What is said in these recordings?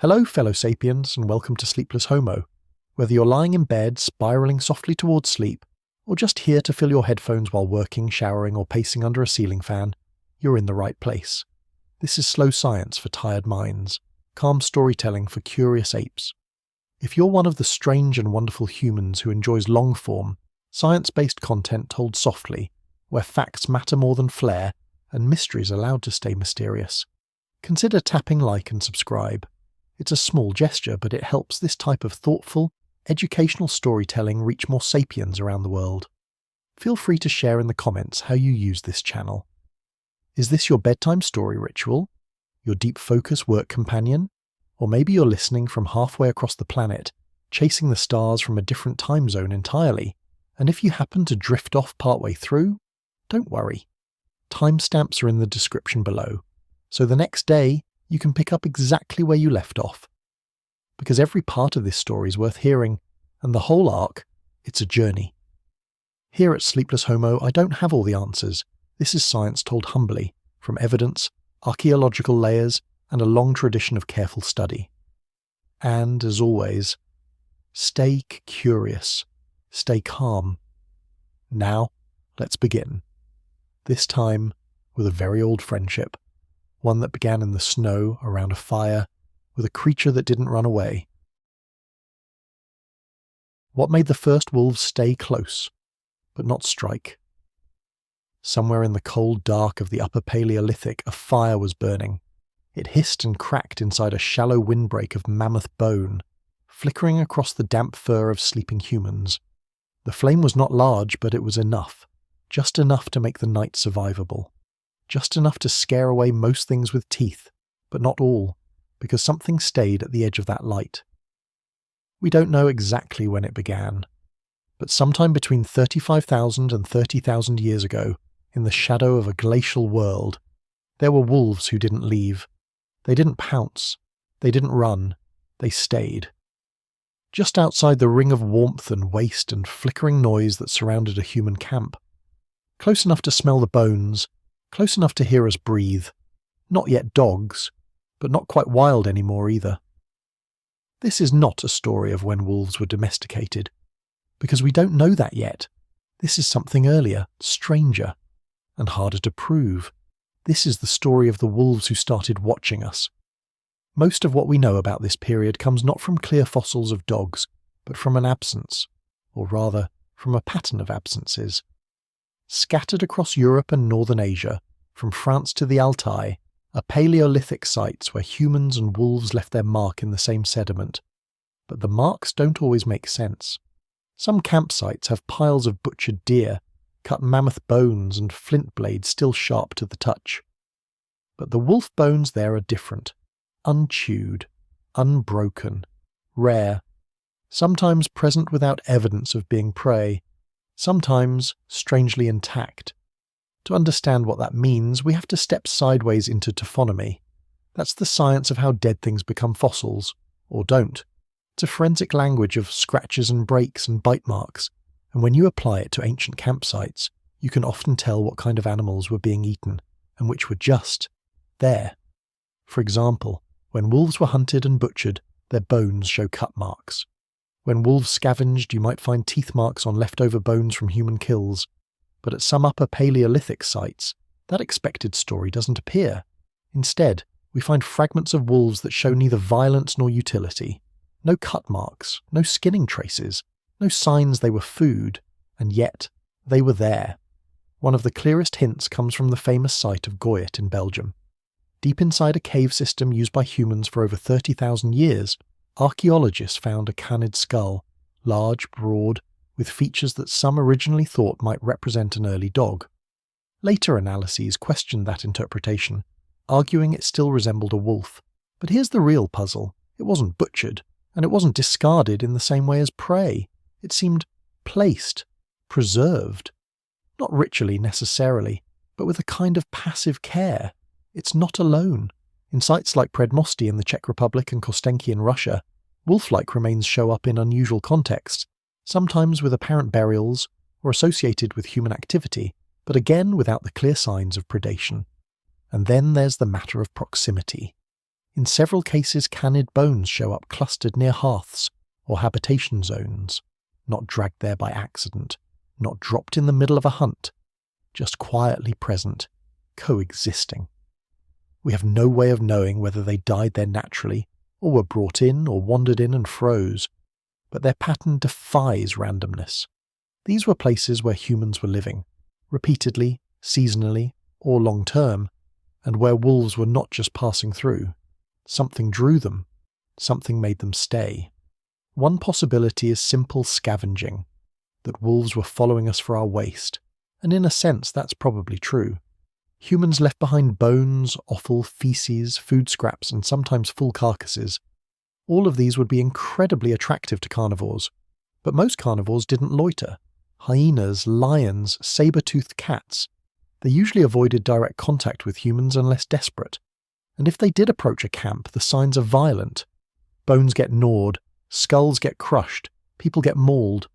Hello fellow sapiens and welcome to Sleepless Homo. Whether you're lying in bed, spiralling softly towards sleep, or just here to fill your headphones while working, showering or pacing under a ceiling fan, you're in the right place. This is slow science for tired minds, calm storytelling for curious apes. If you're one of the strange and wonderful humans who enjoys long-form, science-based content told softly, where facts matter more than flair and mysteries allowed to stay mysterious, consider tapping like and subscribe. It's a small gesture, but it helps this type of thoughtful, educational storytelling reach more sapiens around the world. Feel free to share in the comments how you use this channel. Is this your bedtime story ritual? Your deep focus work companion? Or maybe you're listening from halfway across the planet, chasing the stars from a different time zone entirely, and if you happen to drift off partway through, don't worry. Timestamps are in the description below, so the next day, you can pick up exactly where you left off. Because every part of this story is worth hearing, and the whole arc, it's a journey. Here at Sleepless Homo, I don't have all the answers. This is science told humbly, from evidence, archaeological layers, and a long tradition of careful study. And, as always, stay curious, stay calm. Now, let's begin. This time, with a very old friendship. One that began in the snow around a fire, with a creature that didn't run away. What made the first wolves stay close, but not strike? Somewhere in the cold dark of the Upper Paleolithic, a fire was burning. It hissed and cracked inside a shallow windbreak of mammoth bone, flickering across the damp fur of sleeping humans. The flame was not large, but it was enough, just enough to make the night survivable. Just enough to scare away most things with teeth, but not all, because something stayed at the edge of that light. We don't know exactly when it began, but sometime between 35,000 and 30,000 years ago, in the shadow of a glacial world, there were wolves who didn't leave. They didn't pounce. They didn't run. They stayed. Just outside the ring of warmth and waste and flickering noise that surrounded a human camp. Close enough to smell the bones, close enough to hear us breathe. Not yet dogs, but not quite wild anymore either. This is not a story of when wolves were domesticated, because we don't know that yet. This is something earlier, stranger, and harder to prove. This is the story of the wolves who started watching us. Most of what we know about this period comes not from clear fossils of dogs, but from an absence, or rather, from a pattern of absences. Scattered across Europe and northern Asia, from France to the Altai, are Paleolithic sites where humans and wolves left their mark in the same sediment. But the marks don't always make sense. Some campsites have piles of butchered deer, cut mammoth bones and flint blades still sharp to the touch. But the wolf bones there are different, unchewed, unbroken, rare, sometimes present without evidence of being prey, sometimes strangely intact. To understand what that means, we have to step sideways into taphonomy. That's the science of how dead things become fossils, or don't. It's a forensic language of scratches and breaks and bite marks, and when you apply it to ancient campsites, you can often tell what kind of animals were being eaten, and which were just there. For example, when wolves were hunted and butchered, their bones show cut marks. When wolves scavenged, you might find teeth marks on leftover bones from human kills, but at some Upper Paleolithic sites, that expected story doesn't appear. Instead, we find fragments of wolves that show neither violence nor utility. No cut marks, no skinning traces, no signs they were food, and yet, they were there. One of the clearest hints comes from the famous site of 𝐓𝐾𝐒 in Belgium. Deep inside a cave system used by humans for over 30,000 years, archaeologists found a canid skull, large, broad, with features that some originally thought might represent an early dog. Later analyses questioned that interpretation, arguing it still resembled a wolf. But here's the real puzzle. It wasn't butchered, and it wasn't discarded in the same way as prey. It seemed placed, preserved. Not ritually necessarily, but with a kind of passive care. It's not alone. In sites like Predmosty in the Czech Republic and Kostenki in Russia, wolf-like remains show up in unusual contexts, sometimes with apparent burials or associated with human activity, but again without the clear signs of predation. And then there's the matter of proximity. In several cases, canid bones show up clustered near hearths or habitation zones, not dragged there by accident, not dropped in the middle of a hunt, just quietly present, coexisting. We have no way of knowing whether they died there naturally, or were brought in or wandered in and froze, but their pattern defies randomness. These were places where humans were living, repeatedly, seasonally, or long-term, and where wolves were not just passing through. Something drew them, something made them stay. One possibility is simple scavenging, that wolves were following us for our waste, and in a sense that's probably true. Humans left behind bones, offal, feces, food scraps, and sometimes full carcasses. All of these would be incredibly attractive to carnivores, but most carnivores didn't loiter. Hyenas, lions, saber-toothed cats. They usually avoided direct contact with humans unless desperate. And if they did approach a camp, the signs are violent. Bones get gnawed, skulls get crushed, people get mauled.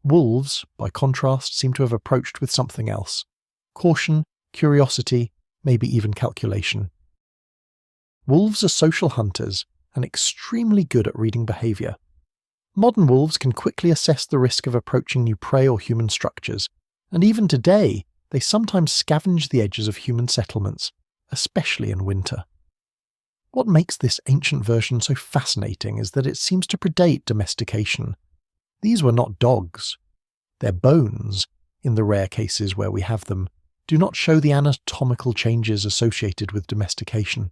Wolves, by contrast, seem to have approached with something else. Caution, curiosity, maybe even calculation. Wolves are social hunters and extremely good at reading behaviour. Modern wolves can quickly assess the risk of approaching new prey or human structures, and even today, they sometimes scavenge the edges of human settlements, especially in winter. What makes this ancient version so fascinating is that it seems to predate domestication. These were not dogs. Their bones, in the rare cases where we have them, do not show the anatomical changes associated with domestication.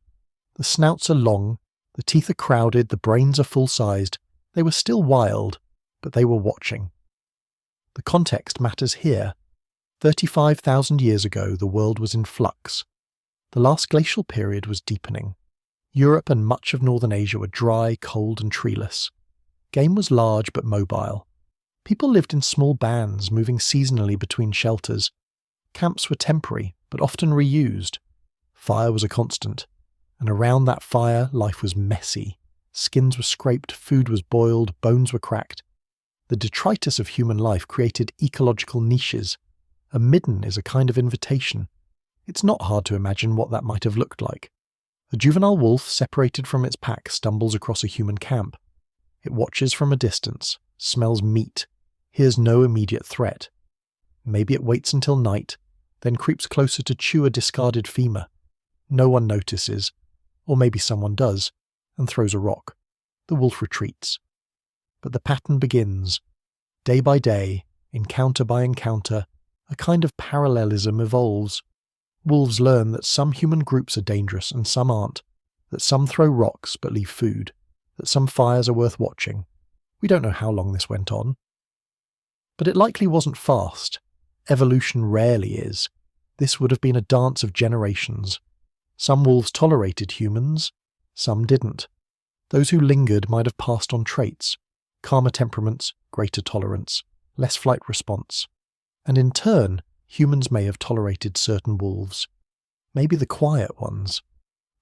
The snouts are long, the teeth are crowded, the brains are full-sized. They were still wild, but they were watching. The context matters here. 35,000 years ago, the world was in flux. The last glacial period was deepening. Europe and much of northern Asia were dry, cold, and treeless. Game was large but mobile. People lived in small bands, moving seasonally between shelters. Camps were temporary, but often reused. Fire was a constant, and around that fire, life was messy. Skins were scraped, food was boiled, bones were cracked. The detritus of human life created ecological niches. A midden is a kind of invitation. It's not hard to imagine what that might have looked like. A juvenile wolf separated from its pack stumbles across a human camp. It watches from a distance, smells meat, hears no immediate threat. Maybe it waits until night, then creeps closer to chew a discarded femur. No one notices, or maybe someone does, and throws a rock. The wolf retreats. But the pattern begins. Day by day, encounter by encounter, a kind of parallelism evolves. Wolves learn that some human groups are dangerous and some aren't, that some throw rocks but leave food, that some fires are worth watching. We don't know how long this went on. But it likely wasn't fast. Evolution rarely is. This would have been a dance of generations. Some wolves tolerated humans, some didn't. Those who lingered might have passed on traits, calmer temperaments, greater tolerance, less flight response. And in turn, humans may have tolerated certain wolves. Maybe the quiet ones.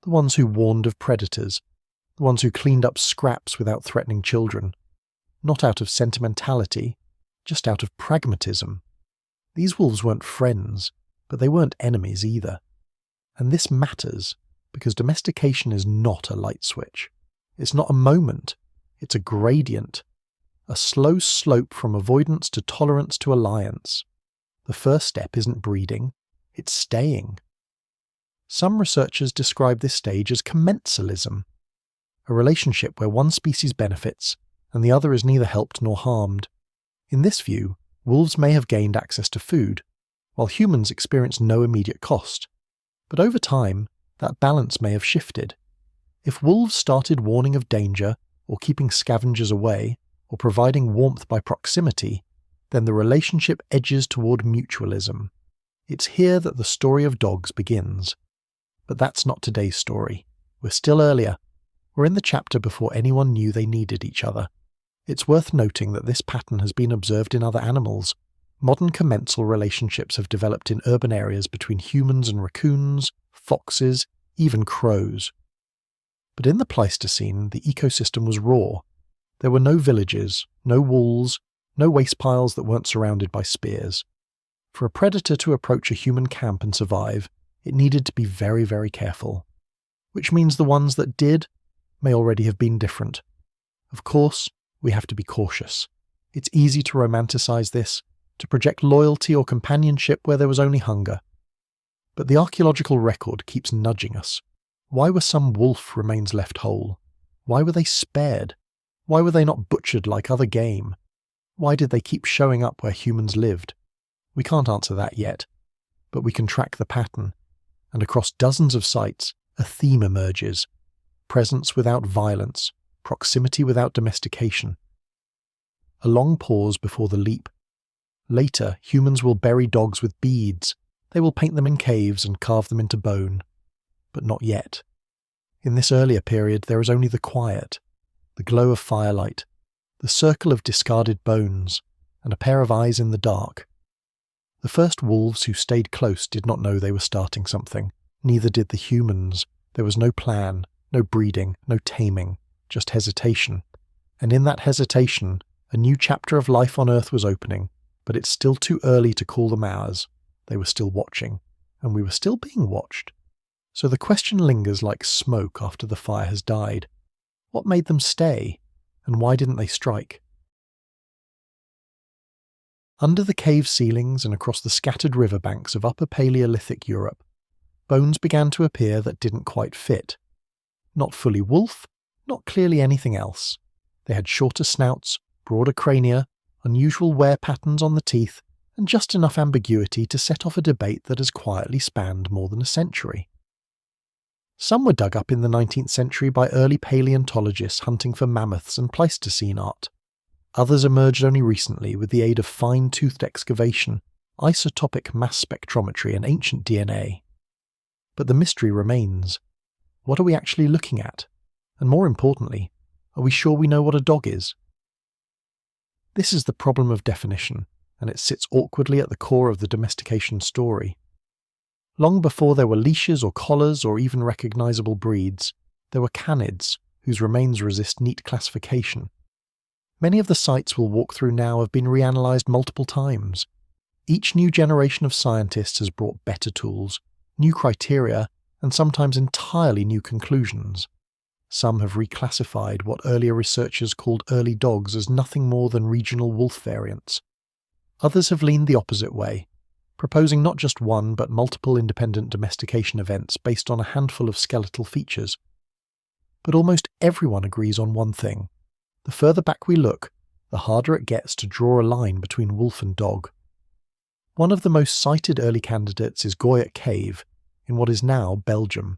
The ones who warned of predators. The ones who cleaned up scraps without threatening children. Not out of sentimentality, just out of pragmatism. These wolves weren't friends, but they weren't enemies either. And this matters, because domestication is not a light switch. It's not a moment, it's a gradient. A slow slope from avoidance to tolerance to alliance. The first step isn't breeding, it's staying. Some researchers describe this stage as commensalism, a relationship where one species benefits and the other is neither helped nor harmed. In this view, wolves may have gained access to food, while humans experience no immediate cost. But over time, that balance may have shifted. If wolves started warning of danger, or keeping scavengers away, or providing warmth by proximity, then the relationship edges toward mutualism. It's here that the story of dogs begins. But that's not today's story. We're still earlier. We're in the chapter before anyone knew they needed each other. It's worth noting that this pattern has been observed in other animals. Modern commensal relationships have developed in urban areas between humans and raccoons, foxes, even crows. But in the Pleistocene, the ecosystem was raw. There were no villages, no walls, no waste piles that weren't surrounded by spears. For a predator to approach a human camp and survive, it needed to be very, very careful. which means the ones that did may already have been different. Of course, we have to be cautious. It's easy to romanticize this, to project loyalty or companionship where there was only hunger. But the archaeological record keeps nudging us. Why were some wolf remains left whole? Why were they spared? Why were they not butchered like other game? Why did they keep showing up where humans lived? We can't answer that yet, but we can track the pattern, and across dozens of sites, a theme emerges: presence without violence, proximity without domestication. A long pause before the leap. Later, humans will bury dogs with beads. They will paint them in caves and carve them into bone. But not yet. In this earlier period, there is only the quiet, the glow of firelight, the circle of discarded bones, and a pair of eyes in the dark. The first wolves who stayed close did not know they were starting something. Neither did the humans. There was no plan, no breeding, no taming, just hesitation. And in that hesitation, a new chapter of life on Earth was opening, but it's still too early to call them ours. They were still watching, and we were still being watched. So the question lingers like smoke after the fire has died. What made them stay, and why didn't they strike? Under the cave ceilings and across the scattered riverbanks of Upper Paleolithic Europe, bones began to appear that didn't quite fit. Not fully wolf, not clearly anything else. They had shorter snouts, broader crania, unusual wear patterns on the teeth, and just enough ambiguity to set off a debate that has quietly spanned more than a century. Some were dug up in the 19th century by early paleontologists hunting for mammoths and Pleistocene art. Others emerged only recently with the aid of fine-toothed excavation, isotopic mass spectrometry, and ancient DNA. But the mystery remains. What are we actually looking at? And more importantly, are we sure we know what a dog is? This is the problem of definition, and it sits awkwardly at the core of the domestication story. Long before there were leashes or collars or even recognizable breeds, there were canids, whose remains resist neat classification. Many of the sites we'll walk through now have been reanalyzed multiple times. Each new generation of scientists has brought better tools, new criteria, and sometimes entirely new conclusions. Some have reclassified what earlier researchers called early dogs as nothing more than regional wolf variants. Others have leaned the opposite way, proposing not just one but multiple independent domestication events based on a handful of skeletal features. But almost everyone agrees on one thing. The further back we look, the harder it gets to draw a line between wolf and dog. One of the most cited early candidates is 𝐓𝐈𝐌𝐄𝐒 in what is now Belgium.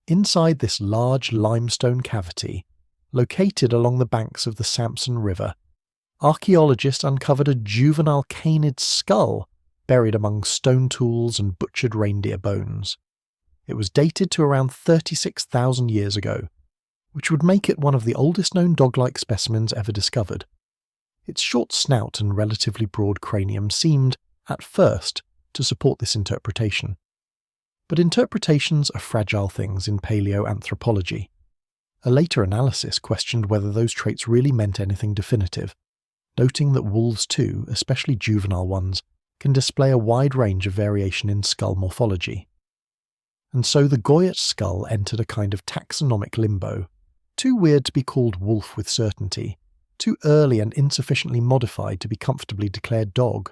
Inside this large limestone cavity, located along the banks of the Samson River, archaeologists uncovered a juvenile canid skull buried among stone tools and butchered reindeer bones. It was dated to around 36,000 years ago, which would make it one of the oldest known dog-like specimens ever discovered. Its short snout and relatively broad cranium seemed, at first, to support this interpretation. But interpretations are fragile things in paleoanthropology. A later analysis questioned whether those traits really meant anything definitive, noting that wolves too, especially juvenile ones, can display a wide range of variation in skull morphology. And so the 𝐓𝐈𝐌𝐄𝐒 skull entered a kind of taxonomic limbo, too weird to be called wolf with certainty, too early and insufficiently modified to be comfortably declared dog.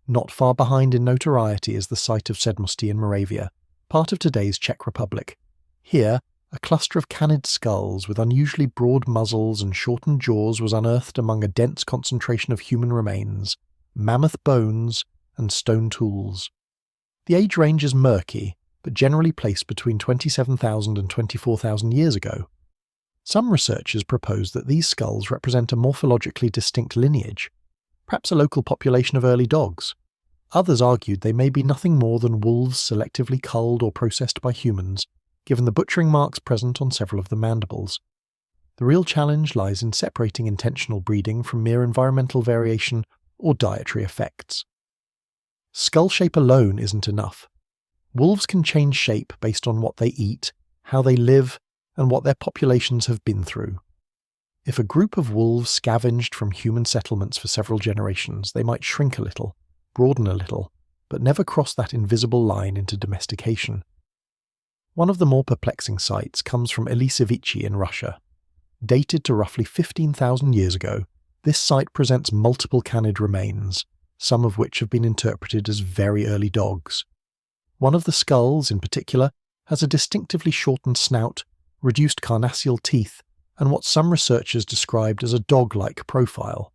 Not far behind in notoriety is the site of Sedmosti in Moravia, part of today's Czech Republic. Here, a cluster of canid skulls with unusually broad muzzles and shortened jaws was unearthed among a dense concentration of human remains, mammoth bones, and stone tools. The age range is murky, but generally placed between 27,000 and 24,000 years ago. Some researchers propose that these skulls represent a morphologically distinct lineage, perhaps a local population of early dogs. Others argued they may be nothing more than wolves selectively culled or processed by humans, given the butchering marks present on several of the mandibles. The real challenge lies in separating intentional breeding from mere environmental variation or dietary effects. Skull shape alone isn't enough. Wolves can change shape based on what they eat, how they live, and what their populations have been through. If a group of wolves scavenged from human settlements for several generations, they might shrink a little, broaden a little, but never cross that invisible line into domestication. One of the more perplexing sites comes from 𝐓𝐈𝐌𝐄𝐒𝐌𝐏𝐻𝐒 in Russia. Dated to roughly 15,000 years ago, this site presents multiple canid remains, some of which have been interpreted as very early dogs. One of the skulls, in particular, has a distinctively shortened snout, reduced carnassial teeth, and what some researchers described as a dog-like profile.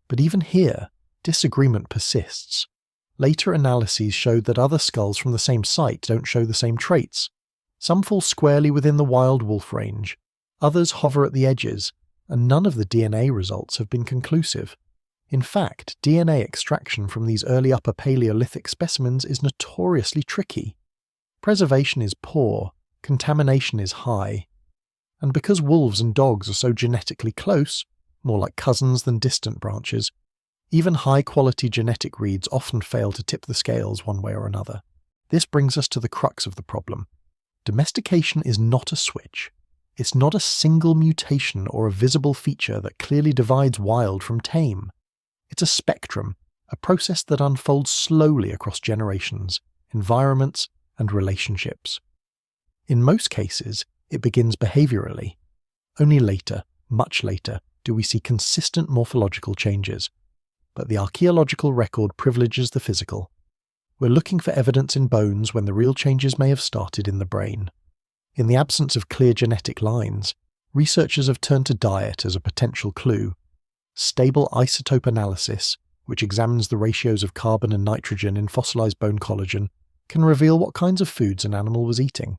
But even here, disagreement persists. Later analyses showed that other skulls from the same site don't show the same traits. Some fall squarely within the wild wolf range, others hover at the edges, and none of the DNA results have been conclusive. In fact, DNA extraction from these early Upper Paleolithic specimens is notoriously tricky. Preservation is poor, contamination is high, and because wolves and dogs are so genetically close, more like cousins than distant branches, even high-quality genetic reads often fail to tip the scales one way or another. This brings us to the crux of the problem. Domestication is not a switch. It's not a single mutation or a visible feature that clearly divides wild from tame. It's a spectrum, a process that unfolds slowly across generations, environments, and relationships. In most cases, it begins behaviorally. Only later, much later, do we see consistent morphological changes. But the archaeological record privileges the physical. We're looking for evidence in bones when the real changes may have started in the brain. In the absence of clear genetic lines, researchers have turned to diet as a potential clue. Stable isotope analysis, which examines the ratios of carbon and nitrogen in fossilized bone collagen, can reveal what kinds of foods an animal was eating.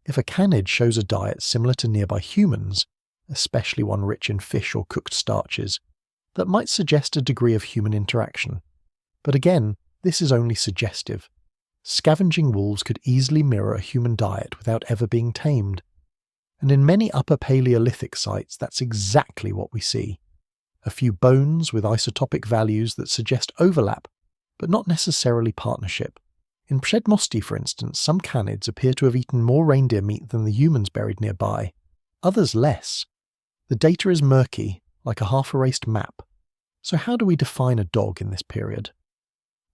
If a canid shows a diet similar to nearby humans, especially one rich in fish or cooked starches, that might suggest a degree of human interaction. But again, this is only suggestive. Scavenging wolves could easily mirror a human diet without ever being tamed. And in many Upper Paleolithic sites, that's exactly what we see. A few bones with isotopic values that suggest overlap, but not necessarily partnership. In 𝐓𝐻𝐻𝐻𝐒, for instance, some canids appear to have eaten more reindeer meat than the humans buried nearby, others less. The data is murky, like a half-erased map. So how do we define a dog in this period?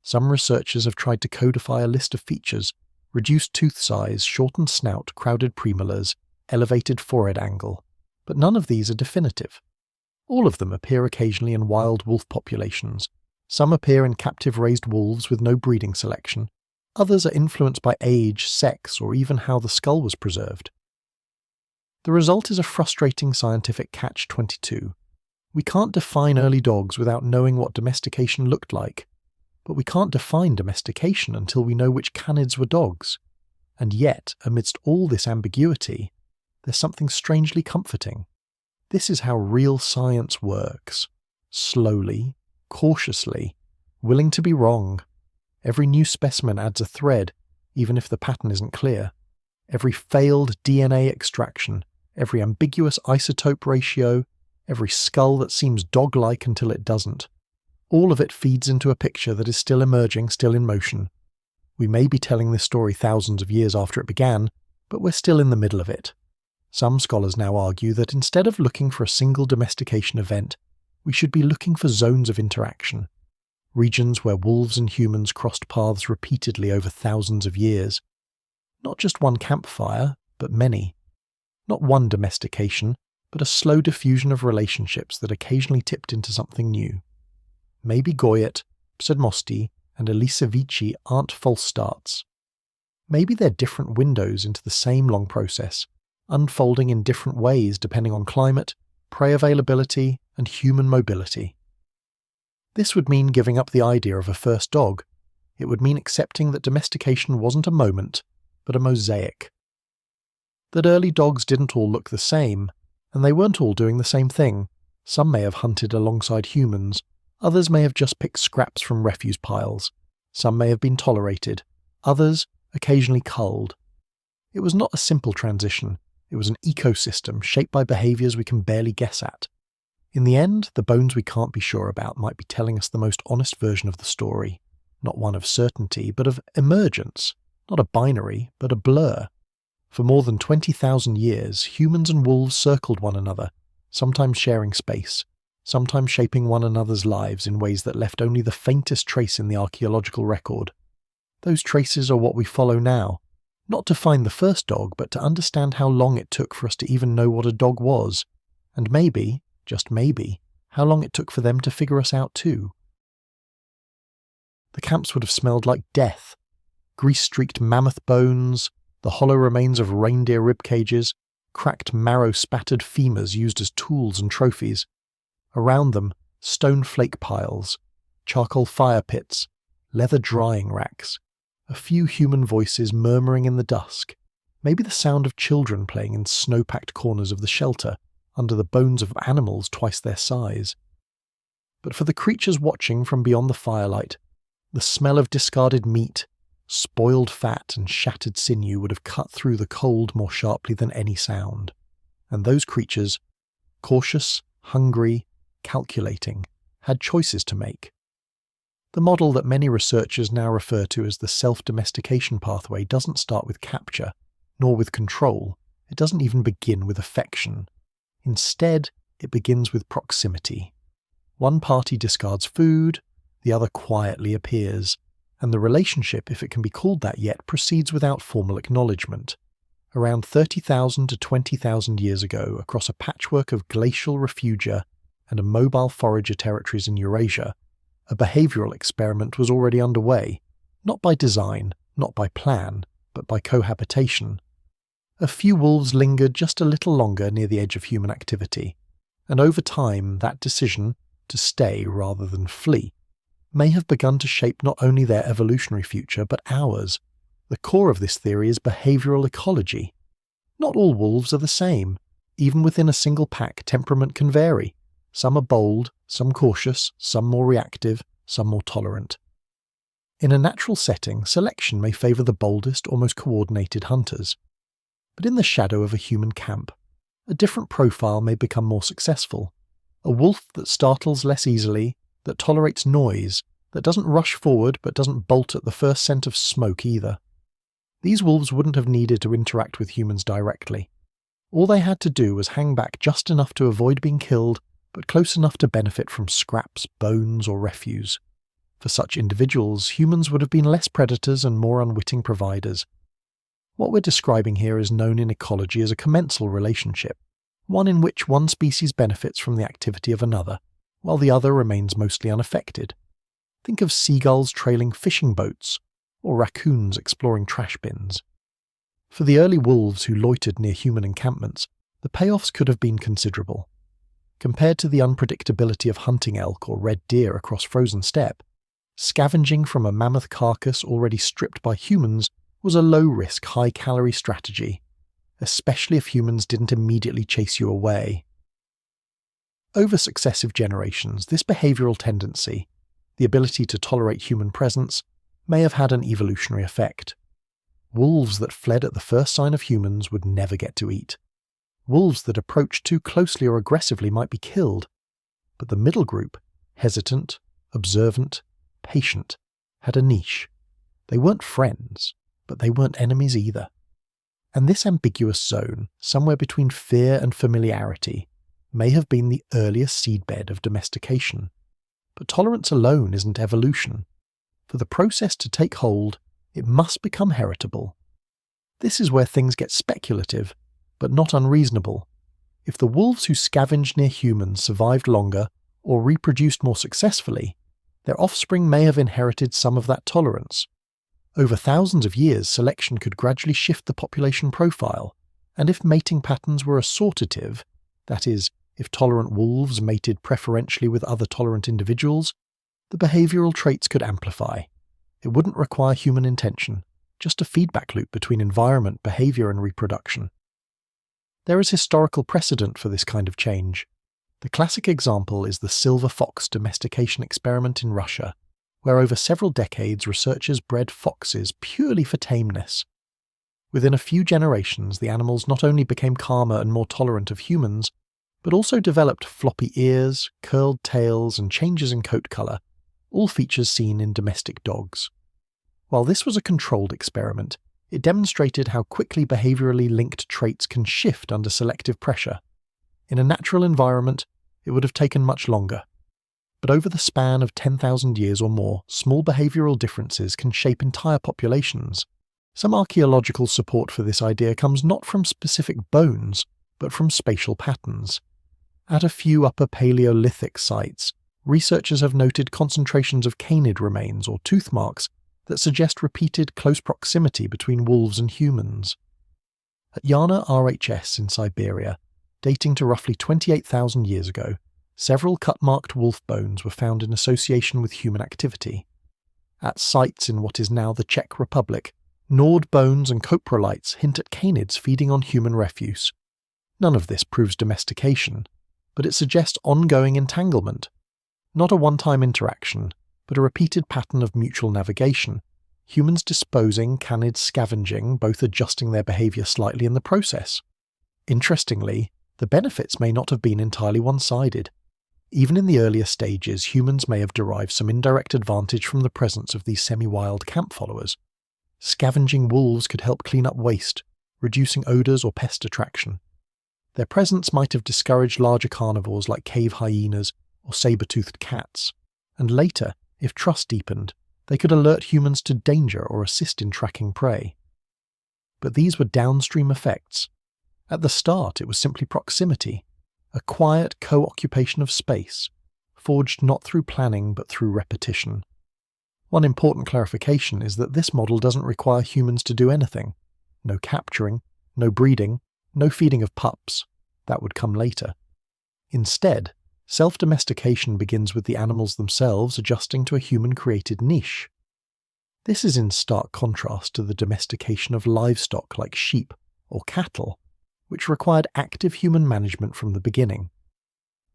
Some researchers have tried to codify a list of features: reduced tooth size, shortened snout, crowded premolars, elevated forehead angle, but none of these are definitive. All of them appear occasionally in wild wolf populations. Some appear in captive raised wolves with no breeding selection. Others are influenced by age, sex, or even how the skull was preserved. The result is a frustrating scientific catch-22. We can't define early dogs without knowing what domestication looked like, but we can't define domestication until we know which canids were dogs. And yet, amidst all this ambiguity, there's something strangely comforting. This is how real science works. Slowly, cautiously, willing to be wrong. Every new specimen adds a thread, even if the pattern isn't clear. Every failed DNA extraction, every ambiguous isotope ratio, every skull that seems dog-like until it doesn't. All of it feeds into a picture that is still emerging, still in motion. We may be telling this story thousands of years after it began, but we're still in the middle of it. Some scholars now argue that instead of looking for a single domestication event, we should be looking for zones of interaction. Regions where wolves and humans crossed paths repeatedly over thousands of years. Not just one campfire, but many. Not one domestication, but a slow diffusion of relationships that occasionally tipped into something new. Maybe 𝐓𝐈𝐌𝐄𝐒𝐌𝐏𝐒, and 𝐓𝐈𝐌𝐿𝐼𝐻𝐒 aren't false starts. Maybe they're different windows into the same long process, unfolding in different ways depending on climate, prey availability, and human mobility. This would mean giving up the idea of a first dog. It would mean accepting that domestication wasn't a moment, but a mosaic. That early dogs didn't all look the same, and they weren't all doing the same thing. Some may have hunted alongside humans, others may have just picked scraps from refuse piles. Some may have been tolerated, others occasionally culled. It was not a simple transition. It was an ecosystem shaped by behaviours we can barely guess at. In the end, the bones we can't be sure about might be telling us the most honest version of the story, not one of certainty, but of emergence, not a binary, but a blur. For more than 20,000 years, humans and wolves circled one another, sometimes sharing space, sometimes shaping one another's lives in ways that left only the faintest trace in the archaeological record. Those traces are what we follow now, Not to find the first dog, but to understand how long it took for us to even know what a dog was, and maybe, just maybe, how long it took for them to figure us out too. The camps would have smelled like death, grease-streaked mammoth bones, the hollow remains of reindeer rib cages, cracked marrow-spattered femurs used as tools and trophies. Around them, stone flake piles, charcoal fire pits, leather drying racks, a few human voices murmuring in the dusk, maybe the sound of children playing in snow-packed corners of the shelter, under the bones of animals twice their size. But for the creatures watching from beyond the firelight, the smell of discarded meat, spoiled fat and shattered sinew would have cut through the cold more sharply than any sound. And those creatures, cautious, hungry, calculating, had choices to make. The model that many researchers now refer to as the self-domestication pathway doesn't start with capture, nor with control. It doesn't even begin with affection. Instead, it begins with proximity. One party discards food, the other quietly appears, and the relationship, if it can be called that yet, proceeds without formal acknowledgement. Around 30,000 to 20,000 years ago, across a patchwork of glacial refugia and a mobile forager territories in Eurasia, a behavioural experiment was already underway, not by design, not by plan, but by cohabitation. A few wolves lingered just a little longer near the edge of human activity, and over time that decision, to stay rather than flee, may have begun to shape not only their evolutionary future but ours. The core of this theory is behavioural ecology. Not all wolves are the same. Even within a single pack, temperament can vary. Some are bold, some cautious, some more reactive, some more tolerant. In a natural setting, selection may favour the boldest or most coordinated hunters. But in the shadow of a human camp, a different profile may become more successful. A wolf that startles less easily, that tolerates noise, that doesn't rush forward but doesn't bolt at the first scent of smoke either. These wolves wouldn't have needed to interact with humans directly. All they had to do was hang back just enough to avoid being killed, but close enough to benefit from scraps, bones, or refuse. For such individuals, humans would have been less predators and more unwitting providers. What we're describing here is known in ecology as a commensal relationship, one in which one species benefits from the activity of another, while the other remains mostly unaffected. Think of seagulls trailing fishing boats, or raccoons exploring trash bins. For the early wolves who loitered near human encampments, the payoffs could have been considerable. Compared to the unpredictability of hunting elk or red deer across frozen steppe, scavenging from a mammoth carcass already stripped by humans was a low-risk, high-calorie strategy, especially if humans didn't immediately chase you away. Over successive generations, this behavioural tendency, the ability to tolerate human presence, may have had an evolutionary effect. Wolves that fled at the first sign of humans would never get to eat. Wolves that approached too closely or aggressively might be killed. But the middle group, hesitant, observant, patient, had a niche. They weren't friends, but they weren't enemies either. And this ambiguous zone, somewhere between fear and familiarity, may have been the earliest seedbed of domestication. But tolerance alone isn't evolution. For the process to take hold, it must become heritable. This is where things get speculative, but not unreasonable. If the wolves who scavenged near humans survived longer or reproduced more successfully, their offspring may have inherited some of that tolerance. Over thousands of years, selection could gradually shift the population profile, and if mating patterns were assortative, that is, if tolerant wolves mated preferentially with other tolerant individuals, the behavioural traits could amplify. It wouldn't require human intention, just a feedback loop between environment, behaviour and reproduction. There is historical precedent for this kind of change. The classic example is the silver fox domestication experiment in Russia, where over several decades researchers bred foxes purely for tameness. Within a few generations, the animals not only became calmer and more tolerant of humans, but also developed floppy ears, curled tails, and changes in coat colour, all features seen in domestic dogs. While this was a controlled experiment, it demonstrated how quickly behaviourally linked traits can shift under selective pressure. In a natural environment, it would have taken much longer. But over the span of 10,000 years or more, small behavioural differences can shape entire populations. Some archaeological support for this idea comes not from specific bones, but from spatial patterns. At a few Upper Paleolithic sites, researchers have noted concentrations of canid remains or toothmarks that suggest repeated close proximity between wolves and humans. At Yana RHS in Siberia, dating to roughly 28,000 years ago, several cut-marked wolf bones were found in association with human activity. At sites in what is now the Czech Republic, gnawed bones and coprolites hint at canids feeding on human refuse. None of this proves domestication, but it suggests ongoing entanglement. Not a one-time interaction, but a repeated pattern of mutual navigation, humans disposing, canids scavenging, both adjusting their behaviour slightly in the process. Interestingly, the benefits may not have been entirely one-sided. Even in the earlier stages, humans may have derived some indirect advantage from the presence of these semi-wild camp followers. Scavenging wolves could help clean up waste, reducing odours or pest attraction. Their presence might have discouraged larger carnivores like cave hyenas or saber-toothed cats, and later, if trust deepened, they could alert humans to danger or assist in tracking prey. But these were downstream effects. At the start, it was simply proximity, a quiet co-occupation of space, forged not through planning but through repetition. One important clarification is that this model doesn't require humans to do anything. No capturing, no breeding, no feeding of pups. That would come later. Instead, self-domestication begins with the animals themselves adjusting to a human-created niche. This is in stark contrast to the domestication of livestock like sheep or cattle, which required active human management from the beginning.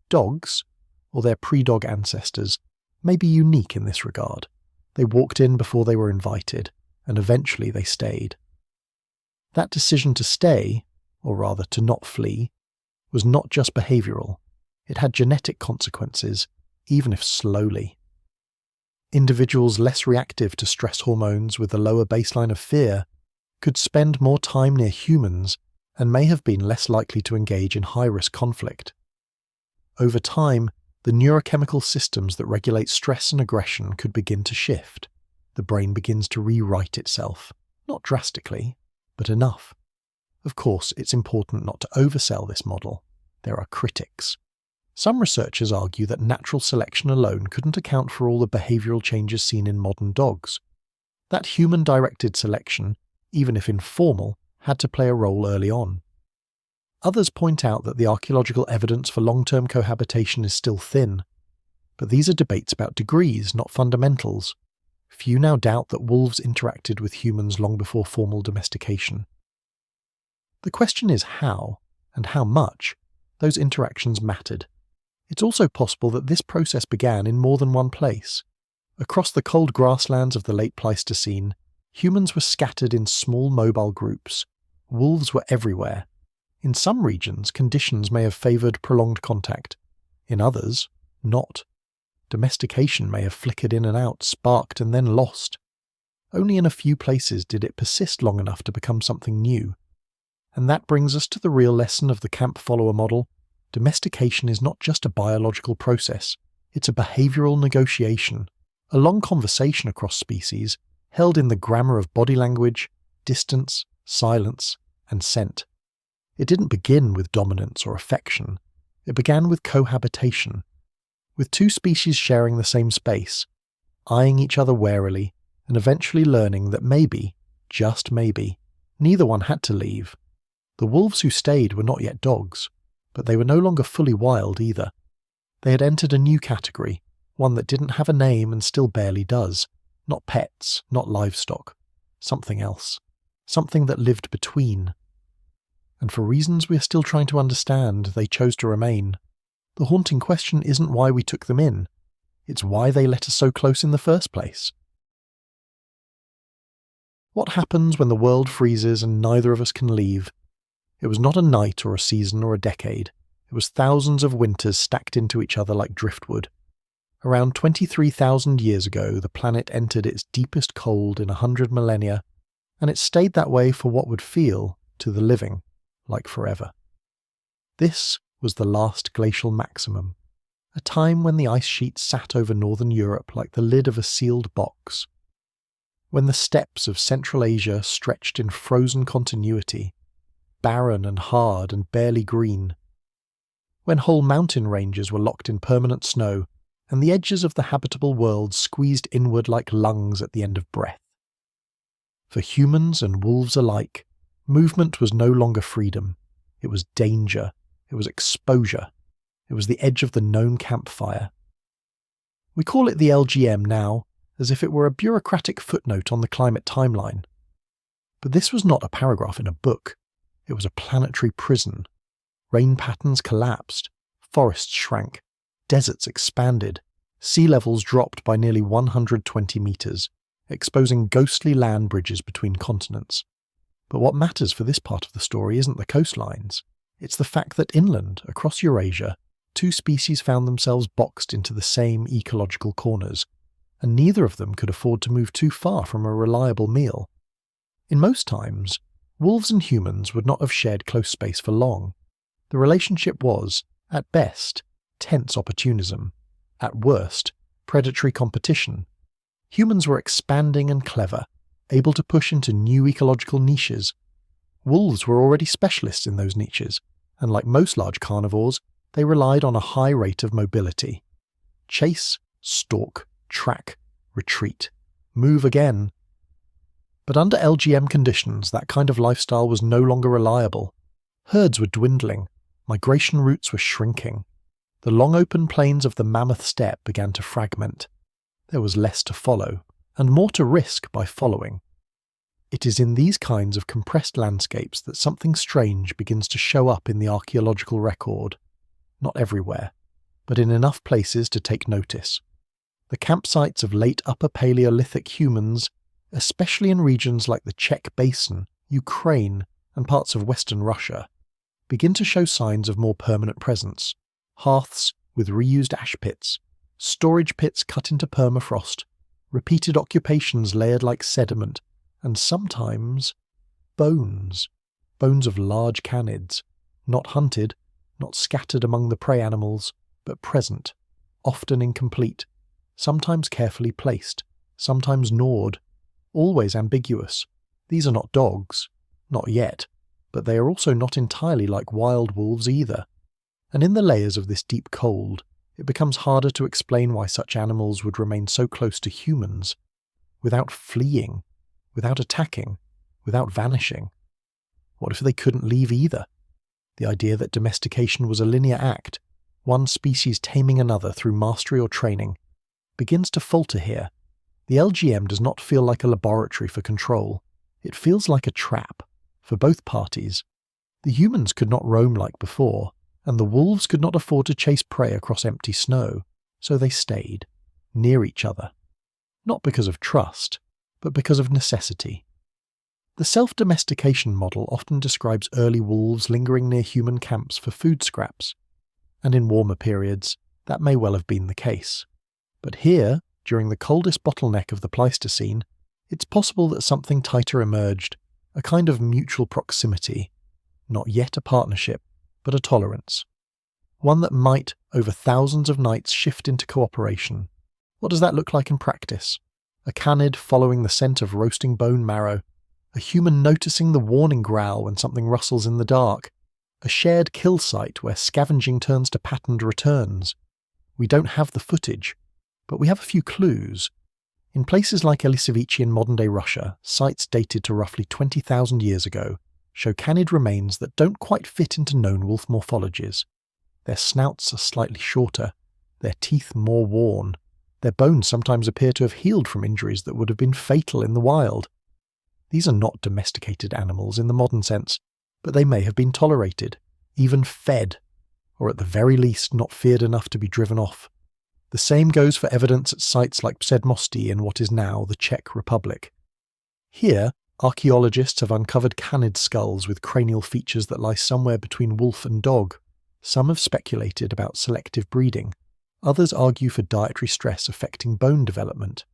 Dogs, or their pre-dog ancestors, may be unique in this regard. They walked in before they were invited, and eventually they stayed. That decision to stay, or rather to not flee, was not just behavioural. It had genetic consequences, even if slowly. Individuals less reactive to stress hormones with a lower baseline of fear could spend more time near humans and may have been less likely to engage in high-risk conflict. Over time, the neurochemical systems that regulate stress and aggression could begin to shift. The brain begins to rewrite itself, not drastically, but enough. Of course, it's important not to oversell this model. There are critics. Some researchers argue that natural selection alone couldn't account for all the behavioural changes seen in modern dogs. That human-directed selection, even if informal, had to play a role early on. Others point out that the archaeological evidence for long-term cohabitation is still thin. But these are debates about degrees, not fundamentals. Few now doubt that wolves interacted with humans long before formal domestication. The question is how, and how much, those interactions mattered. It's also possible that this process began in more than one place. Across the cold grasslands of the late Pleistocene, humans were scattered in small mobile groups. Wolves were everywhere. In some regions, conditions may have favoured prolonged contact. In others, not. Domestication may have flickered in and out, sparked and then lost. Only in a few places did it persist long enough to become something new. And that brings us to the real lesson of the camp follower model. Domestication is not just a biological process, it's a behavioural negotiation, a long conversation across species, held in the grammar of body language, distance, silence, and scent. It didn't begin with dominance or affection. It began with cohabitation, with two species sharing the same space, eyeing each other warily, and eventually learning that maybe, just maybe, neither one had to leave. The wolves who stayed were not yet dogs, but they were no longer fully wild either. They had entered a new category, one that didn't have a name and still barely does. Not pets, not livestock. Something else. Something that lived between. And for reasons we are still trying to understand, they chose to remain. The haunting question isn't why we took them in. It's why they let us so close in the first place. What happens when the world freezes and neither of us can leave? It was not a night or a season or a decade. It was thousands of winters stacked into each other like driftwood. Around 23,000 years ago, the planet entered its deepest cold in 100 millennia, and it stayed that way for what would feel, to the living, like forever. This was the last glacial maximum, a time when the ice sheet sat over northern Europe like the lid of a sealed box. when the steppes of Central Asia stretched in frozen continuity, barren and hard and barely green, when whole mountain ranges were locked in permanent snow and the edges of the habitable world squeezed inward like lungs at the end of breath. For humans and wolves alike, movement was no longer freedom. It was danger. It was exposure. It was the edge of the known campfire. We call it the LGM now, as if it were a bureaucratic footnote on the climate timeline. But this was not a paragraph in a book. It was a planetary prison. Rain patterns collapsed, forests shrank, deserts expanded, sea levels dropped by nearly 120 meters, exposing ghostly land bridges between continents. But what matters for this part of the story isn't the coastlines. It's the fact that inland, across Eurasia, two species found themselves boxed into the same ecological corners, and neither of them could afford to move too far from a reliable meal. In most times, wolves and humans would not have shared close space for long. The relationship was, at best, tense opportunism, at worst, predatory competition. Humans were expanding and clever, able to push into new ecological niches. Wolves were already specialists in those niches, and like most large carnivores, they relied on a high rate of mobility. Chase, stalk, track, retreat, move again. But under LGM conditions, that kind of lifestyle was no longer reliable. Herds were dwindling, migration routes were shrinking. The long open plains of the mammoth steppe began to fragment. There was less to follow, and more to risk by following. It is in these kinds of compressed landscapes that something strange begins to show up in the archaeological record. Not everywhere, but in enough places to take notice. The campsites of late Upper Paleolithic humans, especially in regions like the Czech Basin, Ukraine, and parts of western Russia, begin to show signs of more permanent presence. Hearths with reused ash pits, storage pits cut into permafrost, repeated occupations layered like sediment, and sometimes bones of large canids, not hunted, not scattered among the prey animals, but present, often incomplete, sometimes carefully placed, sometimes gnawed, always ambiguous. These are not dogs, not yet, but they are also not entirely like wild wolves either. And in the layers of this deep cold, it becomes harder to explain why such animals would remain so close to humans, without fleeing, without attacking, without vanishing. What if they couldn't leave either? The idea that domestication was a linear act, one species taming another through mastery or training, begins to falter here. The LGM does not feel like a laboratory for control. It feels like a trap, for both parties. The humans could not roam like before, and the wolves could not afford to chase prey across empty snow, so they stayed, near each other. Not because of trust, but because of necessity. The self-domestication model often describes early wolves lingering near human camps for food scraps, and in warmer periods, that may well have been the case. But here, during the coldest bottleneck of the Pleistocene, it's possible that something tighter emerged, a kind of mutual proximity, not yet a partnership, but a tolerance. One that might, over thousands of nights, shift into cooperation. What does that look like in practice? A canid following the scent of roasting bone marrow, a human noticing the warning growl when something rustles in the dark, a shared kill site where scavenging turns to patterned returns. We don't have the footage, but we have a few clues. In places like Ilicevici in modern-day Russia, sites dated to roughly 20,000 years ago show canid remains that don't quite fit into known wolf morphologies. Their snouts are slightly shorter, their teeth more worn, their bones sometimes appear to have healed from injuries that would have been fatal in the wild. These are not domesticated animals in the modern sense, but they may have been tolerated, even fed, or at the very least not feared enough to be driven off. The same goes for evidence at sites like Předmostí in what is now the Czech Republic. Here, archaeologists have uncovered canid skulls with cranial features that lie somewhere between wolf and dog. Some have speculated about selective breeding. Others argue for dietary stress affecting bone development.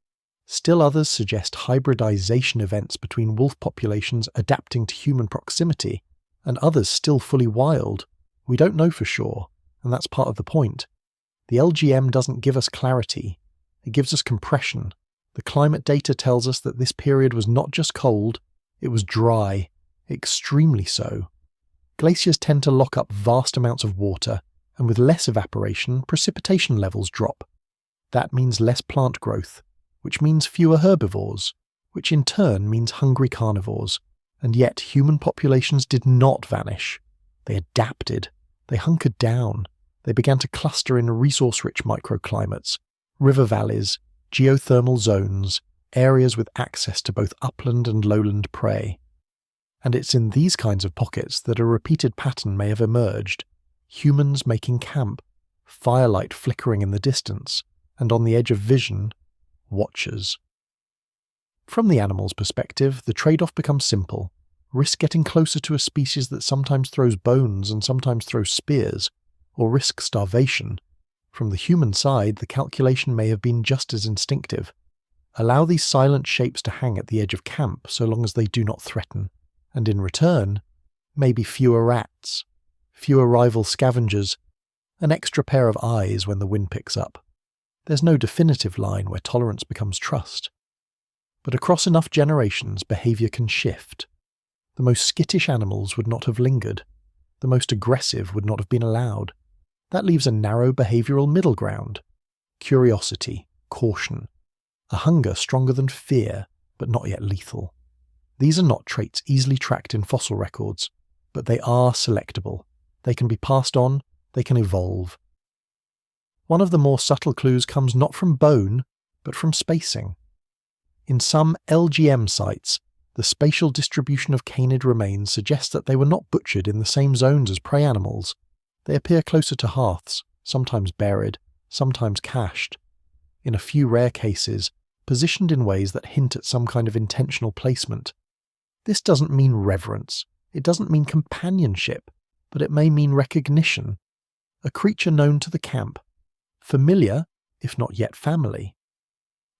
Still others suggest hybridization events between wolf populations adapting to human proximity, and others still fully wild. We don't know for sure, and that's part of the point. The LGM doesn't give us clarity. It gives us compression, The climate data tells us that this period was not just cold, it was dry, extremely so. Glaciers tend to lock up vast amounts of water, and with less evaporation, precipitation levels drop. That means less plant growth, which means fewer herbivores, which in turn means hungry carnivores. And yet human populations did not vanish. They adapted. They hunkered down. They began to cluster in resource-rich microclimates, river valleys, geothermal zones, areas with access to both upland and lowland prey. And it's in these kinds of pockets that a repeated pattern may have emerged. Humans making camp, firelight flickering in the distance, and on the edge of vision, watchers. From the animal's perspective, the trade-off becomes simple. Risk getting closer to a species that sometimes throws bones and sometimes throws spears, or risk starvation. From the human side, the calculation may have been just as instinctive. Allow these silent shapes to hang at the edge of camp so long as they do not threaten. And in return, maybe fewer rats, fewer rival scavengers, an extra pair of eyes when the wind picks up. There's no definitive line where tolerance becomes trust. But across enough generations, behaviour can shift. The most skittish animals would not have lingered. The most aggressive would not have been allowed. That leaves a narrow behavioural middle ground. Curiosity, caution, a hunger stronger than fear, but not yet lethal. These are not traits easily tracked in fossil records, but they are selectable. They can be passed on, they can evolve. One of the more subtle clues comes not from bone, but from spacing. In some LGM sites, the spatial distribution of canid remains suggests that they were not butchered in the same zones as prey animals. They appear closer to hearths, sometimes buried, sometimes cached. In a few rare cases, positioned in ways that hint at some kind of intentional placement. This doesn't mean reverence, it doesn't mean companionship, but it may mean recognition. A creature known to the camp, familiar, if not yet family.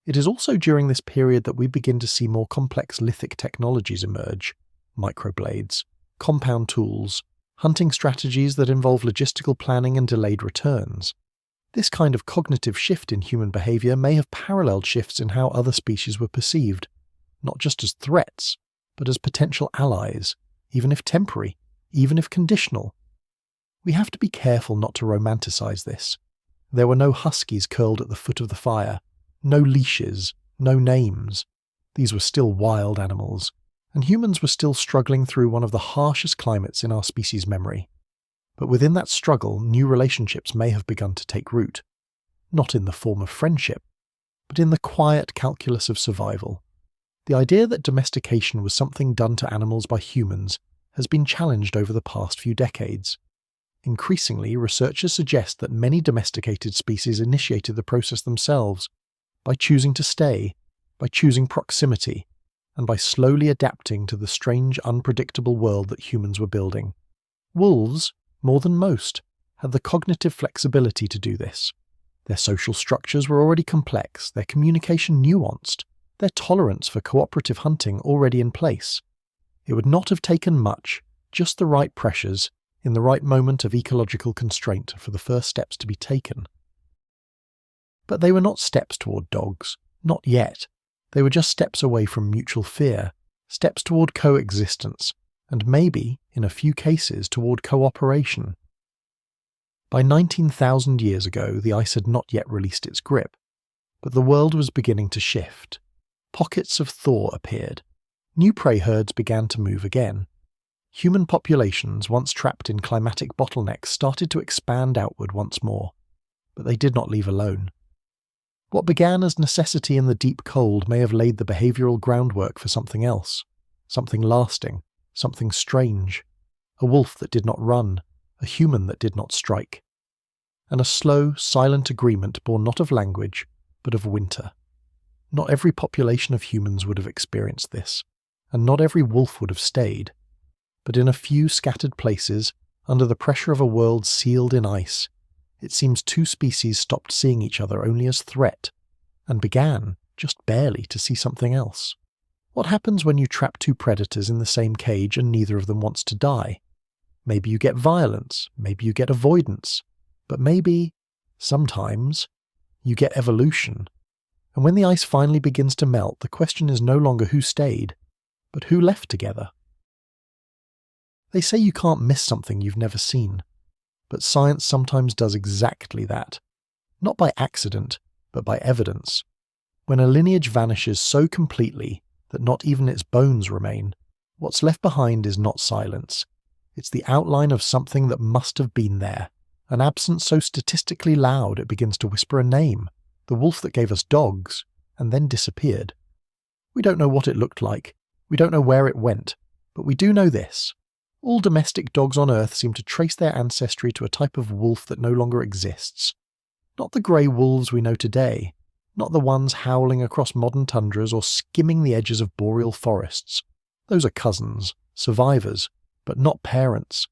It is also during this period that we begin to see more complex lithic technologies emerge, microblades, compound tools, hunting strategies that involve logistical planning and delayed returns. This kind of cognitive shift in human behaviour may have paralleled shifts in how other species were perceived, not just as threats, but as potential allies, even if temporary, even if conditional. We have to be careful not to romanticize this. There were no huskies curled at the foot of the fire, no leashes, no names. These were still wild animals, and humans were still struggling through one of the harshest climates in our species' memory. But within that struggle, new relationships may have begun to take root, not in the form of friendship, but in the quiet calculus of survival. The idea that domestication was something done to animals by humans has been challenged over the past few decades. Increasingly, researchers suggest that many domesticated species initiated the process themselves, by choosing to stay, by choosing proximity, and by slowly adapting to the strange, unpredictable world that humans were building. Wolves, more than most, had the cognitive flexibility to do this. Their social structures were already complex, their communication nuanced, their tolerance for cooperative hunting already in place. It would not have taken much, just the right pressures, in the right moment of ecological constraint for the first steps to be taken. But they were not steps toward dogs, not yet. They were just steps away from mutual fear, steps toward coexistence, and maybe, in a few cases, toward cooperation. By 19,000 years ago, the ice had not yet released its grip, but the world was beginning to shift. Pockets of thaw appeared. New prey herds began to move again. Human populations, once trapped in climatic bottlenecks, started to expand outward once more, but they did not leave alone. What began as necessity in the deep cold may have laid the behavioural groundwork for something else, something lasting, something strange, a wolf that did not run, a human that did not strike, and a slow, silent agreement born not of language, but of winter. Not every population of humans would have experienced this, and not every wolf would have stayed, but in a few scattered places, under the pressure of a world sealed in ice, it seems two species stopped seeing each other only as threat, and began, just barely, to see something else. What happens when you trap two predators in the same cage and neither of them wants to die? Maybe you get violence, maybe you get avoidance, but maybe, sometimes, you get evolution. And when the ice finally begins to melt, the question is no longer who stayed, but who left together. They say you can't miss something you've never seen, but science sometimes does exactly that. Not by accident, but by evidence. When a lineage vanishes so completely that not even its bones remain, what's left behind is not silence. It's the outline of something that must have been there, an absence so statistically loud it begins to whisper a name, the wolf that gave us dogs, and then disappeared. We don't know what it looked like, we don't know where it went, but we do know this. All domestic dogs on Earth seem to trace their ancestry to a type of wolf that no longer exists. Not the grey wolves we know today, not the ones howling across modern tundras or skimming the edges of boreal forests. Those are cousins, survivors, but not parents.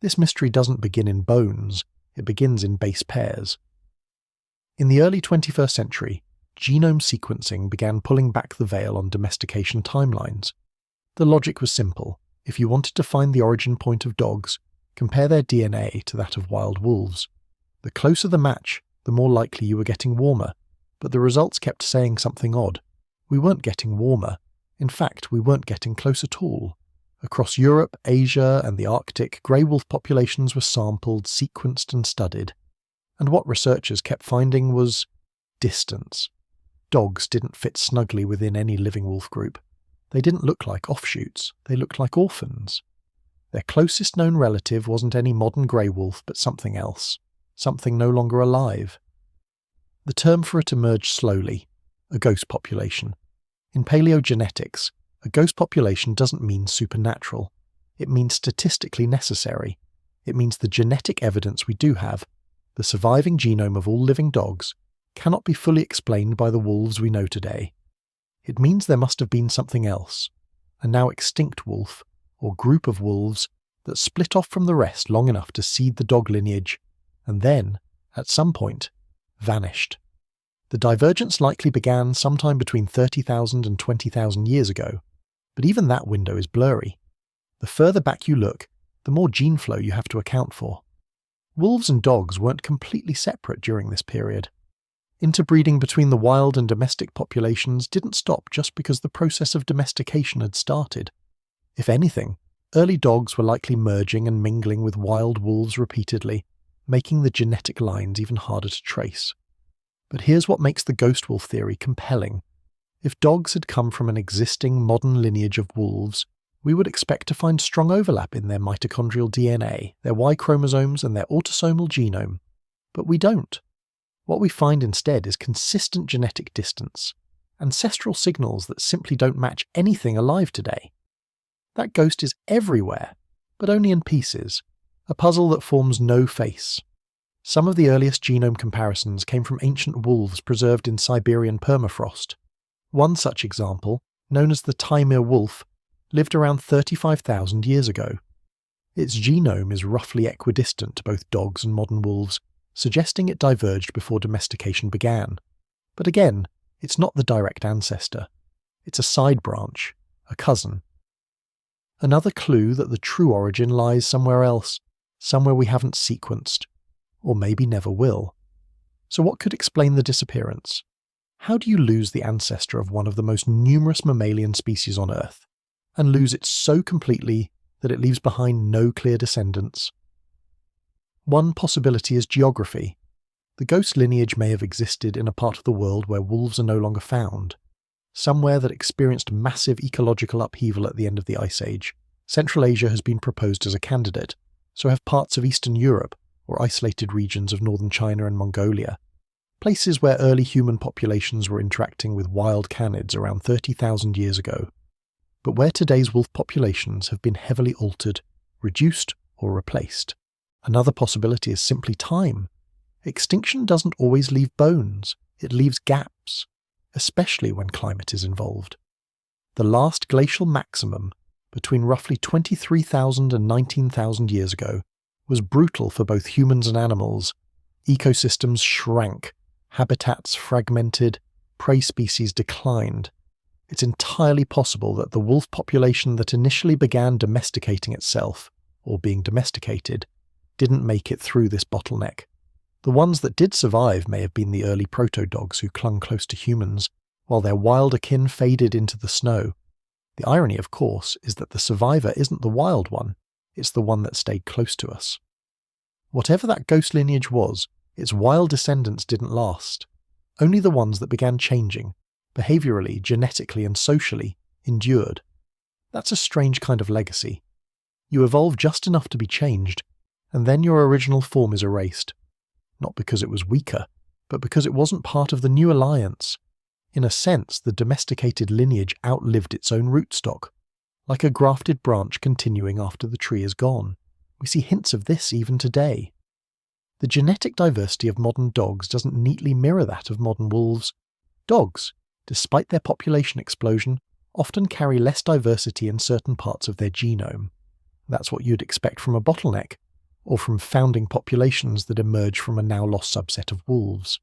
This mystery doesn't begin in bones, it begins in base pairs. In the early 21st century, genome sequencing began pulling back the veil on domestication timelines. The logic was simple. If you wanted to find the origin point of dogs, compare their DNA to that of wild wolves. The closer the match, the more likely you were getting warmer, but the results kept saying something odd. We weren't getting warmer. In fact, we weren't getting close at all. Across Europe, Asia, and the Arctic, grey wolf populations were sampled, sequenced, and studied. And what researchers kept finding was distance. Dogs didn't fit snugly within any living wolf group. They didn't look like offshoots, they looked like orphans. Their closest known relative wasn't any modern grey wolf, but something else, something no longer alive. The term for it emerged slowly, a ghost population. In paleogenetics, a ghost population doesn't mean supernatural. It means statistically necessary. It means the genetic evidence we do have, the surviving genome of all living dogs, cannot be fully explained by the wolves we know today. It means there must have been something else, a now extinct wolf, or group of wolves, that split off from the rest long enough to seed the dog lineage, and then, at some point, vanished. The divergence likely began sometime between 30,000 and 20,000 years ago, but even that window is blurry. The further back you look, the more gene flow you have to account for. Wolves and dogs weren't completely separate during this period. Interbreeding between the wild and domestic populations didn't stop just because the process of domestication had started. If anything, early dogs were likely merging and mingling with wild wolves repeatedly, making the genetic lines even harder to trace. But here's what makes the ghost wolf theory compelling. If dogs had come from an existing modern lineage of wolves, we would expect to find strong overlap in their mitochondrial DNA, their Y chromosomes, and their autosomal genome. But we don't. What we find instead is consistent genetic distance, ancestral signals that simply don't match anything alive today. That ghost is everywhere, but only in pieces, a puzzle that forms no face. Some of the earliest genome comparisons came from ancient wolves preserved in Siberian permafrost. One such example, known as the Taimyr wolf, lived around 35,000 years ago. Its genome is roughly equidistant to both dogs and modern wolves, suggesting it diverged before domestication began. But again, it's not the direct ancestor. It's a side branch, a cousin. Another clue that the true origin lies somewhere else, somewhere we haven't sequenced, or maybe never will. So what could explain the disappearance? How do you lose the ancestor of one of the most numerous mammalian species on Earth, and lose it so completely that it leaves behind no clear descendants? One possibility is geography. The ghost lineage may have existed in a part of the world where wolves are no longer found. Somewhere that experienced massive ecological upheaval at the end of the Ice Age. Central Asia has been proposed as a candidate, so have parts of Eastern Europe, or isolated regions of northern China and Mongolia. Places where early human populations were interacting with wild canids around 30,000 years ago, but where today's wolf populations have been heavily altered, reduced, or replaced. Another possibility is simply time. Extinction doesn't always leave bones, it leaves gaps, especially when climate is involved. The last glacial maximum, between roughly 23,000 and 19,000 years ago, was brutal for both humans and animals. Ecosystems shrank, habitats fragmented, prey species declined. It's entirely possible that the wolf population that initially began domesticating itself, or being domesticated, didn't make it through this bottleneck. The ones that did survive may have been the early proto-dogs who clung close to humans, while their wilder kin faded into the snow. The irony, of course, is that the survivor isn't the wild one, it's the one that stayed close to us. Whatever that ghost lineage was, its wild descendants didn't last. Only the ones that began changing, behaviourally, genetically and socially, endured. That's a strange kind of legacy. You evolve just enough to be changed, and then your original form is erased. Not because it was weaker, but because it wasn't part of the new alliance. In a sense, the domesticated lineage outlived its own rootstock, like a grafted branch continuing after the tree is gone. We see hints of this even today. The genetic diversity of modern dogs doesn't neatly mirror that of modern wolves. Dogs, despite their population explosion, often carry less diversity in certain parts of their genome. That's what you'd expect from a bottleneck, or from founding populations that emerge from a now-lost subset of wolves.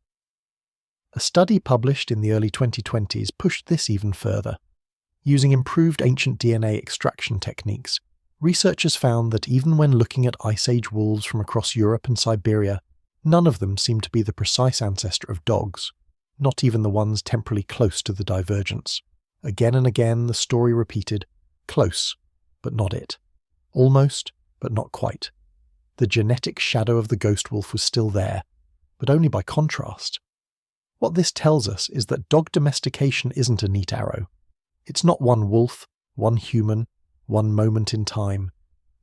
A study published in the early 2020s pushed this even further. Using improved ancient DNA extraction techniques, researchers found that even when looking at Ice Age wolves from across Europe and Siberia, none of them seemed to be the precise ancestor of dogs, not even the ones temporally close to the divergence. Again and again the story repeated, close, but not it. Almost, but not quite. The genetic shadow of the ghost wolf was still there, but only by contrast. What this tells us is that dog domestication isn't a neat arrow. It's not one wolf, one human, one moment in time.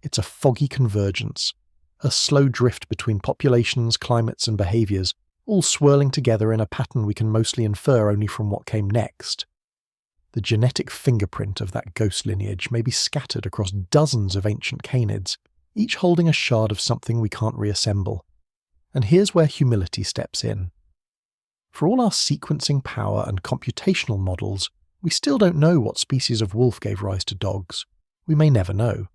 It's a foggy convergence, a slow drift between populations, climates and behaviours, all swirling together in a pattern we can mostly infer only from what came next. The genetic fingerprint of that ghost lineage may be scattered across dozens of ancient canids, each holding a shard of something we can't reassemble. And here's where humility steps in. For all our sequencing power and computational models, we still don't know what species of wolf gave rise to dogs. We may never know.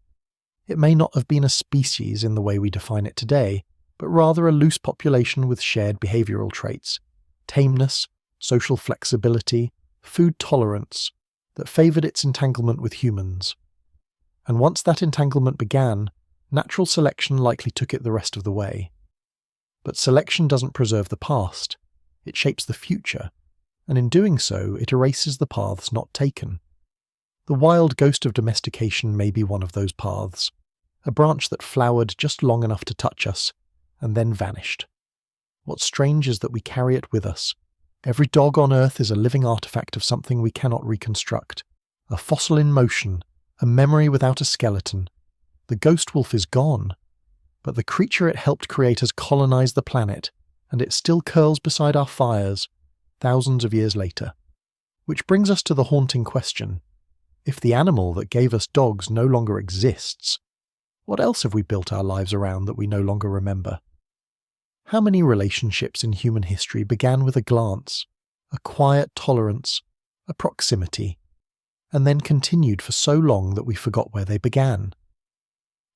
It may not have been a species in the way we define it today, but rather a loose population with shared behavioural traits, tameness, social flexibility, food tolerance, that favoured its entanglement with humans. And once that entanglement began, natural selection likely took it the rest of the way. But selection doesn't preserve the past. It shapes the future, and in doing so, it erases the paths not taken. The wild ghost of domestication may be one of those paths, a branch that flowered just long enough to touch us, and then vanished. What's strange is that we carry it with us. Every dog on Earth is a living artifact of something we cannot reconstruct, a fossil in motion, a memory without a skeleton. The ghost wolf is gone, but the creature it helped create has colonized the planet, and it still curls beside our fires, thousands of years later. Which brings us to the haunting question. If the animal that gave us dogs no longer exists, what else have we built our lives around that we no longer remember? How many relationships in human history began with a glance, a quiet tolerance, a proximity, and then continued for so long that we forgot where they began?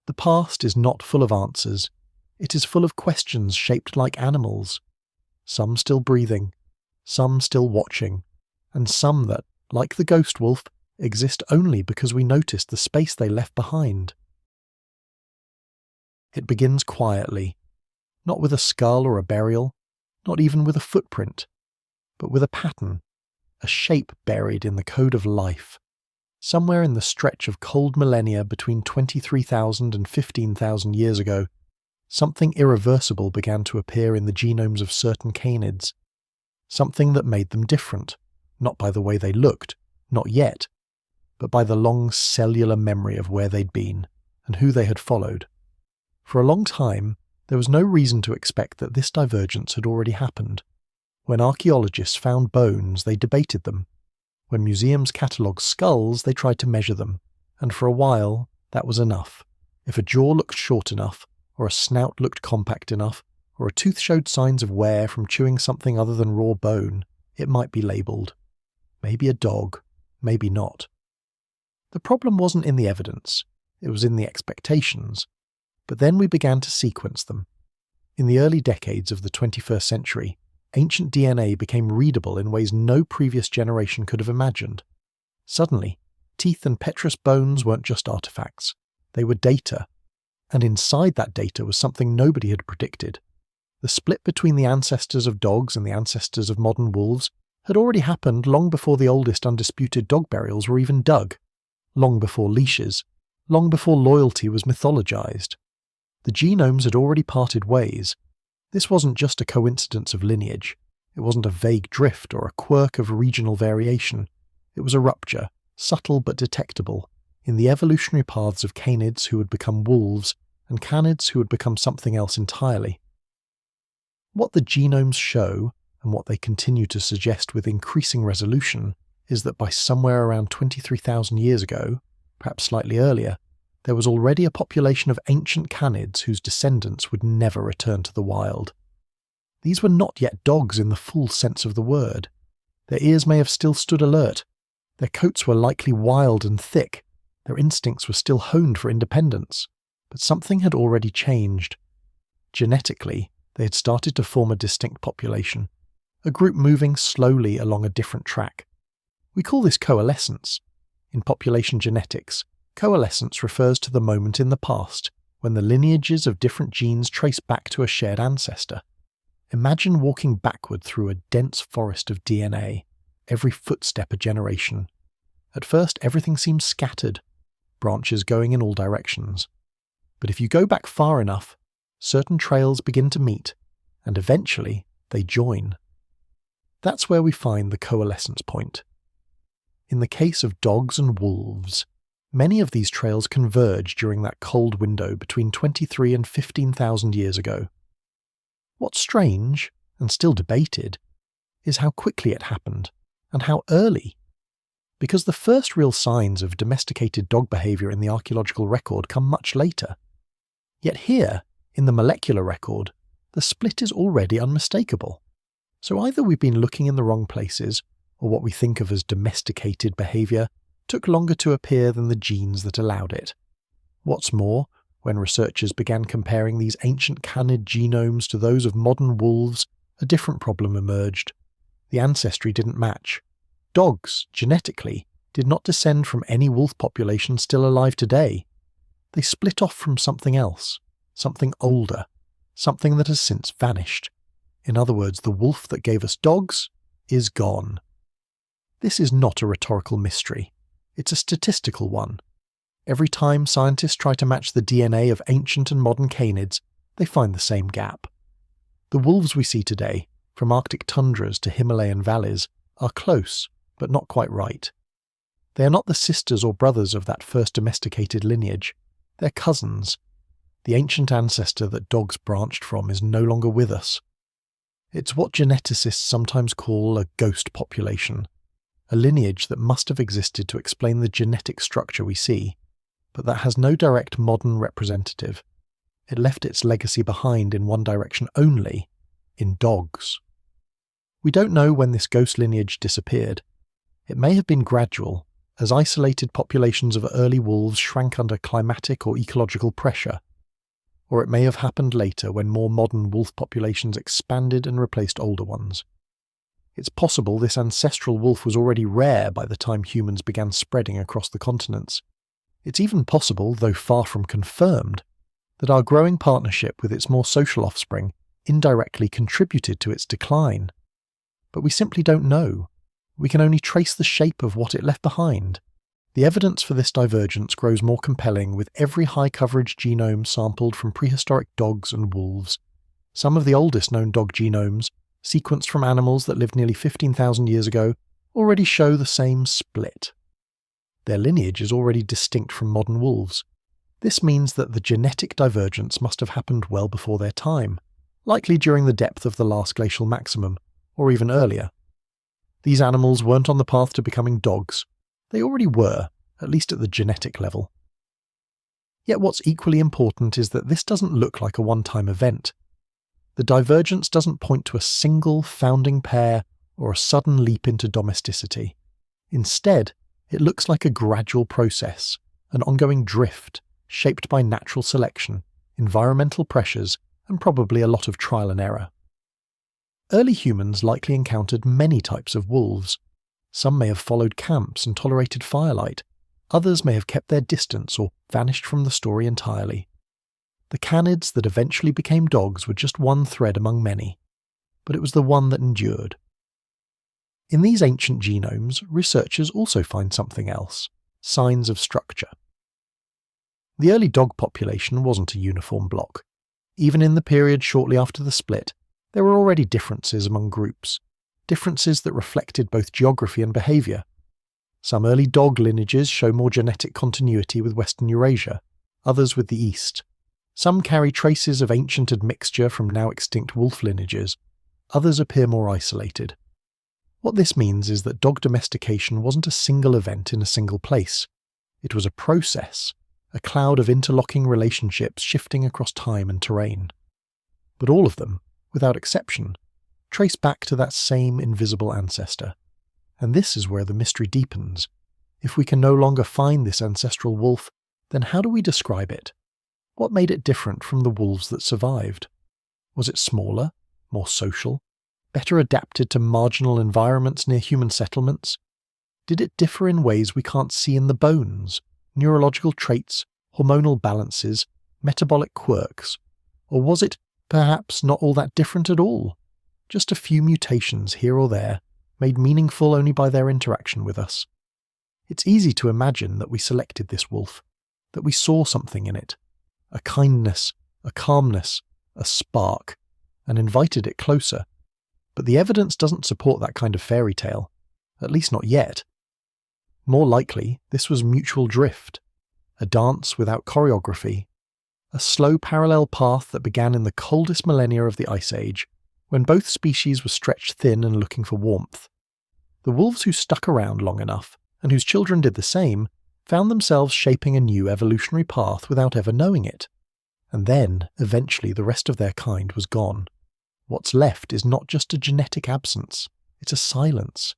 The past is not full of answers. It is full of questions shaped like animals, some still breathing, some still watching, and some that, like the ghost wolf, exist only because we noticed the space they left behind. It begins quietly, not with a skull or a burial, not even with a footprint, but with a pattern, a shape buried in the code of life. Somewhere in the stretch of cold millennia between 23,000 and 15,000 years ago, something irreversible began to appear in the genomes of certain canids, something that made them different, not by the way they looked, not yet, but by the long cellular memory of where they'd been and who they had followed. For a long time, there was no reason to expect that this divergence had already happened. When archaeologists found bones, they debated them. When museums catalogued skulls, they tried to measure them, and for a while, that was enough. If a jaw looked short enough, or a snout looked compact enough, or a tooth showed signs of wear from chewing something other than raw bone, it might be labelled. Maybe a dog, maybe not. The problem wasn't in the evidence, it was in the expectations. But then we began to sequence them. In the early decades of the 21st century, ancient DNA became readable in ways no previous generation could have imagined. Suddenly, teeth and petrous bones weren't just artifacts, they were data. And inside that data was something nobody had predicted. The split between the ancestors of dogs and the ancestors of modern wolves had already happened long before the oldest undisputed dog burials were even dug, long before leashes, long before loyalty was mythologized. The genomes had already parted ways. This wasn't just a coincidence of lineage. It wasn't a vague drift or a quirk of regional variation. It was a rupture, subtle but detectable, in the evolutionary paths of canids who would become wolves and canids who would become something else entirely. What the genomes show, and what they continue to suggest with increasing resolution, is that by somewhere around 23,000 years ago, perhaps slightly earlier, there was already a population of ancient canids whose descendants would never return to the wild. These were not yet dogs in the full sense of the word. Their ears may have still stood alert. Their coats were likely wild and thick. Their instincts were still honed for independence. But something had already changed. Genetically, they had started to form a distinct population, a group moving slowly along a different track. We call this coalescence. In population genetics, coalescence refers to the moment in the past when the lineages of different genes trace back to a shared ancestor. Imagine walking backward through a dense forest of DNA, every footstep a generation. At first, everything seems scattered, branches going in all directions. But if you go back far enough, certain trails begin to meet, and eventually they join. That's where we find the coalescence point. In the case of dogs and wolves, many of these trails converge during that cold window between 23 and 15,000 years ago. What's strange, and still debated, is how quickly it happened, and how early. Because the first real signs of domesticated dog behaviour in the archaeological record come much later. Yet here, in the molecular record, the split is already unmistakable. So either we've been looking in the wrong places, or what we think of as domesticated behaviour took longer to appear than the genes that allowed it. What's more, when researchers began comparing these ancient canid genomes to those of modern wolves, a different problem emerged. The ancestry didn't match. Dogs, genetically, did not descend from any wolf population still alive today. They split off from something else, something older, something that has since vanished. In other words, the wolf that gave us dogs is gone. This is not a rhetorical mystery. It's a statistical one. Every time scientists try to match the DNA of ancient and modern canids, they find the same gap. The wolves we see today, from Arctic tundras to Himalayan valleys, are close, but not quite right. They are not the sisters or brothers of that first domesticated lineage. They're cousins. The ancient ancestor that dogs branched from is no longer with us. It's what geneticists sometimes call a ghost population, a lineage that must have existed to explain the genetic structure we see, but that has no direct modern representative. It left its legacy behind in one direction only, in dogs. We don't know when this ghost lineage disappeared. It may have been gradual, as isolated populations of early wolves shrank under climatic or ecological pressure, or it may have happened later when more modern wolf populations expanded and replaced older ones. It's possible this ancestral wolf was already rare by the time humans began spreading across the continents. It's even possible, though far from confirmed, that our growing partnership with its more social offspring indirectly contributed to its decline. But we simply don't know. We can only trace the shape of what it left behind. The evidence for this divergence grows more compelling with every high-coverage genome sampled from prehistoric dogs and wolves. Some of the oldest known dog genomes, sequenced from animals that lived nearly 15,000 years ago, already show the same split. Their lineage is already distinct from modern wolves. This means that the genetic divergence must have happened well before their time, likely during the depth of the last glacial maximum, or even earlier. These animals weren't on the path to becoming dogs. They already were, at least at the genetic level. Yet what's equally important is that this doesn't look like a one-time event. The divergence doesn't point to a single founding pair or a sudden leap into domesticity. Instead, it looks like a gradual process, an ongoing drift, shaped by natural selection, environmental pressures, and probably a lot of trial and error. Early humans likely encountered many types of wolves. Some may have followed camps and tolerated firelight. Others may have kept their distance or vanished from the story entirely. The canids that eventually became dogs were just one thread among many, but it was the one that endured. In these ancient genomes, researchers also find something else: signs of structure. The early dog population wasn't a uniform block. Even in the period shortly after the split, there were already differences among groups, differences that reflected both geography and behaviour. Some early dog lineages show more genetic continuity with Western Eurasia, others with the East. Some carry traces of ancient admixture from now extinct wolf lineages, others appear more isolated. What this means is that dog domestication wasn't a single event in a single place. It was a process, a cloud of interlocking relationships shifting across time and terrain. But all of them, without exception, trace back to that same invisible ancestor. And this is where the mystery deepens. If we can no longer find this ancestral wolf, then how do we describe it? What made it different from the wolves that survived? Was it smaller, more social, better adapted to marginal environments near human settlements? Did it differ in ways we can't see in the bones, neurological traits, hormonal balances, metabolic quirks? Or was it, perhaps, not all that different at all? Just a few mutations here or there, made meaningful only by their interaction with us. It's easy to imagine that we selected this wolf, that we saw something in it, a kindness, a calmness, a spark, and invited it closer. But the evidence doesn't support that kind of fairy tale, at least not yet. More likely, this was mutual drift, a dance without choreography, a slow parallel path that began in the coldest millennia of the Ice Age, when both species were stretched thin and looking for warmth. The wolves who stuck around long enough, and whose children did the same, found themselves shaping a new evolutionary path without ever knowing it. And then, eventually, the rest of their kind was gone. What's left is not just a genetic absence, it's a silence,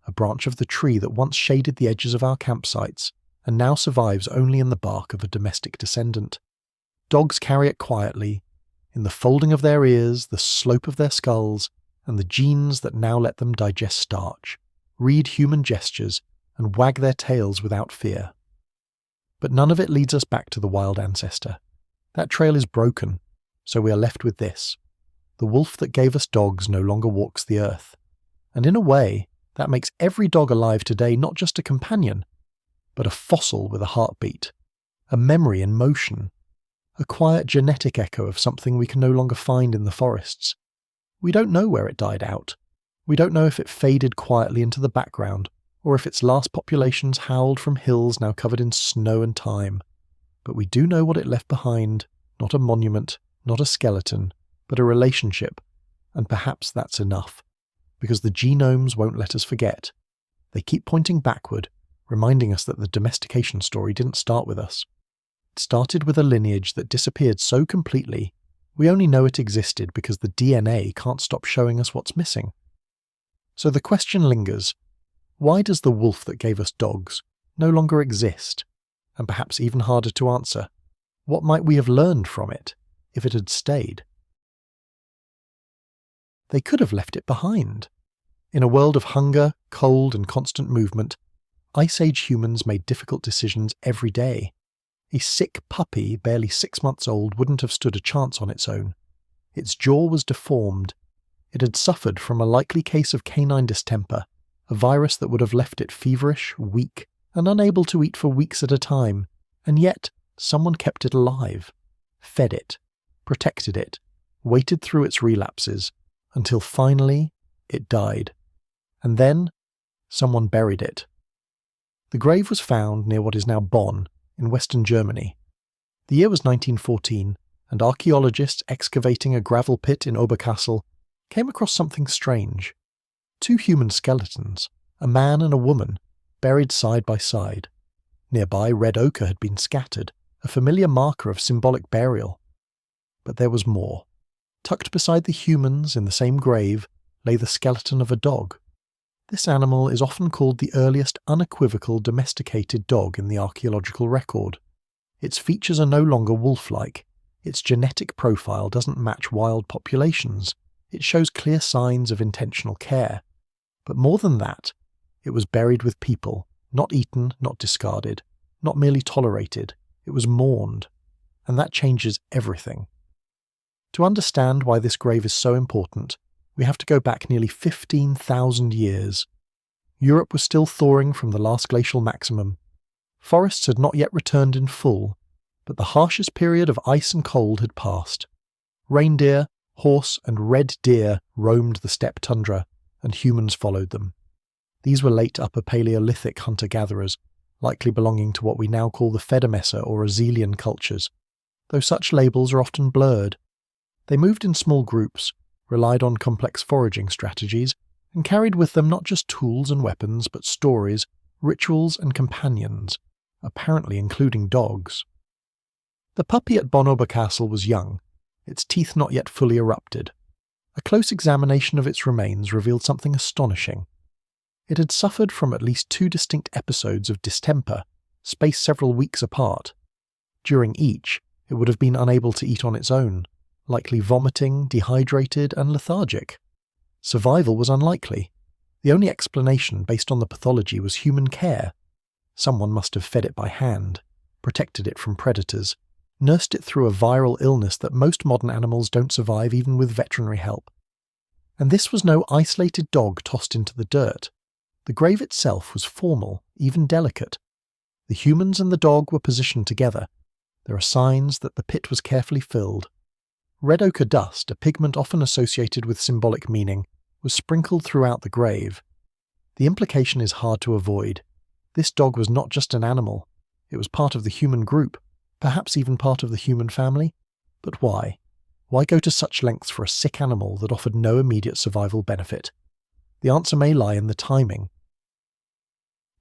a branch of the tree that once shaded the edges of our campsites, and now survives only in the bark of a domestic descendant. Dogs carry it quietly, in the folding of their ears, the slope of their skulls, and the genes that now let them digest starch, read human gestures, and wag their tails without fear. But none of it leads us back to the wild ancestor. That trail is broken, so we are left with this. The wolf that gave us dogs no longer walks the earth. And in a way, that makes every dog alive today not just a companion, but a fossil with a heartbeat, a memory in motion, a quiet genetic echo of something we can no longer find in the forests. We don't know where it died out. We don't know if it faded quietly into the background, or if its last populations howled from hills now covered in snow and time. But we do know what it left behind, not a monument, not a skeleton, but a relationship, and perhaps that's enough, because the genomes won't let us forget. They keep pointing backward, reminding us that the domestication story didn't start with us. It started with a lineage that disappeared so completely, we only know it existed because the DNA can't stop showing us what's missing. So the question lingers, why does the wolf that gave us dogs no longer exist? And perhaps even harder to answer, what might we have learned from it if it had stayed? They could have left it behind. In a world of hunger, cold, and constant movement, Ice Age humans made difficult decisions every day. A sick puppy, barely 6 months old, wouldn't have stood a chance on its own. Its jaw was deformed. It had suffered from a likely case of canine distemper, a virus that would have left it feverish, weak, and unable to eat for weeks at a time, and yet someone kept it alive, fed it, protected it, waited through its relapses, until finally it died. And then someone buried it. The grave was found near what is now Bonn, in western Germany. The year was 1914, and archaeologists excavating a gravel pit in Oberkassel came across something strange. 2 human skeletons, a man and a woman, buried side by side. Nearby, red ochre had been scattered, a familiar marker of symbolic burial. But there was more. Tucked beside the humans in the same grave lay the skeleton of a dog. This animal is often called the earliest unequivocal domesticated dog in the archaeological record. Its features are no longer wolf-like. Its genetic profile doesn't match wild populations. It shows clear signs of intentional care. But more than that, it was buried with people, not eaten, not discarded, not merely tolerated. It was mourned. and that changes everything. To understand why this grave is so important, we have to go back nearly 15,000 years. Europe was still thawing from the last glacial maximum. Forests had not yet returned in full, but the harshest period of ice and cold had passed. Reindeer, horse, and red deer roamed the steppe tundra, and humans followed them. These were late Upper Paleolithic hunter-gatherers, likely belonging to what we now call the Federmesser or Azelian cultures, though such labels are often blurred. They moved in small groups, relied on complex foraging strategies, and carried with them not just tools and weapons, but stories, rituals, and companions, apparently including dogs. The puppy at Bonn Oberkassel was young, its teeth not yet fully erupted. A close examination of its remains revealed something astonishing. It had suffered from at least 2 distinct episodes of distemper, spaced several weeks apart. During each, it would have been unable to eat on its own, likely vomiting, dehydrated, and lethargic. Survival was unlikely. The only explanation based on the pathology was human care. Someone must have fed it by hand, protected it from predators, nursed it through a viral illness that most modern animals don't survive even with veterinary help. And this was no isolated dog tossed into the dirt. The grave itself was formal, even delicate. The humans and the dog were positioned together. There are signs that the pit was carefully filled. Red ochre dust, a pigment often associated with symbolic meaning, was sprinkled throughout the grave. The implication is hard to avoid. This dog was not just an animal. It was part of the human group, perhaps even part of the human family. But why? Why go to such lengths for a sick animal that offered no immediate survival benefit? The answer may lie in the timing.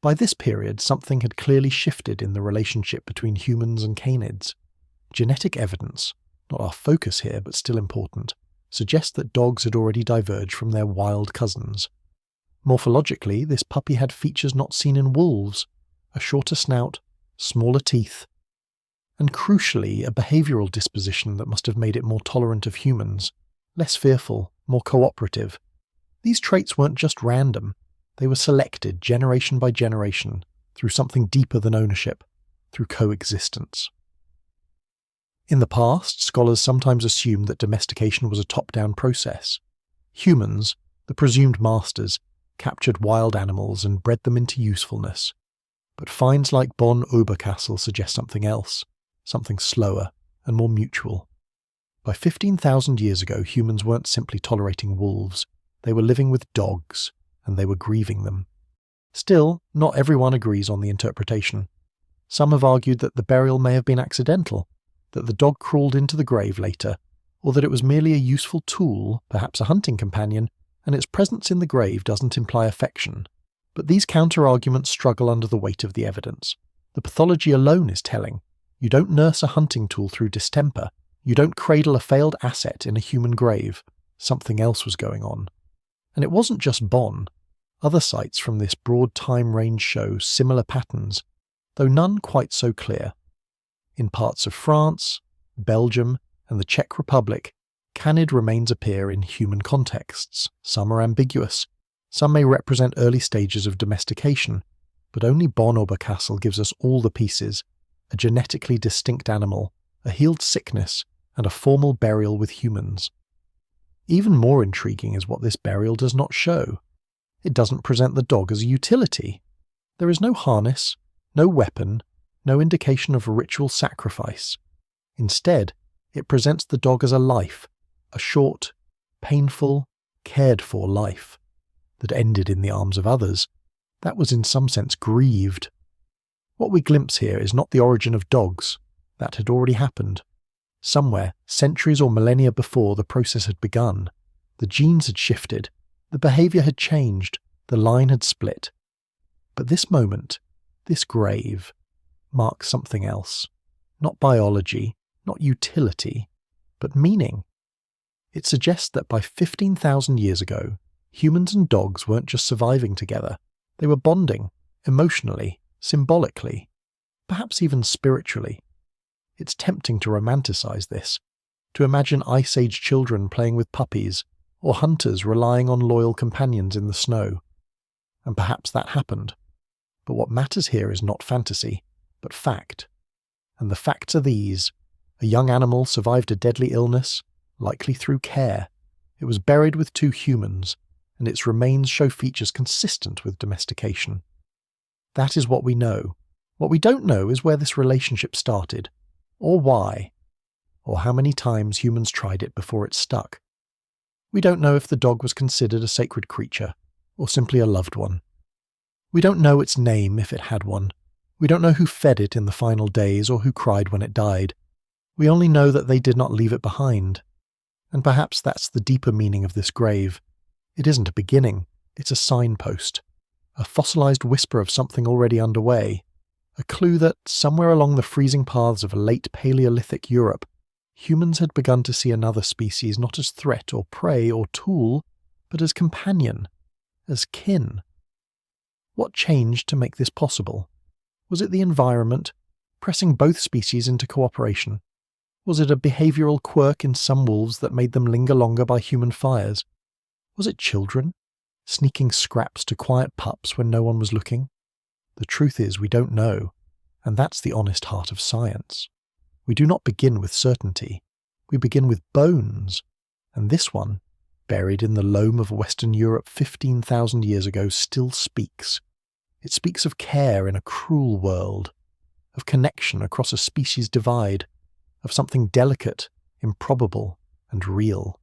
By this period, something had clearly shifted in the relationship between humans and canids. Genetic evidence, not our focus here but still important, suggests that dogs had already diverged from their wild cousins. Morphologically, this puppy had features not seen in wolves: a shorter snout, smaller teeth, and crucially a behavioural disposition that must have made it more tolerant of humans, less fearful, more cooperative. These traits weren't just random. They were selected generation by generation through something deeper than ownership, through coexistence. In the past, scholars sometimes assumed that domestication was a top-down process. Humans, the presumed masters, captured wild animals and bred them into usefulness. But finds like Bonn Oberkassel suggest something else, something slower and more mutual. By 15,000 years ago, humans weren't simply tolerating wolves, they were living with dogs, and they were grieving them. Still, not everyone agrees on the interpretation. Some have argued that the burial may have been accidental, that the dog crawled into the grave later, or that it was merely a useful tool, perhaps a hunting companion, and its presence in the grave doesn't imply affection. But these counter-arguments struggle under the weight of the evidence. The pathology alone is telling. You don't nurse a hunting tool through distemper. You don't cradle a failed asset in a human grave. Something else was going on. And it wasn't just Bonn. Other sites from this broad time range show similar patterns, though none quite so clear. In parts of France, Belgium, and the Czech Republic, canid remains appear in human contexts. Some are ambiguous. Some may represent early stages of domestication, but only Bonn Oberkassel gives us all the pieces: a genetically distinct animal, a healed sickness, and a formal burial with humans. Even more intriguing is what this burial does not show. It doesn't present the dog as a utility. There is no harness, no weapon, no indication of ritual sacrifice. Instead, it presents the dog as a life, a short, painful, cared-for life, that ended in the arms of others, that was in some sense grieved. What we glimpse here is not the origin of dogs. That had already happened. Somewhere, centuries or millennia before the process had begun, the genes had shifted, the behaviour had changed, the line had split. But this moment, this grave, marks something else. Not biology, not utility, but meaning. It suggests that by 15,000 years ago, humans and dogs weren't just surviving together. They were bonding, emotionally, symbolically, perhaps even spiritually. It's tempting to romanticize this, to imagine Ice Age children playing with puppies, or hunters relying on loyal companions in the snow. And perhaps that happened. But what matters here is not fantasy, but fact. And the facts are these. A young animal survived a deadly illness, likely through care. It was buried with 2 humans, and its remains show features consistent with domestication. That is what we know. What we don't know is where this relationship started, or why, or how many times humans tried it before it stuck. We don't know if the dog was considered a sacred creature, or simply a loved one. We don't know its name if it had one. We don't know who fed it in the final days or who cried when it died. We only know that they did not leave it behind. And perhaps that's the deeper meaning of this grave. It isn't a beginning, it's a signpost, a fossilized whisper of something already underway, a clue that somewhere along the freezing paths of a late Paleolithic Europe, humans had begun to see another species not as threat or prey or tool, but as companion, as kin. What changed to make this possible? Was it the environment, pressing both species into cooperation? Was it a behavioural quirk in some wolves that made them linger longer by human fires? Was it children, sneaking scraps to quiet pups when no one was looking? The truth is we don't know, and that's the honest heart of science. We do not begin with certainty. We begin with bones, and this one, buried in the loam of Western Europe 15,000 years ago, still speaks. It speaks of care in a cruel world, of connection across a species divide, of something delicate, improbable, and real.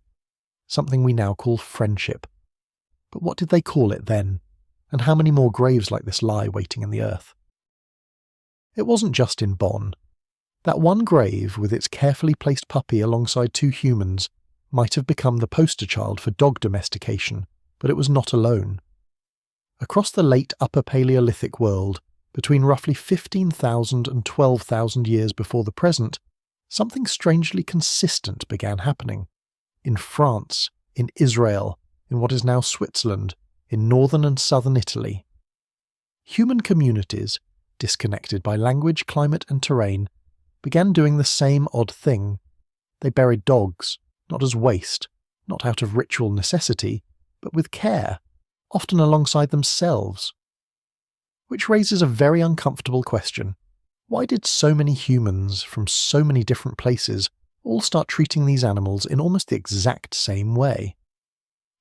Something we now call friendship. But what did they call it then? And how many more graves like this lie waiting in the earth? It wasn't just in Bonn. That one grave, with its carefully placed puppy alongside 2 humans, might have become the poster child for dog domestication, but it was not alone. Across the late Upper Paleolithic world, between roughly 15,000 and 12,000 years before the present, something strangely consistent began happening. In France, in Israel, in what is now Switzerland, in northern and southern Italy. Human communities, disconnected by language, climate and terrain, began doing the same odd thing. They buried dogs, not as waste, not out of ritual necessity, but with care, often alongside themselves. Which raises a very uncomfortable question. Why did so many humans from so many different places all start treating these animals in almost the exact same way?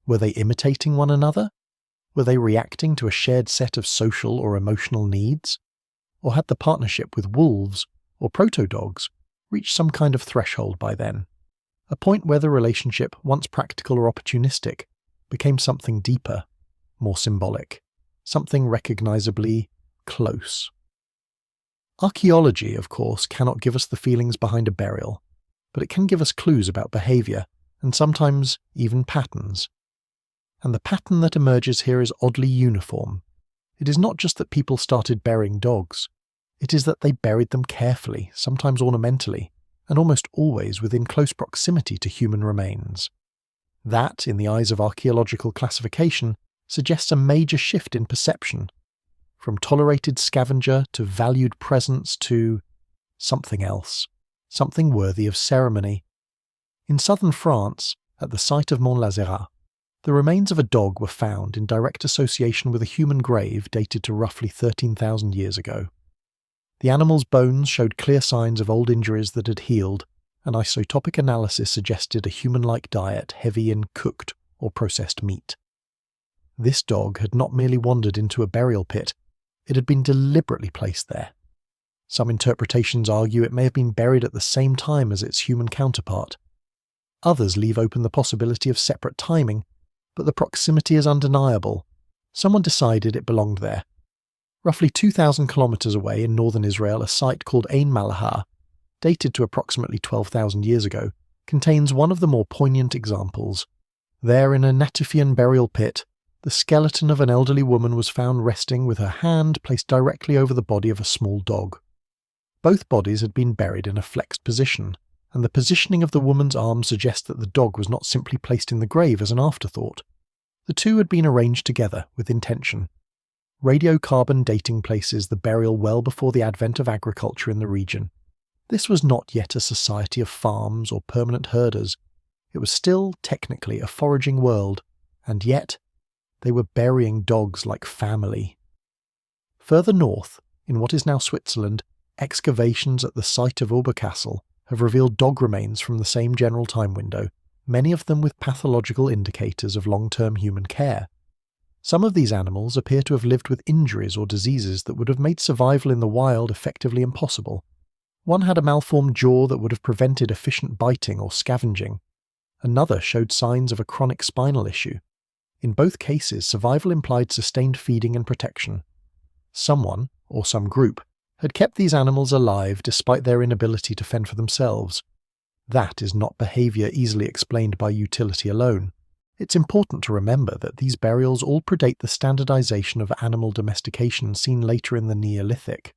Were they imitating one another? Were they reacting to a shared set of social or emotional needs? Or had the partnership with wolves, or proto-dogs, reached some kind of threshold by then? A point where the relationship, once practical or opportunistic, became something deeper, more symbolic, something recognizably close. Archaeology, of course, cannot give us the feelings behind a burial, but it can give us clues about behaviour, and sometimes even patterns. And the pattern that emerges here is oddly uniform. It is not just that people started burying dogs. It is that they buried them carefully, sometimes ornamentally, and almost always within close proximity to human remains. That, in the eyes of archaeological classification, suggests a major shift in perception, from tolerated scavenger to valued presence to something else, something worthy of ceremony. In southern France, at the site of Mont-Lazerat, the remains of a dog were found in direct association with a human grave dated to roughly 13,000 years ago. The animal's bones showed clear signs of old injuries that had healed, and isotopic analysis suggested a human-like diet heavy in cooked or processed meat. This dog had not merely wandered into a burial pit, it had been deliberately placed there. Some interpretations argue it may have been buried at the same time as its human counterpart. Others leave open the possibility of separate timing, but the proximity is undeniable. Someone decided it belonged there. Roughly 2,000 kilometres away in northern Israel, a site called Ein Malahah, dated to approximately 12,000 years ago, contains one of the more poignant examples. There, in a Natufian burial pit, the skeleton of an elderly woman was found resting with her hand placed directly over the body of a small dog. Both bodies had been buried in a flexed position, and the positioning of the woman's arms suggests that the dog was not simply placed in the grave as an afterthought. The two had been arranged together with intention. Radiocarbon dating places the burial well before the advent of agriculture in the region. This was not yet a society of farms or permanent herders. It was still, technically, a foraging world, and yet they were burying dogs like family. Further north, in what is now Switzerland, excavations at the site of Oberkassel have revealed dog remains from the same general time window, many of them with pathological indicators of long-term human care. Some of these animals appear to have lived with injuries or diseases that would have made survival in the wild effectively impossible. One had a malformed jaw that would have prevented efficient biting or scavenging. Another showed signs of a chronic spinal issue. In both cases, survival implied sustained feeding and protection. Someone, or some group, had kept these animals alive despite their inability to fend for themselves. That is not behaviour easily explained by utility alone. It's important to remember that these burials all predate the standardisation of animal domestication seen later in the Neolithic.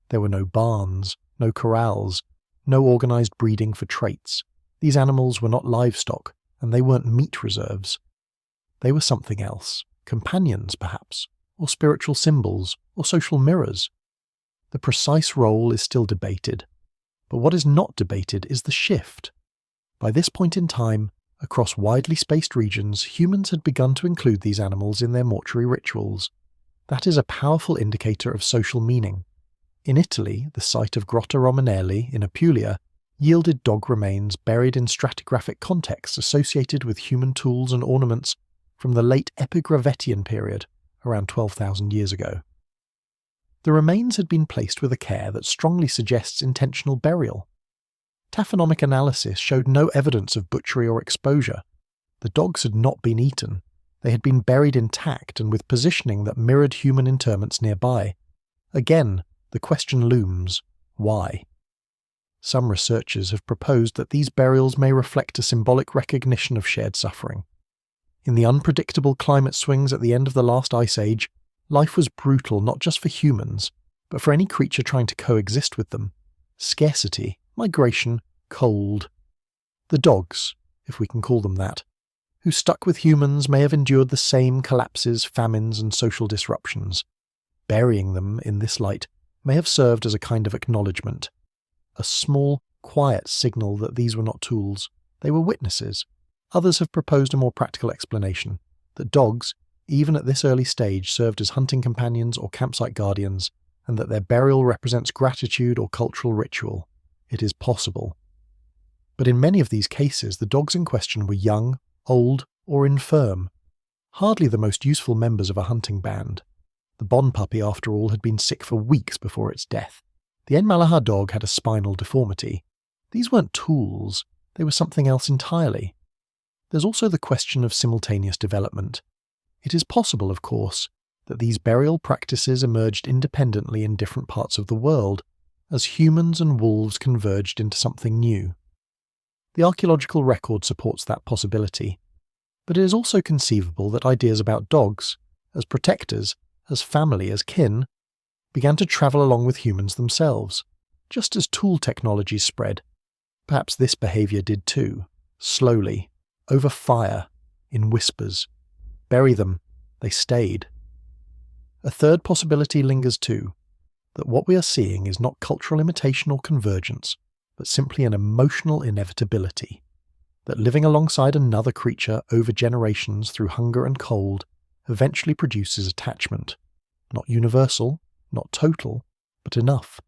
There were no barns, no corrals, no organised breeding for traits. These animals were not livestock, and they weren't meat reserves. They were something else, companions perhaps, or spiritual symbols, or social mirrors. The precise role is still debated, but what is not debated is the shift. By this point in time, across widely spaced regions, humans had begun to include these animals in their mortuary rituals. That is a powerful indicator of social meaning. In Italy, the site of Grotta Romanelli in Apulia yielded dog remains buried in stratigraphic contexts associated with human tools and ornaments from the late Epigravettian period, around 12,000 years ago. The remains had been placed with a care that strongly suggests intentional burial. Taphonomic analysis showed no evidence of butchery or exposure. The dogs had not been eaten. They had been buried intact and with positioning that mirrored human interments nearby. Again, the question looms, why? Some researchers have proposed that these burials may reflect a symbolic recognition of shared suffering. In the unpredictable climate swings at the end of the last ice age, life was brutal not just for humans, but for any creature trying to coexist with them. Scarcity, migration, cold. The dogs, if we can call them that, who stuck with humans may have endured the same collapses, famines, and social disruptions. Burying them in this light may have served as a kind of acknowledgement, a small, quiet signal that these were not tools, they were witnesses. Others have proposed a more practical explanation, that dogs, even at this early stage, served as hunting companions or campsite guardians, and that their burial represents gratitude or cultural ritual. It is possible. But in many of these cases, the dogs in question were young, old, or infirm, hardly the most useful members of a hunting band. The Bonn puppy, after all, had been sick for weeks before its death. The 𝐓𝐈𝐌𝐿𝐄𝐒𝐌𝐿 dog had a spinal deformity. These weren't tools, they were something else entirely. There's also the question of simultaneous development. It is possible, of course, that these burial practices emerged independently in different parts of the world, as humans and wolves converged into something new. The archaeological record supports that possibility, but it is also conceivable that ideas about dogs, as protectors, as family, as kin, began to travel along with humans themselves, just as tool technologies spread. Perhaps this behaviour did too, slowly, over fire, in whispers. Bury them, they stayed. A third possibility lingers too, that what we are seeing is not cultural imitation or convergence, but simply an emotional inevitability, that living alongside another creature over generations through hunger and cold eventually produces attachment, not universal, not total, but enough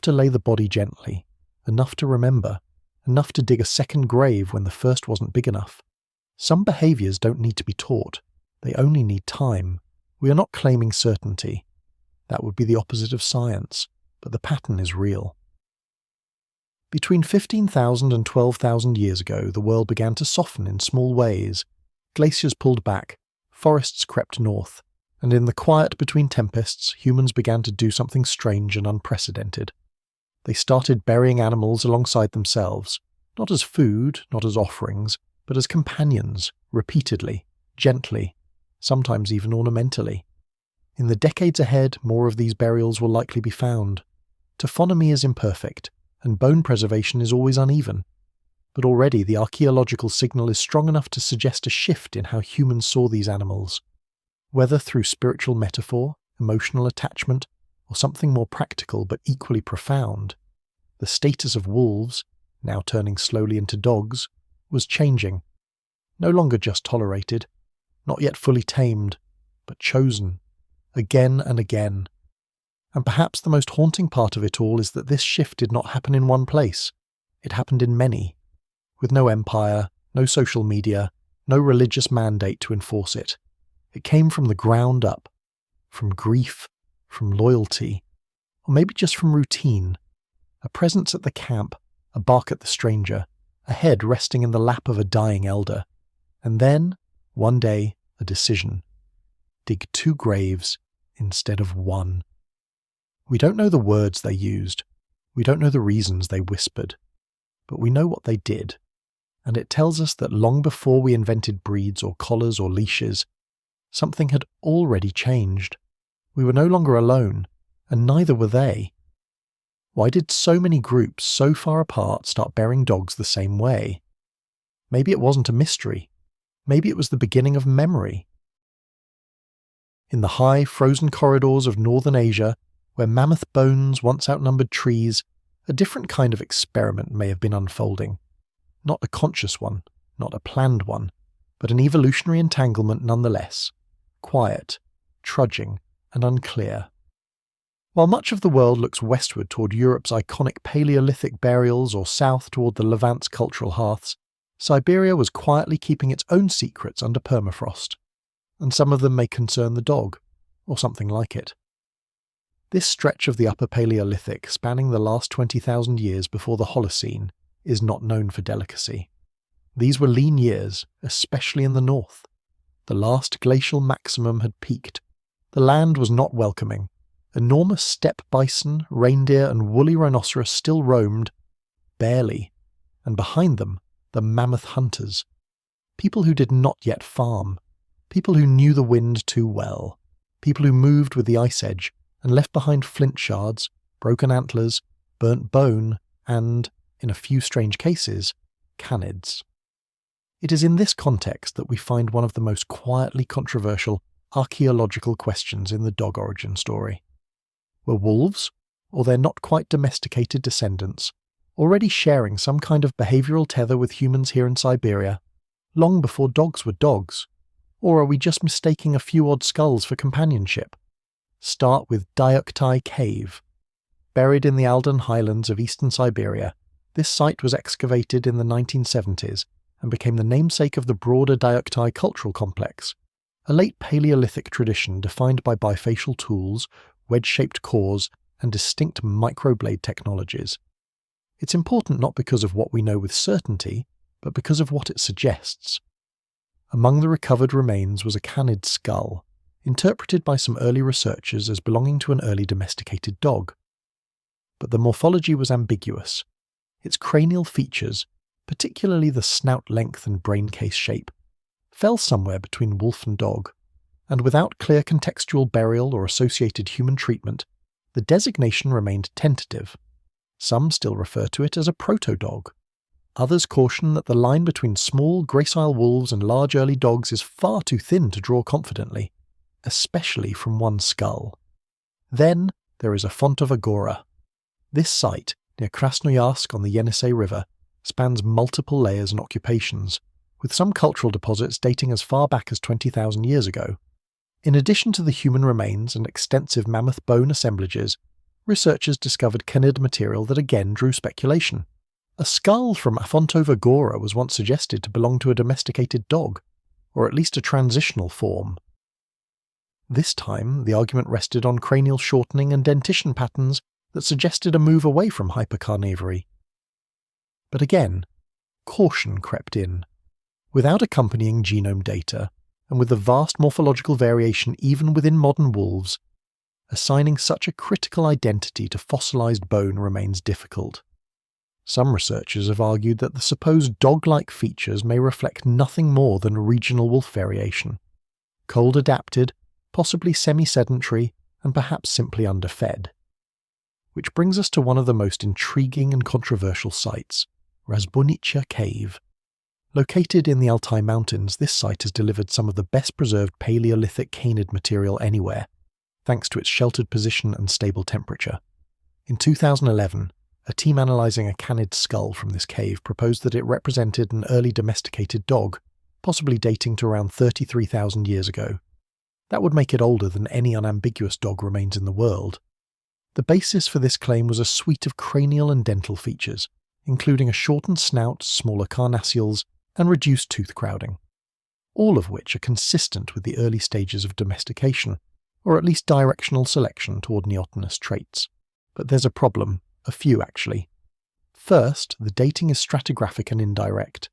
to lay the body gently, enough to remember, enough to dig a second grave when the first wasn't big enough. Some behaviours don't need to be taught, they only need time. We are not claiming certainty. That would be the opposite of science, but the pattern is real. Between 15,000 and 12,000 years ago, the world began to soften in small ways. Glaciers pulled back, forests crept north, and in the quiet between tempests, humans began to do something strange and unprecedented. They started burying animals alongside themselves, not as food, not as offerings, but as companions, repeatedly, gently, sometimes even ornamentally. In the decades ahead, more of these burials will likely be found. Taphonomy is imperfect, and bone preservation is always uneven. But already the archaeological signal is strong enough to suggest a shift in how humans saw these animals. Whether through spiritual metaphor, emotional attachment, or something more practical but equally profound, the status of wolves, now turning slowly into dogs, was changing. No longer just tolerated, not yet fully tamed, but chosen, again and again. And perhaps the most haunting part of it all is that this shift did not happen in one place. it happened in many, with no empire, no social media, no religious mandate to enforce it. It came from the ground up, from grief, from loyalty, or maybe just from routine. A presence at the camp, a bark at the stranger, a head resting in the lap of a dying elder, and then, one day, a decision. Dig 2 graves instead of 1. We don't know the words they used, we don't know the reasons they whispered, but we know what they did, and it tells us that long before we invented breeds or collars or leashes, something had already changed. We were no longer alone, and neither were they. Why did so many groups so far apart start bearing dogs the same way? Maybe it wasn't a mystery. Maybe it was the beginning of memory. In the high, frozen corridors of northern Asia, where mammoth bones once outnumbered trees, a different kind of experiment may have been unfolding. Not a conscious one, not a planned one, but an evolutionary entanglement nonetheless. Quiet, trudging, and unclear. While much of the world looks westward toward Europe's iconic Paleolithic burials or south toward the Levant's cultural hearths, Siberia was quietly keeping its own secrets under permafrost, and some of them may concern the dog, or something like it. This stretch of the Upper Paleolithic, spanning the last 20,000 years before the Holocene, is not known for delicacy. These were lean years, especially in the north. The last glacial maximum had peaked. The land was not welcoming. Enormous steppe bison, reindeer, and woolly rhinoceros still roamed, barely, and behind them, the mammoth hunters. People who did not yet farm. People who knew the wind too well. People who moved with the ice edge and left behind flint shards, broken antlers, burnt bone, and, in a few strange cases, canids. It is in this context that we find one of the most quietly controversial archaeological questions in the dog origin story. Were wolves, or their not quite domesticated descendants, already sharing some kind of behavioural tether with humans here in Siberia, long before dogs were dogs? Or are we just mistaking a few odd skulls for companionship? Start with 𝐓𝐈𝐌𝐿𝐄𝐒. Buried in the Aldan highlands of eastern Siberia, this site was excavated in the 1970s and became the namesake of the broader 𝐓𝐈𝐌𝐿𝐄𝐒 cultural complex, a late Paleolithic tradition defined by bifacial tools, wedge-shaped cores, and distinct microblade technologies. It's important not because of what we know with certainty, but because of what it suggests. Among the recovered remains was a canid skull, interpreted by some early researchers as belonging to an early domesticated dog. But the morphology was ambiguous. Its cranial features, particularly the snout length and brain case shape, fell somewhere between wolf and dog, and without clear contextual burial or associated human treatment, the designation remained tentative. Some still refer to it as a proto-dog. Others caution that the line between small, gracile wolves and large early dogs is far too thin to draw confidently, especially from one skull. Then there is 𝐓𝐈𝐌𝐿𝐄𝐒 Agora. This site, near Krasnoyarsk on the Yenisei River, spans multiple layers and occupations, with some cultural deposits dating as far back as 20,000 years ago. In addition to the human remains and extensive mammoth bone assemblages, researchers discovered canid material that again drew speculation. A skull from 𝐓𝐈𝐿𝐄𝐒 Agora was once suggested to belong to a domesticated dog, or at least a transitional form. This time, the argument rested on cranial shortening and dentition patterns that suggested a move away from hypercarnivory. But again, caution crept in. Without accompanying genome data, and with the vast morphological variation even within modern wolves, assigning such a critical identity to fossilized bone remains difficult. Some researchers have argued that the supposed dog-like features may reflect nothing more than regional wolf variation. Cold-adapted, possibly semi-sedentary, and perhaps simply underfed. Which brings us to one of the most intriguing and controversial sites, Razbunitsa Cave. Located in the Altai Mountains, this site has delivered some of the best preserved Paleolithic canid material anywhere, thanks to its sheltered position and stable temperature. In 2011, a team analysing a canid skull from this cave proposed that it represented an early domesticated dog, possibly dating to around 33,000 years ago. That would make it older than any unambiguous dog remains in the world. The basis for this claim was a suite of cranial and dental features, including a shortened snout, smaller carnassials, and reduced tooth crowding, all of which are consistent with the early stages of domestication, or at least directional selection toward neotenous traits. But there's a problem, a few actually. First, the dating is stratigraphic and indirect.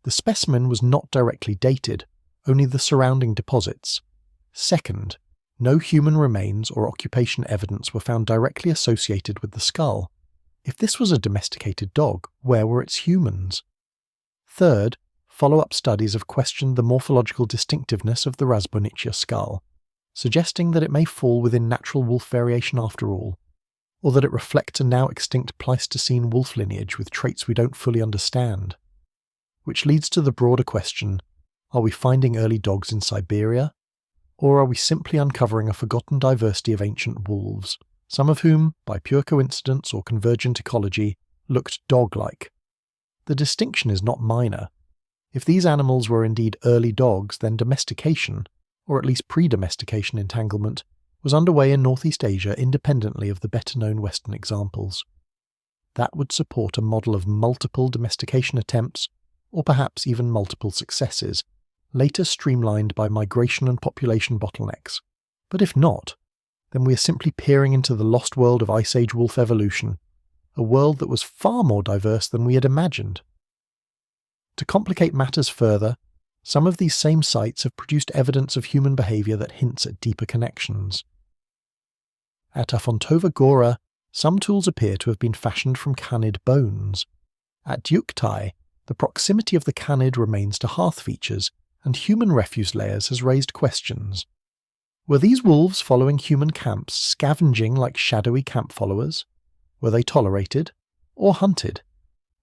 The specimen was not directly dated, only the surrounding deposits. Second, no human remains or occupation evidence were found directly associated with the skull. If this was a domesticated dog, where were its humans? Third, follow-up studies have questioned the morphological distinctiveness of the Rasbonichia skull, suggesting that it may fall within natural wolf variation after all, or that it reflects a now extinct Pleistocene wolf lineage with traits we don't fully understand. Which leads to the broader question, are we finding early dogs in Siberia? Or are we simply uncovering a forgotten diversity of ancient wolves, some of whom, by pure coincidence or convergent ecology, looked dog-like? The distinction is not minor. If these animals were indeed early dogs, then domestication, or at least pre-domestication entanglement, was underway in Northeast Asia independently of the better-known Western examples. That would support a model of multiple domestication attempts, or perhaps even multiple successes, later streamlined by migration and population bottlenecks. But if not, then we are simply peering into the lost world of Ice Age wolf evolution, a world that was far more diverse than we had imagined. To complicate matters further, some of these same sites have produced evidence of human behaviour that hints at deeper connections. At Afontova Gora, some tools appear to have been fashioned from canid bones. At 𝐓𝐈𝐌𝐄𝐒𝐌𝐏𝐒, the proximity of the canid remains to hearth features, and human refuse layers has raised questions. Were these wolves following human camps scavenging like shadowy camp followers? Were they tolerated? Or hunted?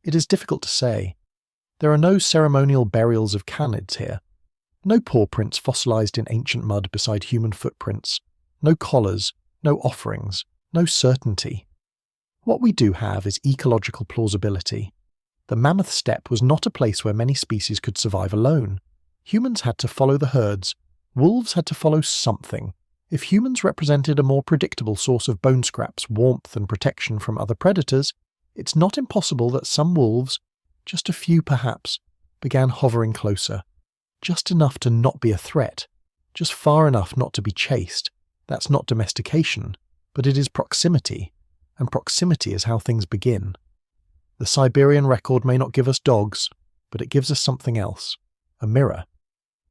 It is difficult to say. There are no ceremonial burials of canids here. No paw prints fossilized in ancient mud beside human footprints. No collars, no offerings, no certainty. What we do have is ecological plausibility. The mammoth steppe was not a place where many species could survive alone. Humans had to follow the herds. Wolves had to follow something. If humans represented a more predictable source of bone scraps, warmth and protection from other predators, it's not impossible that some wolves, just a few perhaps, began hovering closer. Just enough to not be a threat. Just far enough not to be chased. That's not domestication, but it is proximity, and proximity is how things begin. The Siberian record may not give us dogs, but it gives us something else. A mirror.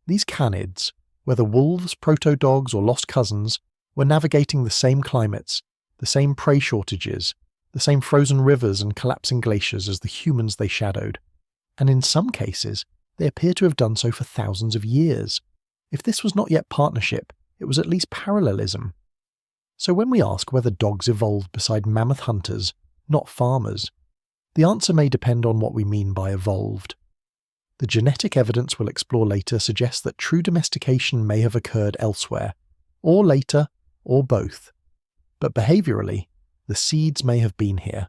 These canids, whether wolves, proto-dogs or lost cousins, were navigating the same climates, the same prey shortages, the same frozen rivers and collapsing glaciers as the humans they shadowed. And in some cases, they appear to have done so for thousands of years. If this was not yet partnership, it was at least parallelism. So when we ask whether dogs evolved beside mammoth hunters, not farmers, the answer may depend on what we mean by evolved. The genetic evidence we'll explore later suggests that true domestication may have occurred elsewhere, or later, or both. But behaviourally, the seeds may have been here.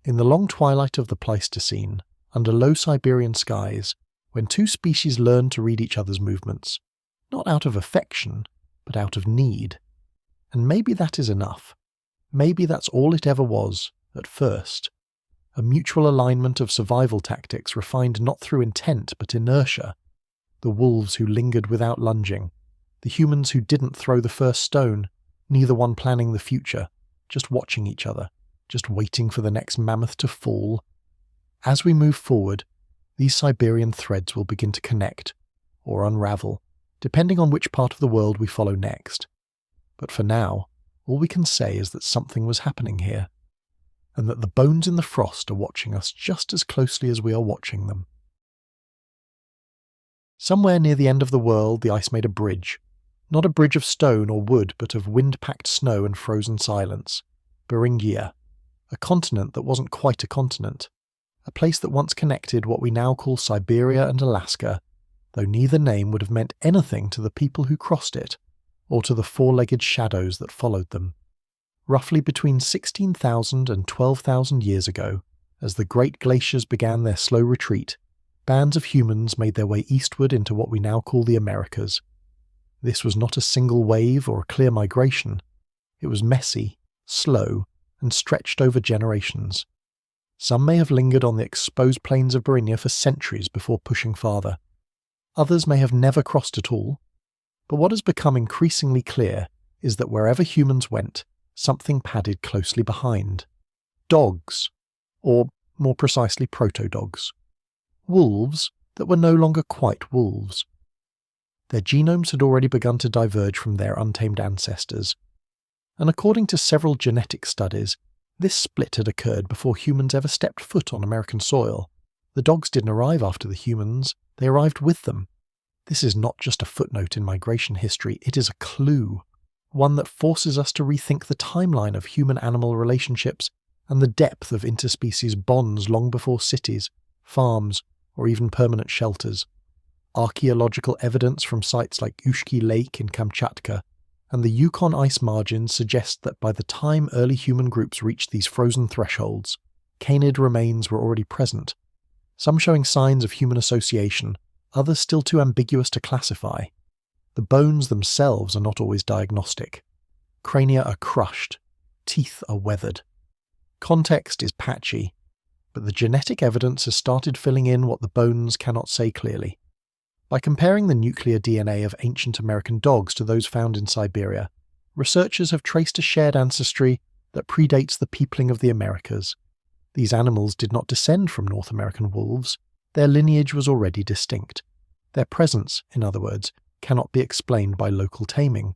In the long twilight of the Pleistocene, under low Siberian skies, when two species learned to read each other's movements, not out of affection, but out of need. And maybe that is enough. Maybe that's all it ever was, at first. A mutual alignment of survival tactics refined not through intent but inertia. The wolves who lingered without lunging. The humans who didn't throw the first stone, neither one planning the future, just watching each other, just waiting for the next mammoth to fall. As we move forward, these Siberian threads will begin to connect, or unravel, depending on which part of the world we follow next. But for now, all we can say is that something was happening here, and that the bones in the frost are watching us just as closely as we are watching them. Somewhere near the end of the world, the ice made a bridge. Not a bridge of stone or wood, but of wind-packed snow and frozen silence. Bering, a continent that wasn't quite a continent. A place that once connected what we now call Siberia and Alaska, though neither name would have meant anything to the people who crossed it, or to the four-legged shadows that followed them. Roughly between 16,000 and 12,000 years ago, as the great glaciers began their slow retreat, bands of humans made their way eastward into what we now call the Americas. This was not a single wave or a clear migration. It was messy, slow, and stretched over generations. Some may have lingered on the exposed plains of Bering for centuries before pushing farther. Others may have never crossed at all. But what has become increasingly clear is that wherever humans went, something padded closely behind. Dogs, or more precisely proto-dogs. Wolves that were no longer quite wolves. Their genomes had already begun to diverge from their untamed ancestors. And according to several genetic studies, this split had occurred before humans ever stepped foot on American soil. The dogs didn't arrive after the humans, they arrived with them. This is not just a footnote in migration history, it is a clue. One that forces us to rethink the timeline of human-animal relationships and the depth of interspecies bonds long before cities, farms, or even permanent shelters. Archaeological evidence from sites like 𝐓𝐈𝐌𝐿𝐄𝐒 Lake in Kamchatka and the Yukon ice margins suggest that by the time early human groups reached these frozen thresholds, canid remains were already present, some showing signs of human association, others still too ambiguous to classify. The bones themselves are not always diagnostic. Crania are crushed, teeth are weathered. Context is patchy, but the genetic evidence has started filling in what the bones cannot say clearly. By comparing the nuclear DNA of ancient American dogs to those found in Siberia, researchers have traced a shared ancestry that predates the peopling of the Americas. These animals did not descend from North American wolves, their lineage was already distinct. Their presence, in other words, cannot be explained by local taming.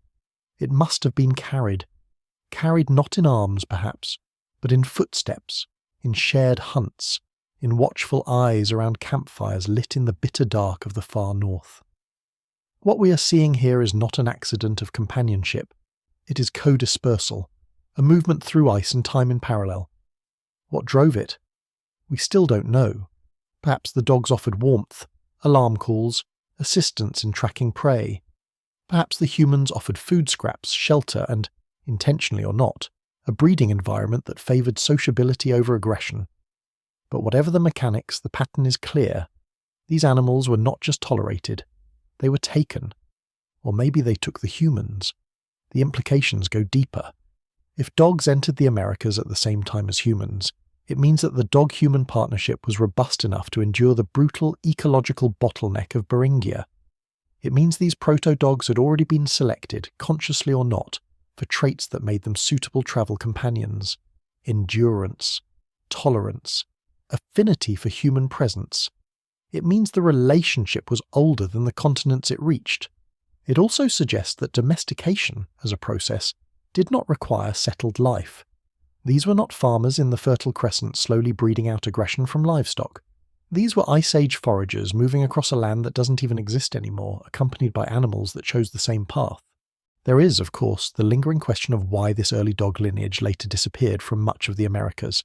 It must have been carried not in arms perhaps, but in footsteps, in shared hunts, in watchful eyes around campfires lit in the bitter dark of the far north. What we are seeing here is not an accident of companionship, it is co-dispersal, a movement through ice and time in parallel. What drove it? We still don't know. Perhaps the dogs offered warmth, alarm calls, assistance in tracking prey. Perhaps the humans offered food scraps, shelter and, intentionally or not, a breeding environment that favoured sociability over aggression. But whatever the mechanics, the pattern is clear. These animals were not just tolerated, they were taken. Or maybe they took the humans. The implications go deeper. If dogs entered the Americas at the same time as humans, it means that the dog-human partnership was robust enough to endure the brutal ecological bottleneck of Beringia. It means these proto-dogs had already been selected, consciously or not, for traits that made them suitable travel companions. Endurance, tolerance, affinity for human presence. It means the relationship was older than the continents it reached. It also suggests that domestication, as a process, did not require settled life. These were not farmers in the Fertile Crescent slowly breeding out aggression from livestock. These were Ice Age foragers moving across a land that doesn't even exist anymore, accompanied by animals that chose the same path. There is, of course, the lingering question of why this early dog lineage later disappeared from much of the Americas.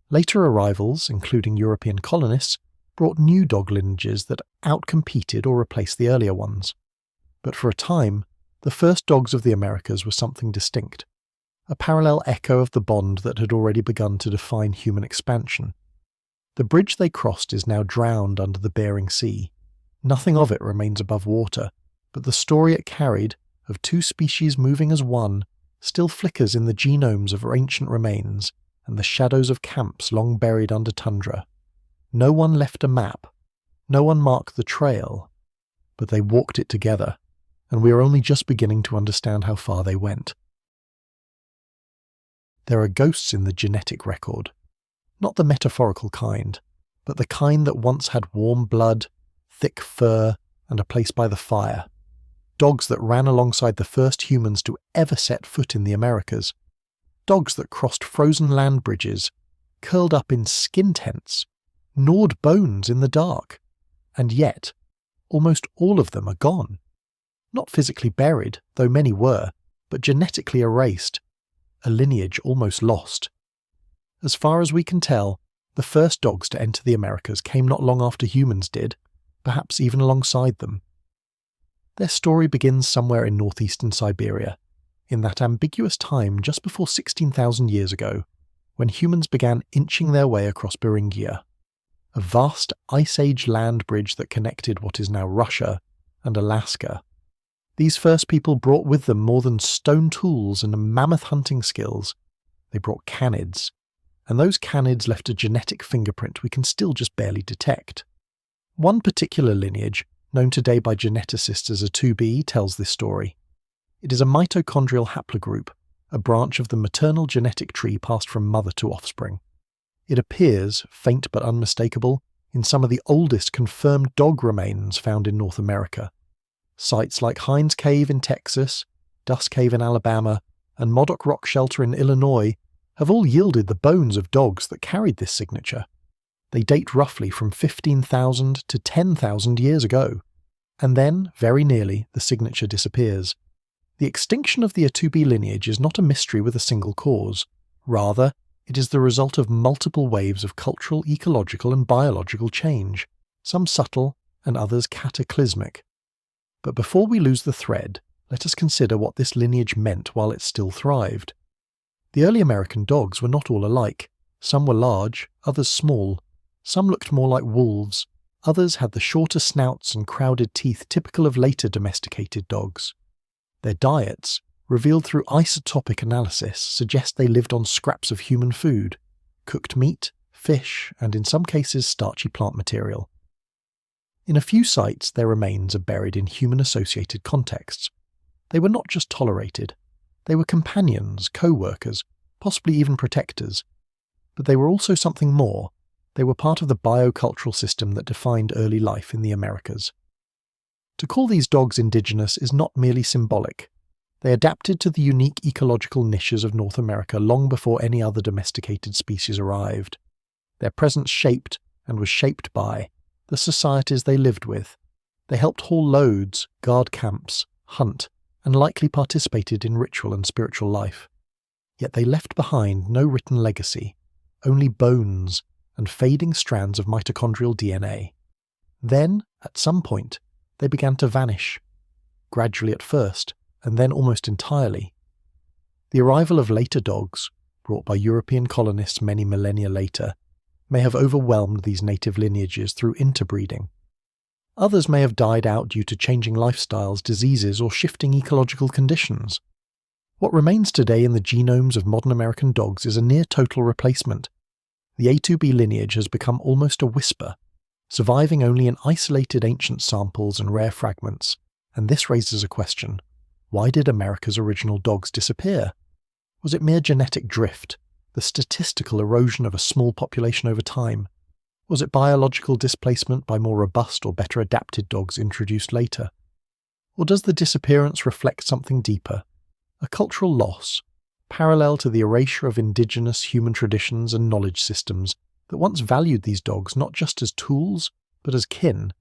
Later arrivals, including European colonists, brought new dog lineages that outcompeted or replaced the earlier ones. But for a time, the first dogs of the Americas were something distinct, a parallel echo of the bond that had already begun to define human expansion. The bridge they crossed is now drowned under the Bering Sea. Nothing of it remains above water, but the story it carried, of two species moving as one, still flickers in the genomes of ancient remains and the shadows of camps long buried under tundra. No one left a map, no one marked the trail, but they walked it together, and we are only just beginning to understand how far they went. There are ghosts in the genetic record, not the metaphorical kind, but the kind that once had warm blood, thick fur, and a place by the fire. Dogs that ran alongside the first humans to ever set foot in the Americas. Dogs that crossed frozen land bridges, curled up in skin tents, gnawed bones in the dark. And yet, almost all of them are gone. Not physically buried, though many were, but genetically erased. A lineage almost lost. As far as we can tell, the first dogs to enter the Americas came not long after humans did, perhaps even alongside them. Their story begins somewhere in northeastern Siberia, in that ambiguous time just before 16,000 years ago, when humans began inching their way across Beringia, a vast Ice Age land bridge that connected what is now Russia and Alaska. These first people brought with them more than stone tools and mammoth hunting skills. They brought canids, and those canids left a genetic fingerprint we can still just barely detect. One particular lineage, known today by geneticists as 𝐓𝐈𝐌𝐄𝐒, tells this story. It is a mitochondrial haplogroup, a branch of the maternal genetic tree passed from mother to offspring. It appears, faint but unmistakable, in some of the oldest confirmed dog remains found in North America. Sites like Hinds Cave in Texas, Dust Cave in Alabama, and Modoc Rock Shelter in Illinois have all yielded the bones of dogs that carried this signature. They date roughly from 15,000 to 10,000 years ago, and then, very nearly, the signature disappears. The extinction of the 𝐓𝐈𝐌𝐄𝐒 lineage is not a mystery with a single cause. Rather, it is the result of multiple waves of cultural, ecological, and biological change, some subtle and others cataclysmic. But before we lose the thread, let us consider what this lineage meant while it still thrived. The early American dogs were not all alike. Some were large, others small. Some looked more like wolves. Others had the shorter snouts and crowded teeth typical of later domesticated dogs. Their diets, revealed through isotopic analysis, suggest they lived on scraps of human food, cooked meat, fish, and in some cases starchy plant material. In a few sites, their remains are buried in human-associated contexts. They were not just tolerated. They were companions, co-workers, possibly even protectors. But they were also something more. They were part of the biocultural system that defined early life in the Americas. To call these dogs indigenous is not merely symbolic. They adapted to the unique ecological niches of North America long before any other domesticated species arrived. Their presence shaped, and was shaped by, the societies they lived with. They helped haul loads, guard camps, hunt, and likely participated in ritual and spiritual life. Yet they left behind no written legacy, only bones and fading strands of mitochondrial DNA. Then, at some point, they began to vanish, gradually at first, and then almost entirely. The arrival of later dogs, brought by European colonists many millennia later, may have overwhelmed these native lineages through interbreeding. Others may have died out due to changing lifestyles, diseases, or shifting ecological conditions. What remains today in the genomes of modern American dogs is a near-total replacement. The 𝐓𝐈𝐌𝐄𝐒 lineage has become almost a whisper, surviving only in isolated ancient samples and rare fragments, and this raises a question. Why did America's original dogs disappear? Was it mere genetic drift, the statistical erosion of a small population over time? Was it biological displacement by more robust or better adapted dogs introduced later? Or does the disappearance reflect something deeper, a cultural loss, parallel to the erasure of indigenous human traditions and knowledge systems that once valued these dogs not just as tools, but as kin?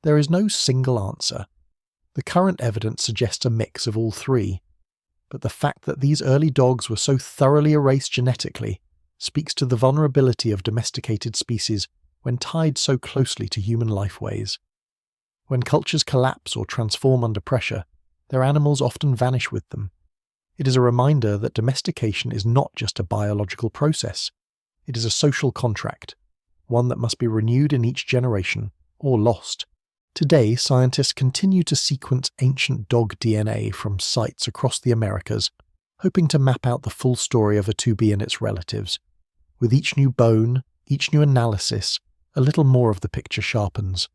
There is no single answer. The current evidence suggests a mix of all three, but the fact that these early dogs were so thoroughly erased genetically speaks to the vulnerability of domesticated species when tied so closely to human lifeways. When cultures collapse or transform under pressure, their animals often vanish with them. It is a reminder that domestication is not just a biological process. It is a social contract, one that must be renewed in each generation, or lost. Today, scientists continue to sequence ancient dog DNA from sites across the Americas, hoping to map out the full story of 𝐓𝐈𝐌𝐄𝐒 and its relatives. With each new bone, each new analysis, a little more of the picture sharpens.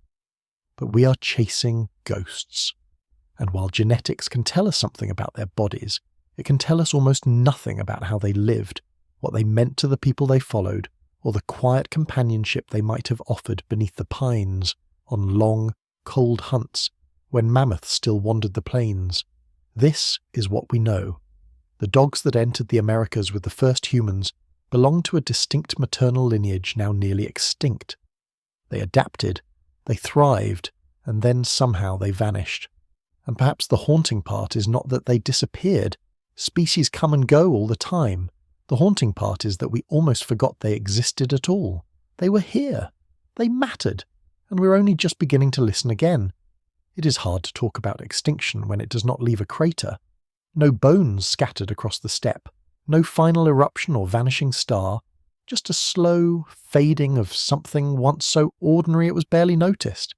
But we are chasing ghosts. And while genetics can tell us something about their bodies, it can tell us almost nothing about how they lived, what they meant to the people they followed, or the quiet companionship they might have offered beneath the pines, on long, cold hunts, when mammoths still wandered the plains. This is what we know. The dogs that entered the Americas with the first humans belonged to a distinct maternal lineage now nearly extinct. They adapted, they thrived, and then somehow they vanished. And perhaps the haunting part is not that they disappeared. Species come and go all the time. The haunting part is that we almost forgot they existed at all. They were here. They mattered. And we're only just beginning to listen again. It is hard to talk about extinction when it does not leave a crater. No bones scattered across the steppe, no final eruption or vanishing star, just a slow fading of something once so ordinary it was barely noticed.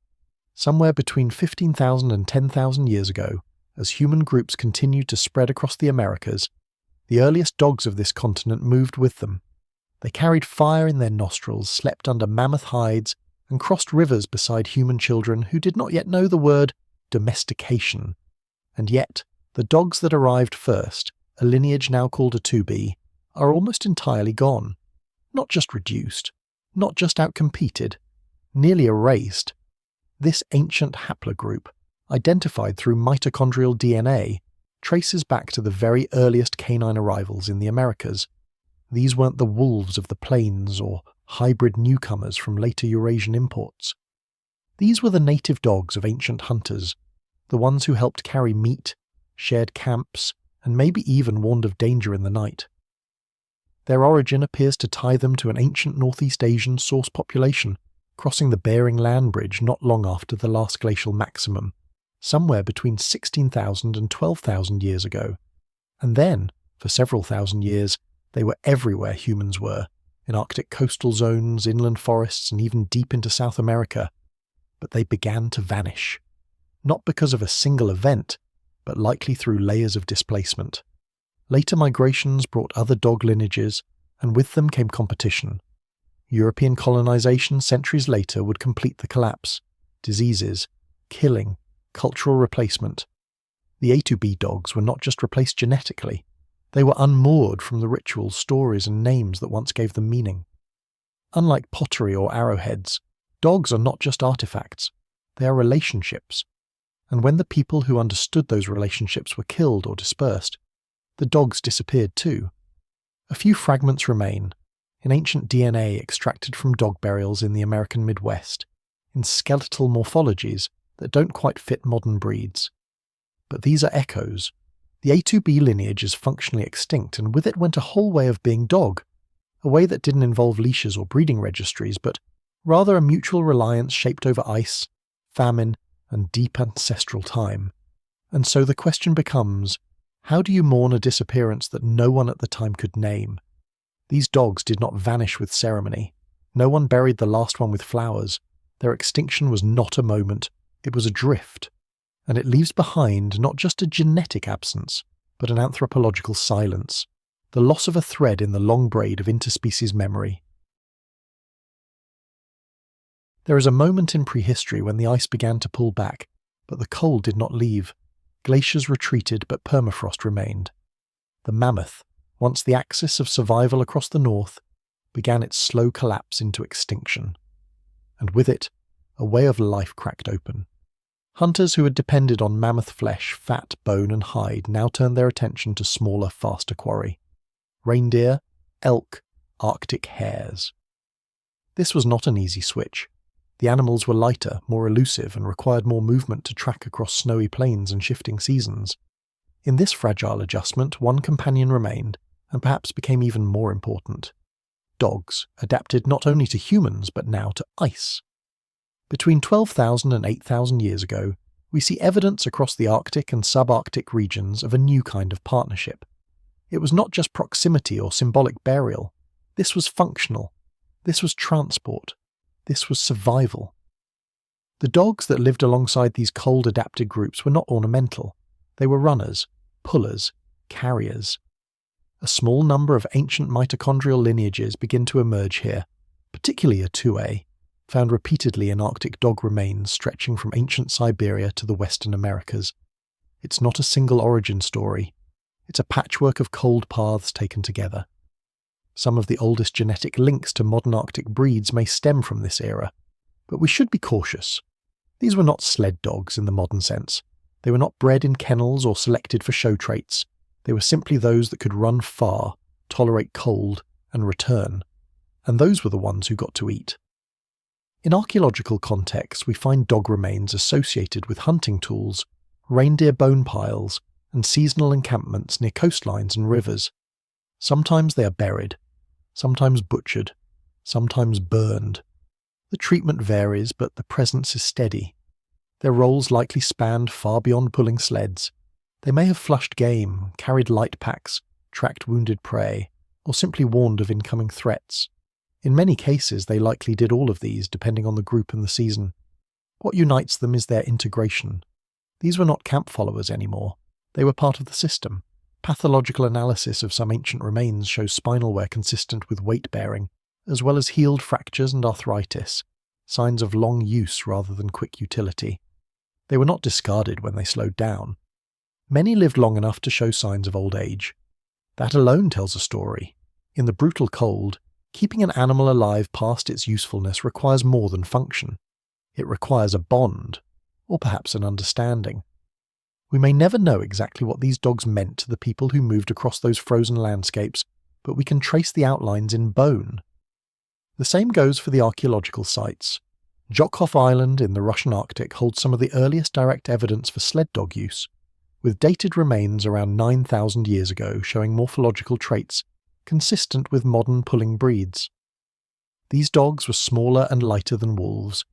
Somewhere between 15,000 and 10,000 years ago, as human groups continued to spread across the Americas, the earliest dogs of this continent moved with them. They carried fire in their nostrils, slept under mammoth hides, and crossed rivers beside human children who did not yet know the word domestication. And yet, the dogs that arrived first, a lineage now called a 2B, are almost entirely gone. Not just reduced, not just outcompeted, nearly erased. This ancient haplogroup, identified through mitochondrial DNA, traces back to the very earliest canine arrivals in the Americas. These weren't the wolves of the plains or hybrid newcomers from later Eurasian imports. These were the native dogs of ancient hunters, the ones who helped carry meat, shared camps, and maybe even warned of danger in the night. Their origin appears to tie them to an ancient Northeast Asian source population, crossing the Bering land bridge not long after the last glacial maximum, somewhere between 16,000 and 12,000 years ago. And then, for several thousand years, they were everywhere humans were, in Arctic coastal zones, inland forests, and even deep into South America. But they began to vanish. Not because of a single event, but likely through layers of displacement. Later migrations brought other dog lineages, and with them came competition. European colonization centuries later would complete the collapse. Diseases, killing, cultural replacement. The A2B dogs were not just replaced genetically, they were unmoored from the rituals, stories, and names that once gave them meaning. Unlike pottery or arrowheads, dogs are not just artifacts, they are relationships. And when the people who understood those relationships were killed or dispersed, the dogs disappeared too. A few fragments remain, in ancient DNA extracted from dog burials in the American Midwest, in skeletal morphologies that don't quite fit modern breeds. But these are echoes. The A2B lineage is functionally extinct, and with it went a whole way of being dog, a way that didn't involve leashes or breeding registries, but rather a mutual reliance shaped over ice, famine, and deep ancestral time. And so the question becomes, how do you mourn a disappearance that no one at the time could name? These dogs did not vanish with ceremony. No one buried the last one with flowers. Their extinction was not a moment, it was a drift. And it leaves behind not just a genetic absence, but an anthropological silence, the loss of a thread in the long braid of interspecies memory. There is a moment in prehistory when the ice began to pull back, but the cold did not leave. Glaciers retreated, but permafrost remained. The mammoth, once the axis of survival across the north, began its slow collapse into extinction. And with it, a way of life cracked open. Hunters who had depended on mammoth flesh, fat, bone, and hide now turned their attention to smaller, faster quarry. Reindeer, elk, Arctic hares. This was not an easy switch. The animals were lighter, more elusive, and required more movement to track across snowy plains and shifting seasons. In this fragile adjustment, one companion remained, and perhaps became even more important. Dogs, adapted not only to humans, but now to ice. Between 12,000 and 8,000 years ago, we see evidence across the Arctic and subarctic regions of a new kind of partnership. It was not just proximity or symbolic burial. This was functional. This was transport. This was survival. The dogs that lived alongside these cold-adapted groups were not ornamental. They were runners, pullers, carriers. A small number of ancient mitochondrial lineages begin to emerge here, particularly a 2A, found repeatedly in Arctic dog remains stretching from ancient Siberia to the Western Americas. It's not a single origin story. It's a patchwork of cold paths taken together. Some of the oldest genetic links to modern Arctic breeds may stem from this era, but we should be cautious. These were not sled dogs in the modern sense. They were not bred in kennels or selected for show traits. They were simply those that could run far, tolerate cold, and return. And those were the ones who got to eat. In archaeological contexts, we find dog remains associated with hunting tools, reindeer bone piles, and seasonal encampments near coastlines and rivers. Sometimes they are buried, sometimes butchered, sometimes burned. The treatment varies, but the presence is steady. Their roles likely spanned far beyond pulling sleds. They may have flushed game, carried light packs, tracked wounded prey, or simply warned of incoming threats. In many cases, they likely did all of these, depending on the group and the season. What unites them is their integration. These were not camp followers anymore. They were part of the system. Pathological analysis of some ancient remains shows spinal wear consistent with weight bearing, as well as healed fractures and arthritis, signs of long use rather than quick utility. They were not discarded when they slowed down. Many lived long enough to show signs of old age. That alone tells a story. In the brutal cold, keeping an animal alive past its usefulness requires more than function. It requires a bond, or perhaps an understanding. We may never know exactly what these dogs meant to the people who moved across those frozen landscapes, but we can trace the outlines in bone. The same goes for the archaeological sites. 𝐓𝐈𝐌𝐿𝐄𝐒 Island in the Russian Arctic holds some of the earliest direct evidence for sled dog use, with dated remains around 9,000 years ago showing morphological traits consistent with modern pulling breeds. These dogs were smaller and lighter than wolves,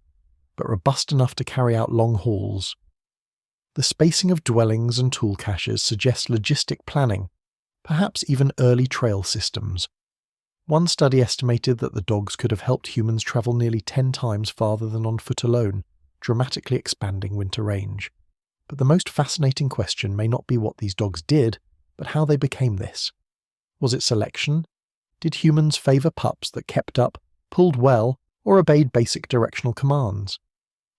but robust enough to carry out long hauls. The spacing of dwellings and tool caches suggests logistic planning, perhaps even early trail systems. One study estimated that the dogs could have helped humans travel nearly 10 times farther than on foot alone, dramatically expanding winter range. But the most fascinating question may not be what these dogs did, but how they became this. Was it selection? Did humans favour pups that kept up, pulled well, or obeyed basic directional commands?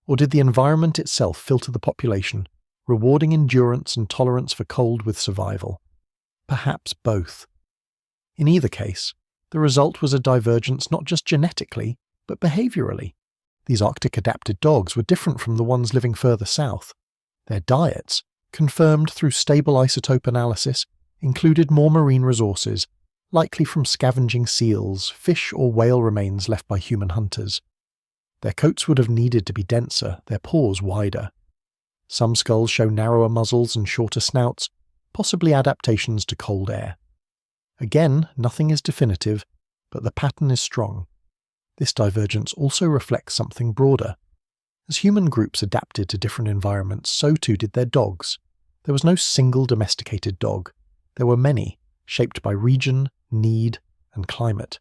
Or did the environment itself filter the population, rewarding endurance and tolerance for cold with survival? Perhaps both. In either case, the result was a divergence not just genetically, but behaviourally. These Arctic-adapted dogs were different from the ones living further south. Their diets, confirmed through stable isotope analysis, included more marine resources, likely from scavenging seals, fish or whale remains left by human hunters. Their coats would have needed to be denser, their paws wider. Some skulls show narrower muzzles and shorter snouts, possibly adaptations to cold air. Again, nothing is definitive, but the pattern is strong. This divergence also reflects something broader. As human groups adapted to different environments, so too did their dogs. There was no single domesticated dog. There were many, shaped by region, need, and climate.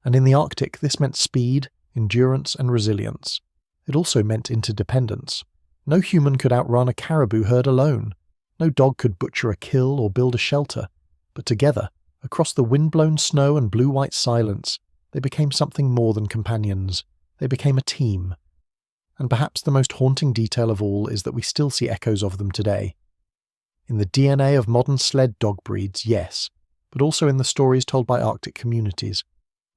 And in the Arctic, this meant speed, endurance, and resilience. It also meant interdependence. No human could outrun a caribou herd alone. No dog could butcher a kill or build a shelter. But together, across the wind-blown snow and blue-white silence, they became something more than companions. They became a team. And perhaps the most haunting detail of all is that we still see echoes of them today. In the DNA of modern sled dog breeds, yes, but also in the stories told by Arctic communities.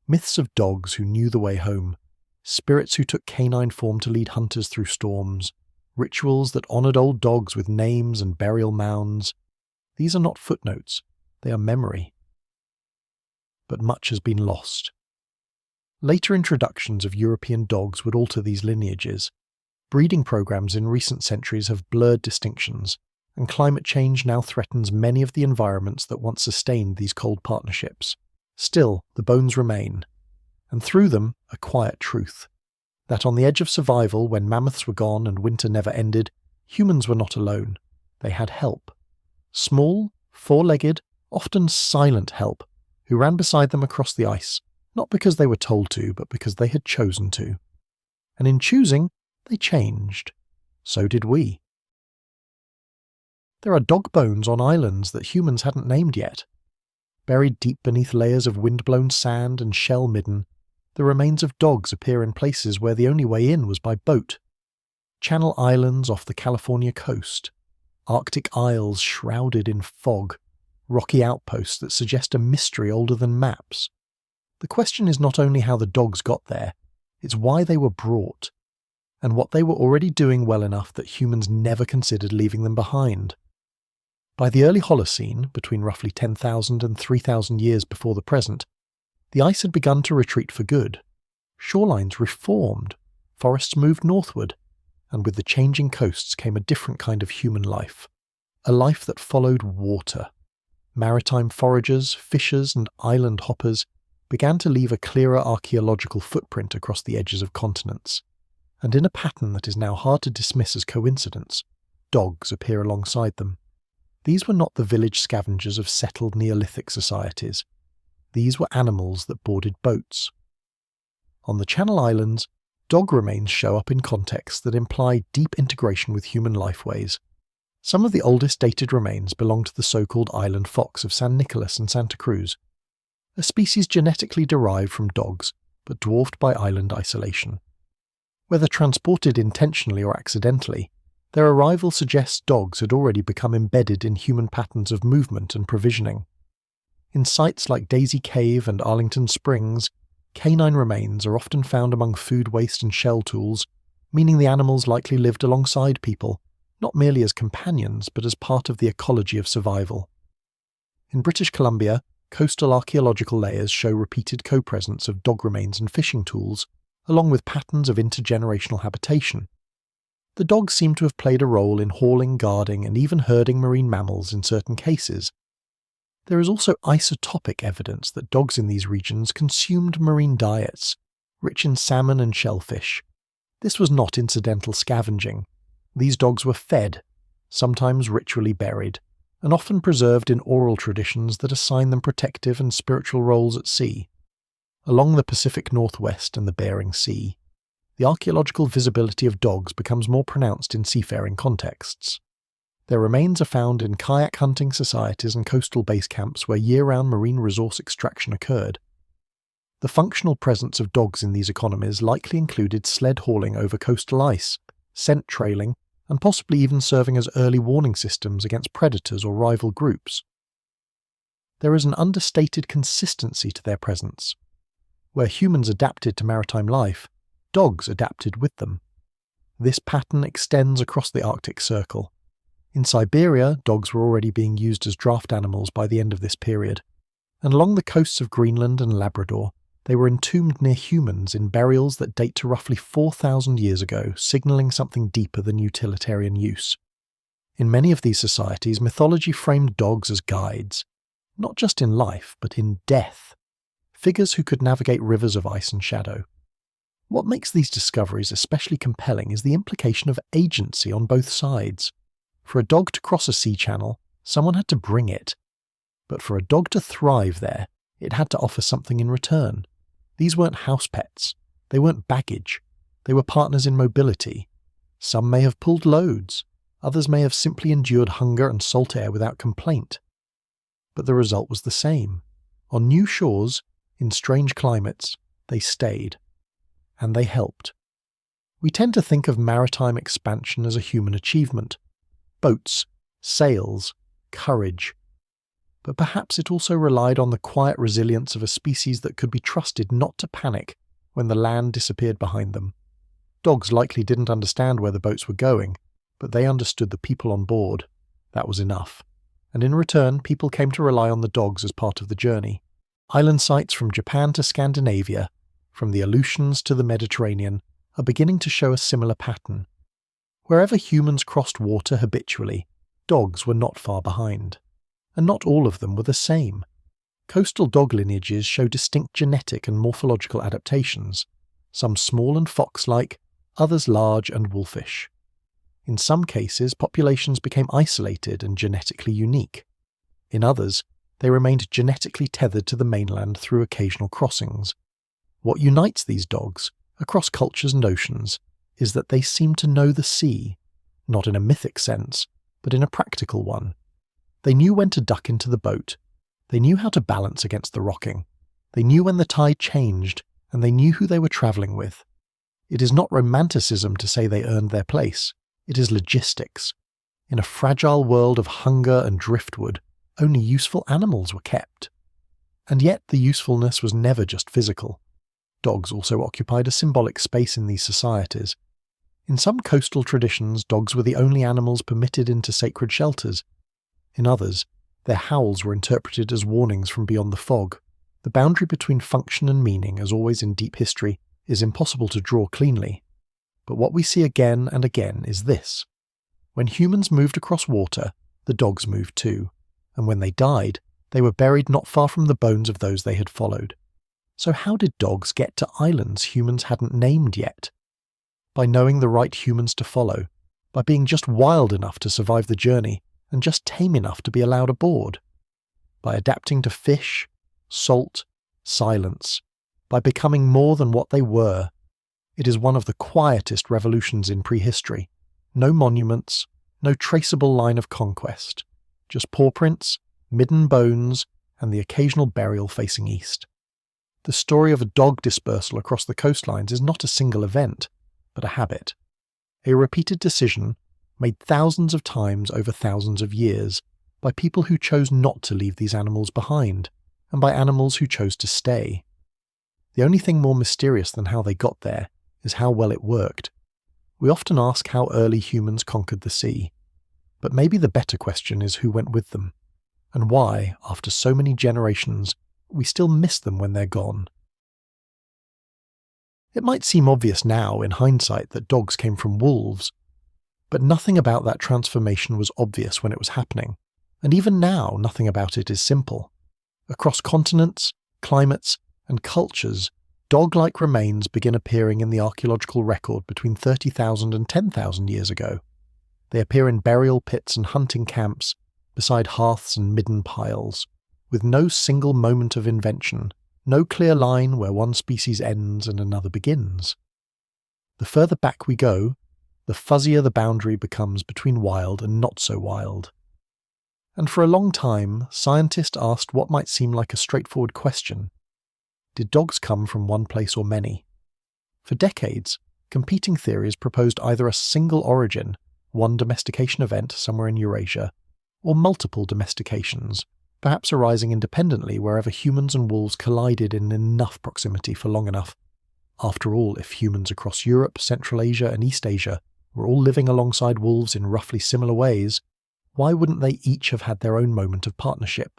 Myths of dogs who knew the way home, spirits who took canine form to lead hunters through storms, rituals that honoured old dogs with names and burial mounds. These are not footnotes, they are memory. But much has been lost. Later introductions of European dogs would alter these lineages. Breeding programs in recent centuries have blurred distinctions, and climate change now threatens many of the environments that once sustained these cold partnerships. Still, the bones remain, and through them, a quiet truth. That on the edge of survival, when mammoths were gone and winter never ended, humans were not alone. They had help. Small, four-legged, often silent help, who ran beside them across the ice, not because they were told to, but because they had chosen to. And in choosing, they changed. So did we. There are dog bones on islands that humans hadn't named yet. Buried deep beneath layers of wind-blown sand and shell midden, the remains of dogs appear in places where the only way in was by boat. Channel Islands off the California coast, Arctic isles shrouded in fog, rocky outposts that suggest a mystery older than maps. The question is not only how the dogs got there, it's why they were brought, and what they were already doing well enough that humans never considered leaving them behind. By the early Holocene, between roughly 10,000 and 3,000 years before the present, the ice had begun to retreat for good. Shorelines reformed, forests moved northward, and with the changing coasts came a different kind of human life. A life that followed water. Maritime foragers, fishers, and island hoppers began to leave a clearer archaeological footprint across the edges of continents. And in a pattern that is now hard to dismiss as coincidence, dogs appear alongside them. These were not the village scavengers of settled Neolithic societies. These were animals that boarded boats. On the Channel Islands, dog remains show up in contexts that imply deep integration with human lifeways. Some of the oldest dated remains belong to the so-called island fox of San Nicolas and Santa Cruz, a species genetically derived from dogs but dwarfed by island isolation. Whether transported intentionally or accidentally, their arrival suggests dogs had already become embedded in human patterns of movement and provisioning. In sites like Daisy Cave and Arlington Springs, canine remains are often found among food waste and shell tools, meaning the animals likely lived alongside people, not merely as companions but as part of the ecology of survival. In British Columbia, coastal archaeological layers show repeated co-presence of dog remains and fishing tools, along with patterns of intergenerational habitation. The dogs seem to have played a role in hauling, guarding, and even herding marine mammals in certain cases. There is also isotopic evidence that dogs in these regions consumed marine diets, rich in salmon and shellfish. This was not incidental scavenging. These dogs were fed, sometimes ritually buried, and often preserved in oral traditions that assign them protective and spiritual roles at sea. Along the Pacific Northwest and the Bering Sea, the archaeological visibility of dogs becomes more pronounced in seafaring contexts. Their remains are found in kayak hunting societies and coastal base camps where year-round marine resource extraction occurred. The functional presence of dogs in these economies likely included sled hauling over coastal ice, scent trailing, and possibly even serving as early warning systems against predators or rival groups. There is an understated consistency to their presence. Where humans adapted to maritime life, dogs adapted with them. This pattern extends across the Arctic Circle. In Siberia, dogs were already being used as draft animals by the end of this period, and along the coasts of Greenland and Labrador, they were entombed near humans in burials that date to roughly 4,000 years ago, signalling something deeper than utilitarian use. In many of these societies, mythology framed dogs as guides, not just in life, but in death, figures who could navigate rivers of ice and shadow. What makes these discoveries especially compelling is the implication of agency on both sides. For a dog to cross a sea channel, someone had to bring it. But for a dog to thrive there, it had to offer something in return. These weren't house pets. They weren't baggage. They were partners in mobility. Some may have pulled loads. Others may have simply endured hunger and salt air without complaint. But the result was the same. On new shores, in strange climates, they stayed. And they helped. We tend to think of maritime expansion as a human achievement. Boats, sails, courage. But perhaps it also relied on the quiet resilience of a species that could be trusted not to panic when the land disappeared behind them. Dogs likely didn't understand where the boats were going, but they understood the people on board. That was enough. And in return, people came to rely on the dogs as part of the journey. Island sites from Japan to Scandinavia, from the Aleutians to the Mediterranean, are beginning to show a similar pattern. Wherever humans crossed water habitually, dogs were not far behind. And not all of them were the same. Coastal dog lineages show distinct genetic and morphological adaptations, some small and fox-like, others large and wolfish. In some cases, populations became isolated and genetically unique. In others, they remained genetically tethered to the mainland through occasional crossings. What unites these dogs, across cultures and oceans, is that they seem to know the sea, not in a mythic sense, but in a practical one. They knew when to duck into the boat. They knew how to balance against the rocking. They knew when the tide changed, and they knew who they were travelling with. It is not romanticism to say they earned their place. It is logistics. In a fragile world of hunger and driftwood, only useful animals were kept. And yet the usefulness was never just physical. Dogs also occupied a symbolic space in these societies. In some coastal traditions, dogs were the only animals permitted into sacred shelters. In others, their howls were interpreted as warnings from beyond the fog. The boundary between function and meaning, as always in deep history, is impossible to draw cleanly. But what we see again and again is this. When humans moved across water, the dogs moved too, and when they died, they were buried not far from the bones of those they had followed. So how did dogs get to islands humans hadn't named yet? By knowing the right humans to follow, by being just wild enough to survive the journey, and just tame enough to be allowed aboard. By adapting to fish, salt, silence, by becoming more than what they were. It is one of the quietest revolutions in prehistory. No monuments, No traceable line of conquest, just paw prints, midden bones, and the occasional burial facing east. The story of a dog dispersal across the coastlines is not a single event, but a habit. A repeated decision, made thousands of times over thousands of years, by people who chose not to leave these animals behind, and by animals who chose to stay. The only thing more mysterious than how they got there is how well it worked. We often ask how early humans conquered the sea, but maybe the better question is who went with them, and why, after so many generations, we still miss them when they're gone. It might seem obvious now in hindsight that dogs came from wolves, but nothing about that transformation was obvious when it was happening, and even now nothing about it is simple. Across continents, climates, and cultures, dog-like remains begin appearing in the archaeological record between 30,000 and 10,000 years ago. They appear in burial pits and hunting camps, beside hearths and midden piles, with no single moment of invention, no clear line where one species ends and another begins. The further back we go, the fuzzier the boundary becomes between wild and not so wild. And for a long time, scientists asked what might seem like a straightforward question. Did dogs come from one place or many? For decades, competing theories proposed either a single origin, one domestication event somewhere in Eurasia, or multiple domestications, perhaps arising independently wherever humans and wolves collided in enough proximity for long enough. After all, if humans across Europe, Central Asia, and East Asia were all living alongside wolves in roughly similar ways, why wouldn't they each have had their own moment of partnership?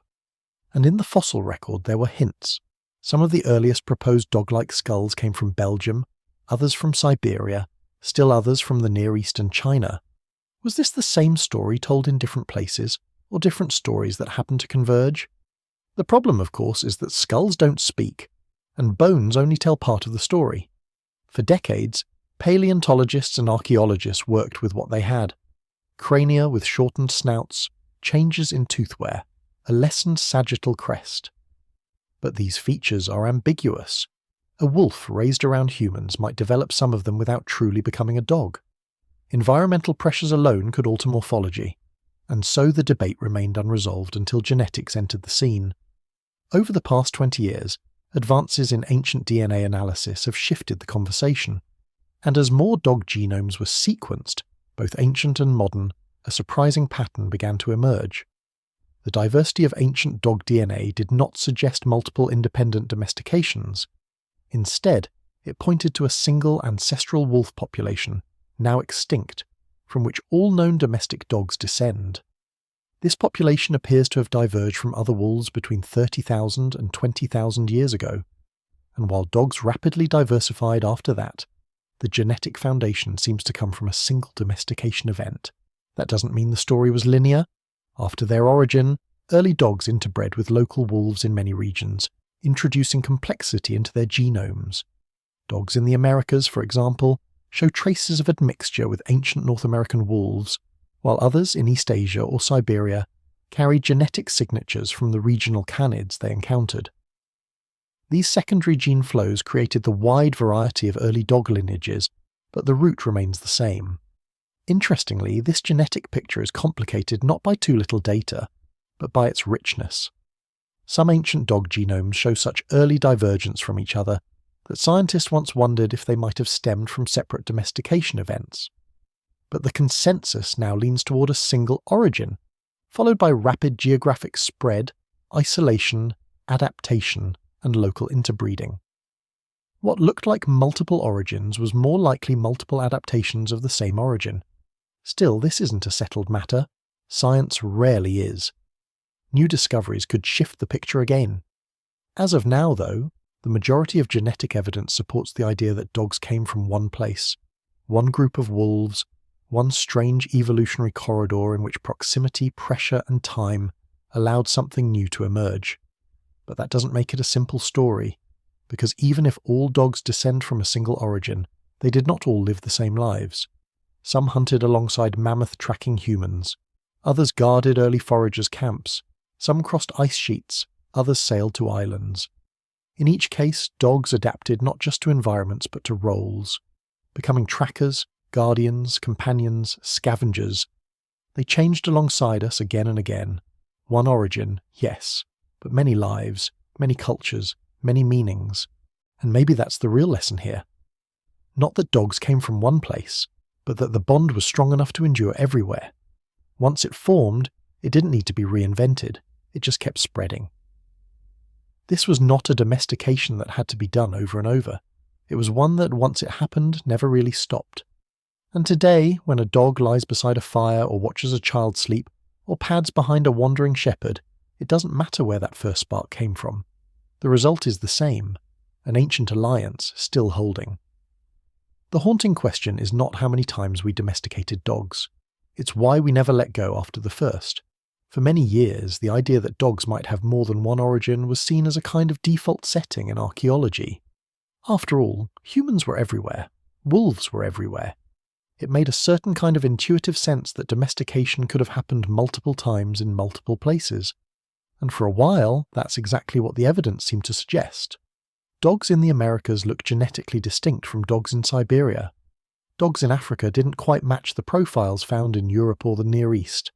And in the fossil record there were hints. Some of the earliest proposed dog-like skulls came from Belgium, others from Siberia, still others from the Near East and China. Was this the same story told in different places, or different stories that happened to converge? The problem, of course, is that skulls don't speak, and bones only tell part of the story. For decades, paleontologists and archaeologists worked with what they had. Crania with shortened snouts, changes in toothwear, a lessened sagittal crest. But these features are ambiguous. A wolf raised around humans might develop some of them without truly becoming a dog. Environmental pressures alone could alter morphology, and so the debate remained unresolved until genetics entered the scene. Over the past 20 years, advances in ancient DNA analysis have shifted the conversation, and as more dog genomes were sequenced, both ancient and modern, a surprising pattern began to emerge. The diversity of ancient dog DNA did not suggest multiple independent domestications. Instead, it pointed to a single ancestral wolf population, now extinct, from which all known domestic dogs descend. This population appears to have diverged from other wolves between 30,000 and 20,000 years ago, and while dogs rapidly diversified after that, the genetic foundation seems to come from a single domestication event. That doesn't mean the story was linear. After their origin, early dogs interbred with local wolves in many regions, introducing complexity into their genomes. Dogs in the Americas, for example, show traces of admixture with ancient North American wolves, while others in East Asia or Siberia carry genetic signatures from the regional canids they encountered. These secondary gene flows created the wide variety of early dog lineages, but the root remains the same. Interestingly, this genetic picture is complicated not by too little data, but by its richness. Some ancient dog genomes show such early divergence from each other that scientists once wondered if they might have stemmed from separate domestication events. But the consensus now leans toward a single origin, followed by rapid geographic spread, isolation, adaptation, and local interbreeding. What looked like multiple origins was more likely multiple adaptations of the same origin. Still, this isn't a settled matter. Science rarely is. New discoveries could shift the picture again. As of now, though, the majority of genetic evidence supports the idea that dogs came from one place, one group of wolves, one strange evolutionary corridor in which proximity, pressure, and time allowed something new to emerge. But that doesn't make it a simple story, because even if all dogs descend from a single origin, they did not all live the same lives. Some hunted alongside mammoth-tracking humans, others guarded early foragers' camps, some crossed ice sheets, others sailed to islands. In each case, dogs adapted not just to environments but to roles, becoming trackers, guardians, companions, scavengers, They changed alongside us again and again. One origin, yes, but many lives, many cultures, many meanings. And maybe that's the real lesson here. Not that dogs came from one place, but that the bond was strong enough to endure everywhere. Once it formed, it didn't need to be reinvented, it just kept spreading. This was not a domestication that had to be done over and over. It was one that, once it happened, never really stopped. And today, when a dog lies beside a fire or watches a child sleep, or pads behind a wandering shepherd, it doesn't matter where that first spark came from. The result is the same, an ancient alliance still holding. The haunting question is not how many times we domesticated dogs. It's why we never let go after the first. For many years, the idea that dogs might have more than one origin was seen as a kind of default setting in archaeology. After all, humans were everywhere. Wolves were everywhere. It made a certain kind of intuitive sense that domestication could have happened multiple times in multiple places. And for a while, that's exactly what the evidence seemed to suggest. Dogs in the Americas looked genetically distinct from dogs in Siberia. Dogs in Africa didn't quite match the profiles found in Europe or the Near East.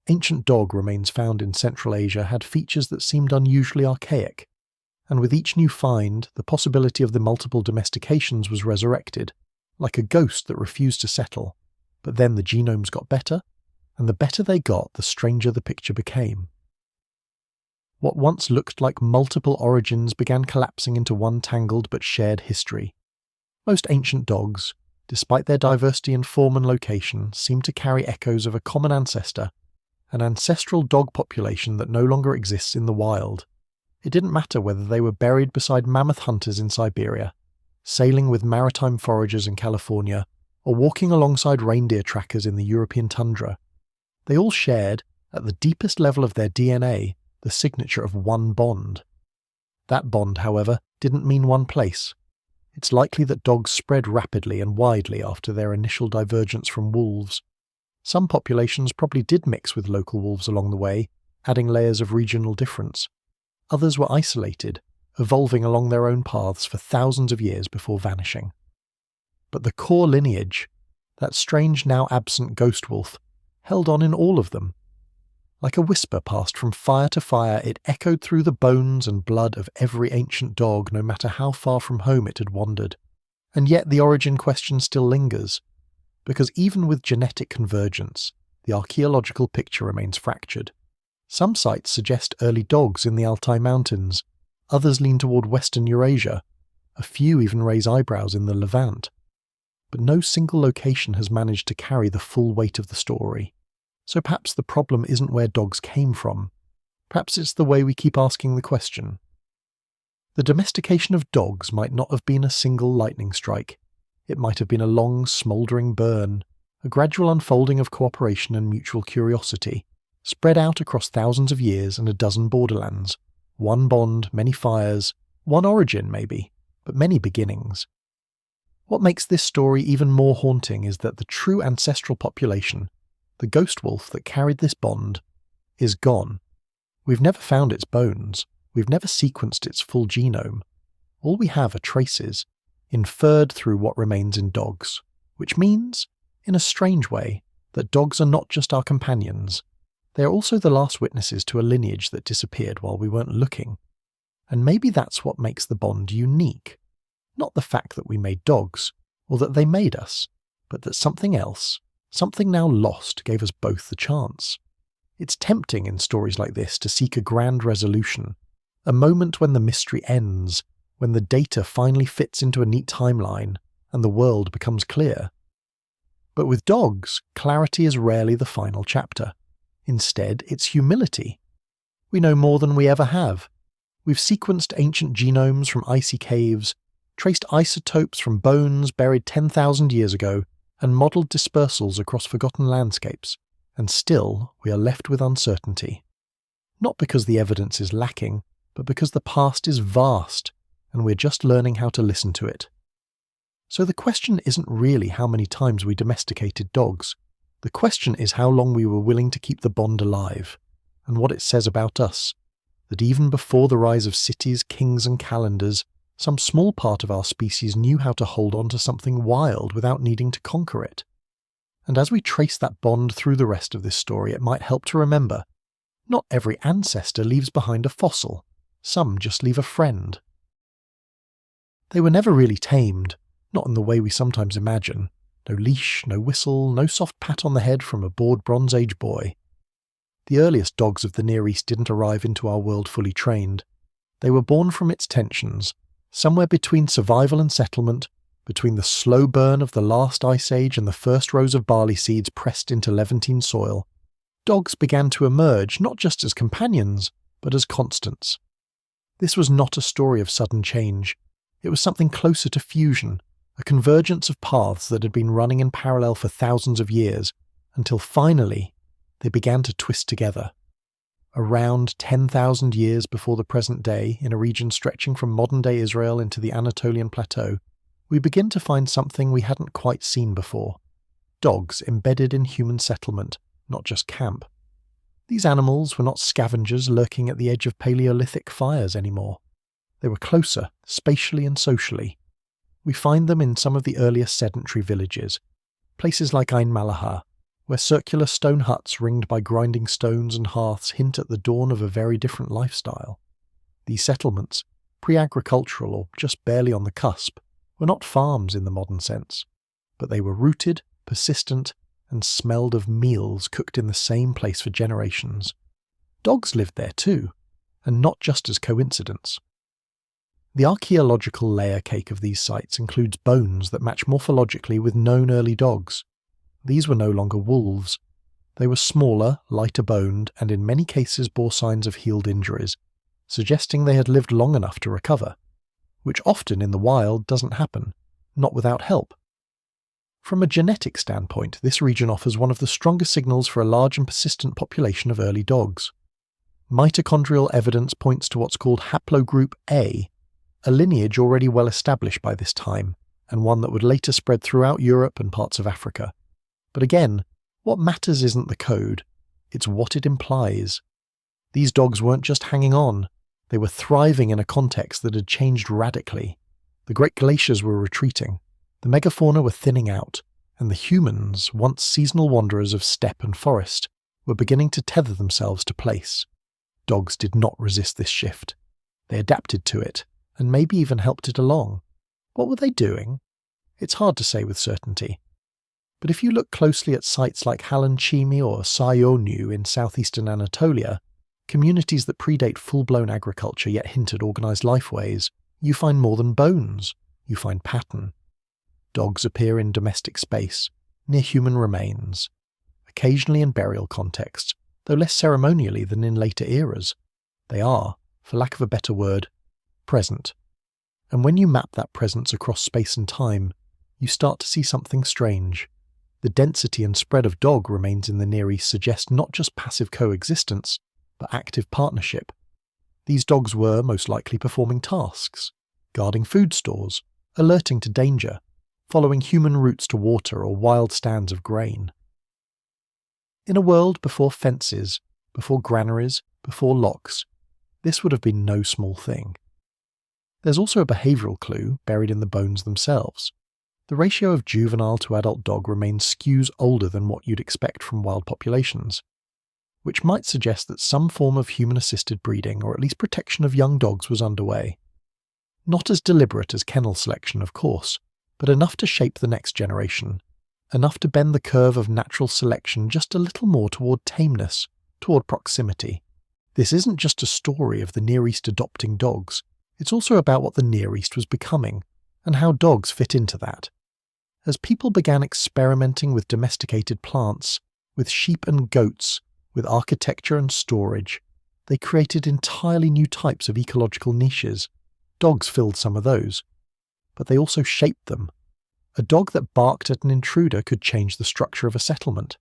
Ancient dog remains found in Central Asia had features that seemed unusually archaic. And with each new find, the possibility of the multiple domestications was resurrected, like a ghost that refused to settle. But then the genomes got better, and the better they got, the stranger the picture became. What once looked like multiple origins began collapsing into one tangled but shared history. Most ancient dogs, despite their diversity in form and location, seem to carry echoes of a common ancestor, an ancestral dog population that no longer exists in the wild. It didn't matter whether they were buried beside mammoth hunters in Siberia, sailing with maritime foragers in California, or walking alongside reindeer trackers in the European tundra. They all shared, at the deepest level of their DNA, the signature of one bond. That bond, however, didn't mean one place. It's likely that dogs spread rapidly and widely after their initial divergence from wolves. Some populations probably did mix with local wolves along the way, adding layers of regional difference. Others were isolated, evolving along their own paths for thousands of years before vanishing. But the core lineage, that strange now absent ghost wolf, held on in all of them. Like a whisper passed from fire to fire, it echoed through the bones and blood of every ancient dog, no matter how far from home it had wandered. And yet the origin question still lingers, because even with genetic convergence, the archaeological picture remains fractured. Some sites suggest early dogs in the Altai Mountains, others lean toward Western Eurasia, a few even raise eyebrows in the Levant. But no single location has managed to carry the full weight of the story. So perhaps the problem isn't where dogs came from. Perhaps it's the way we keep asking the question. The domestication of dogs might not have been a single lightning strike. It might have been a long, smouldering burn, a gradual unfolding of cooperation and mutual curiosity, spread out across thousands of years and a dozen borderlands. One bond, many fires, one origin maybe, but many beginnings. What makes this story even more haunting is that the true ancestral population, the ghost wolf that carried this bond, is gone. We've never found its bones. We've never sequenced its full genome. All we have are traces, inferred through what remains in dogs, which means, in a strange way, that dogs are not just our companions. They are also the last witnesses to a lineage that disappeared while we weren't looking. And maybe that's what makes the bond unique. Not the fact that we made dogs, or that they made us, but that something else, something now lost, gave us both the chance. It's tempting in stories like this to seek a grand resolution, a moment when the mystery ends, when the data finally fits into a neat timeline, and the world becomes clear. But with dogs, clarity is rarely the final chapter. Instead, it's humility. We know more than we ever have. We've sequenced ancient genomes from icy caves, traced isotopes from bones buried 10,000 years ago, and modelled dispersals across forgotten landscapes, and still we are left with uncertainty. Not because the evidence is lacking, but because the past is vast, and we're just learning how to listen to it. So the question isn't really how many times we domesticated dogs. The question is how long we were willing to keep the bond alive, and what it says about us, that even before the rise of cities, kings and calendars, some small part of our species knew how to hold on to something wild without needing to conquer it. And as we trace that bond through the rest of this story, it might help to remember, not every ancestor leaves behind a fossil, some just leave a friend. They were never really tamed, not in the way we sometimes imagine. No leash, no whistle, no soft pat on the head from a bored Bronze Age boy. The earliest dogs of the Near East didn't arrive into our world fully trained. They were born from its tensions, somewhere between survival and settlement, between the slow burn of the last ice age and the first rows of barley seeds pressed into Levantine soil. Dogs began to emerge not just as companions, but as constants. This was not a story of sudden change. It was something closer to fusion, a convergence of paths that had been running in parallel for thousands of years, until finally they began to twist together. Around 10,000 years before the present day, in a region stretching from modern-day Israel into the Anatolian plateau, we begin to find something we hadn't quite seen before. Dogs embedded in human settlement, not just camp. These animals were not scavengers lurking at the edge of Paleolithic fires anymore. They were closer, spatially and socially. We find them in some of the earliest sedentary villages, places like 𝐓𝐈𝐌𝐿𝐄𝐒𝐒, where circular stone huts ringed by grinding stones and hearths hint at the dawn of a very different lifestyle. These settlements, pre-agricultural or just barely on the cusp, were not farms in the modern sense, but they were rooted, persistent, and smelled of meals cooked in the same place for generations. Dogs lived there too, and not just as coincidence. The archaeological layer cake of these sites includes bones that match morphologically with known early dogs. These were no longer wolves. They were smaller, lighter boned, and in many cases bore signs of healed injuries, suggesting they had lived long enough to recover, which often in the wild doesn't happen, not without help. From a genetic standpoint, this region offers one of the strongest signals for a large and persistent population of early dogs. Mitochondrial evidence points to what's called haplogroup A, a lineage already well established by this time, and one that would later spread throughout Europe and parts of Africa. But again, what matters isn't the code, it's what it implies. These dogs weren't just hanging on, they were thriving in a context that had changed radically. The great glaciers were retreating, the megafauna were thinning out, and the humans, once seasonal wanderers of steppe and forest, were beginning to tether themselves to place. Dogs did not resist this shift. They adapted to it, and maybe even helped it along. What were they doing? It's hard to say with certainty. But if you look closely at sites like 𝐓𝐈𝐌𝐄𝐒𝐒 or 𝐓𝐈𝐌𝐿𝐄𝐒 in southeastern Anatolia, communities that predate full-blown agriculture yet hint at organised lifeways, you find more than bones, you find pattern. Dogs appear in domestic space, near human remains, occasionally in burial contexts, though less ceremonially than in later eras. They are, for lack of a better word, present. And when you map that presence across space and time, you start to see something strange. The density and spread of dog remains in the Near East suggest not just passive coexistence, but active partnership. These dogs were most likely performing tasks, guarding food stores, alerting to danger, following human routes to water or wild stands of grain. In a world before fences, before granaries, before locks, this would have been no small thing. There's also a behavioural clue buried in the bones themselves. The ratio of juvenile to adult dog remains skews older than what you'd expect from wild populations, which might suggest that some form of human-assisted breeding or at least protection of young dogs was underway. Not as deliberate as kennel selection, of course, but enough to shape the next generation, enough to bend the curve of natural selection just a little more toward tameness, toward proximity. This isn't just a story of the Near East adopting dogs, it's also about what the Near East was becoming, and how dogs fit into that. As people began experimenting with domesticated plants, with sheep and goats, with architecture and storage, they created entirely new types of ecological niches. Dogs filled some of those, but they also shaped them. A dog that barked at an intruder could change the structure of a settlement.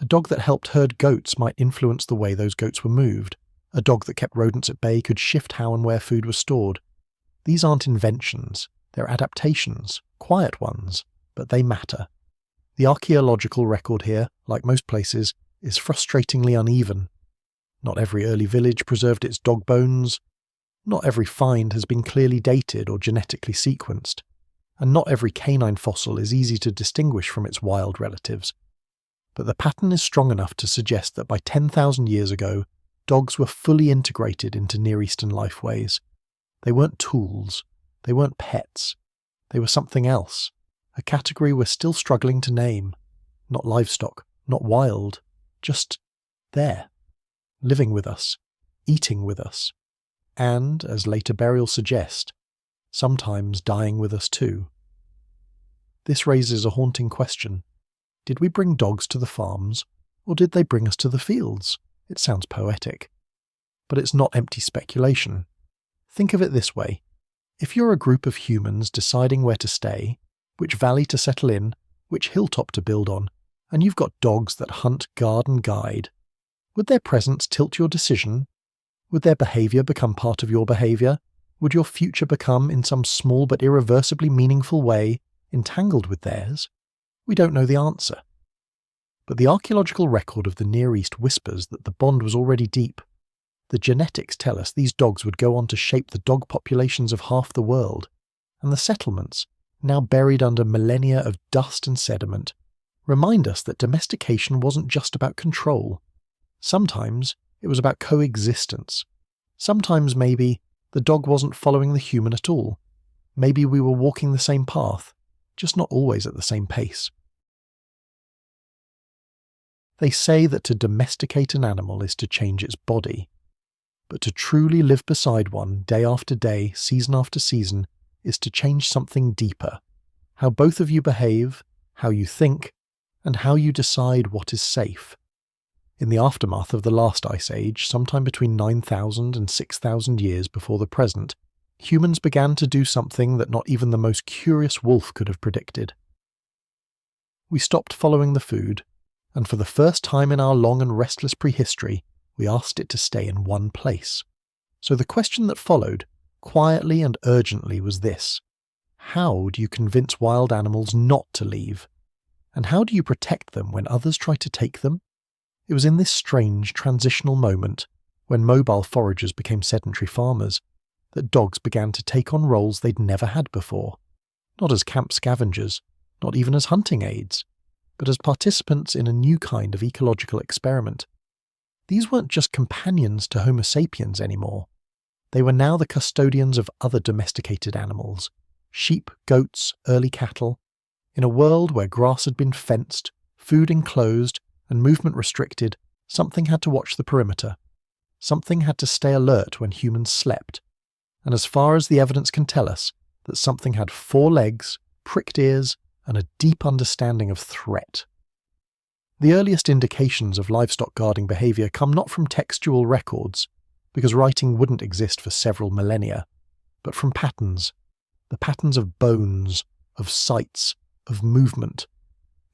A dog that helped herd goats might influence the way those goats were moved. A dog that kept rodents at bay could shift how and where food was stored. These aren't inventions, they're adaptations, quiet ones, but they matter. The archaeological record here, like most places, is frustratingly uneven. Not every early village preserved its dog bones. Not every find has been clearly dated or genetically sequenced. And not every canine fossil is easy to distinguish from its wild relatives, but the pattern is strong enough to suggest that by 10,000 years ago, dogs were fully integrated into Near Eastern lifeways. They weren't tools, they weren't pets, they were something else, a category we're still struggling to name. Not livestock, not wild, just there, living with us, eating with us, and, as later burials suggest, sometimes dying with us too. This raises a haunting question. Did we bring dogs to the farms, or did they bring us to the fields? It sounds poetic. But it's not empty speculation. Think of it this way. If you're a group of humans deciding where to stay, which valley to settle in, which hilltop to build on, and you've got dogs that hunt, guard and guide, would their presence tilt your decision? Would their behaviour become part of your behaviour? Would your future become, in some small but irreversibly meaningful way, entangled with theirs? We don't know the answer. But the archaeological record of the Near East whispers that the bond was already deep. The genetics tell us these dogs would go on to shape the dog populations of half the world, and the settlements, now buried under millennia of dust and sediment, remind us that domestication wasn't just about control. Sometimes it was about coexistence. Sometimes maybe the dog wasn't following the human at all. Maybe we were walking the same path, just not always at the same pace. They say that to domesticate an animal is to change its body, but to truly live beside one day after day, season after season, is to change something deeper. How both of you behave, how you think, and how you decide what is safe. In the aftermath of the last ice age, sometime between 9,000 and 6,000 years before the present, humans began to do something that not even the most curious wolf could have predicted. We stopped following the food, and for the first time in our long and restless prehistory, we asked it to stay in one place. So the question that followed, quietly and urgently, was this: how do you convince wild animals not to leave? And how do you protect them when others try to take them? It was in this strange transitional moment, when mobile foragers became sedentary farmers, that dogs began to take on roles they'd never had before. Not as camp scavengers, not even as hunting aids, but as participants in a new kind of ecological experiment. These weren't just companions to Homo sapiens anymore. They were now the custodians of other domesticated animals, sheep, goats, early cattle. In a world where grass had been fenced, food enclosed, and movement restricted, something had to watch the perimeter. Something had to stay alert when humans slept. And as far as the evidence can tell us, that something had 4 legs, pricked ears, and a deep understanding of threat. The earliest indications of livestock guarding behaviour come not from textual records, because writing wouldn't exist for several millennia, but from patterns. The patterns of bones, of sights, of movement.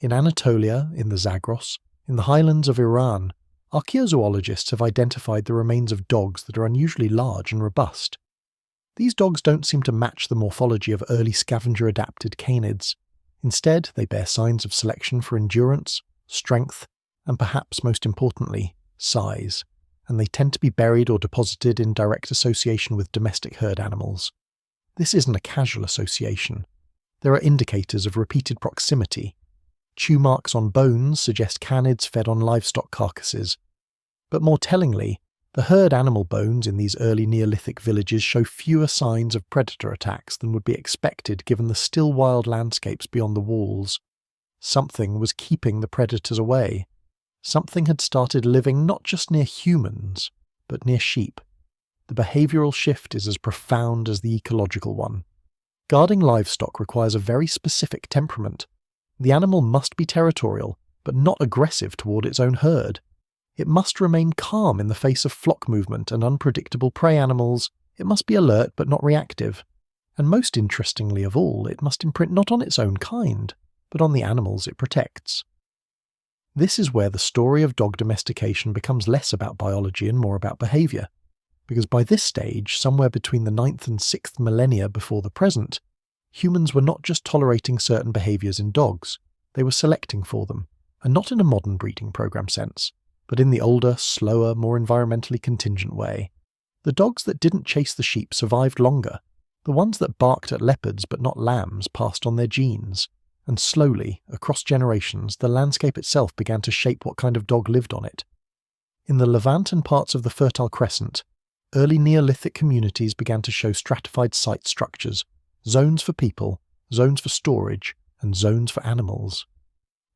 In Anatolia, in the Zagros, in the highlands of Iran, archaeozoologists have identified the remains of dogs that are unusually large and robust. These dogs don't seem to match the morphology of early scavenger-adapted canids. Instead, they bear signs of selection for endurance, strength, and perhaps most importantly, size, and they tend to be buried or deposited in direct association with domestic herd animals. This isn't a casual association. There are indicators of repeated proximity. Toothmarks on bones suggest canids fed on livestock carcasses. But more tellingly, the herd animal bones in these early Neolithic villages show fewer signs of predator attacks than would be expected given the still wild landscapes beyond the walls. Something was keeping the predators away. Something had started living not just near humans, but near sheep. The behavioural shift is as profound as the ecological one. Guarding livestock requires a very specific temperament. The animal must be territorial, but not aggressive toward its own herd. It must remain calm in the face of flock movement and unpredictable prey animals. It must be alert but not reactive. And most interestingly of all, it must imprint not on its own kind, but on the animals it protects. This is where the story of dog domestication becomes less about biology and more about behaviour, because by this stage, somewhere between the 9th and 6th millennia before the present, humans were not just tolerating certain behaviours in dogs, they were selecting for them, and not in a modern breeding program sense, but in the older, slower, more environmentally contingent way. The dogs that didn't chase the sheep survived longer. The ones that barked at leopards but not lambs passed on their genes, and slowly, across generations, the landscape itself began to shape what kind of dog lived on it. In the Levant and parts of the Fertile Crescent, early Neolithic communities began to show stratified site structures, zones for people, zones for storage, and zones for animals.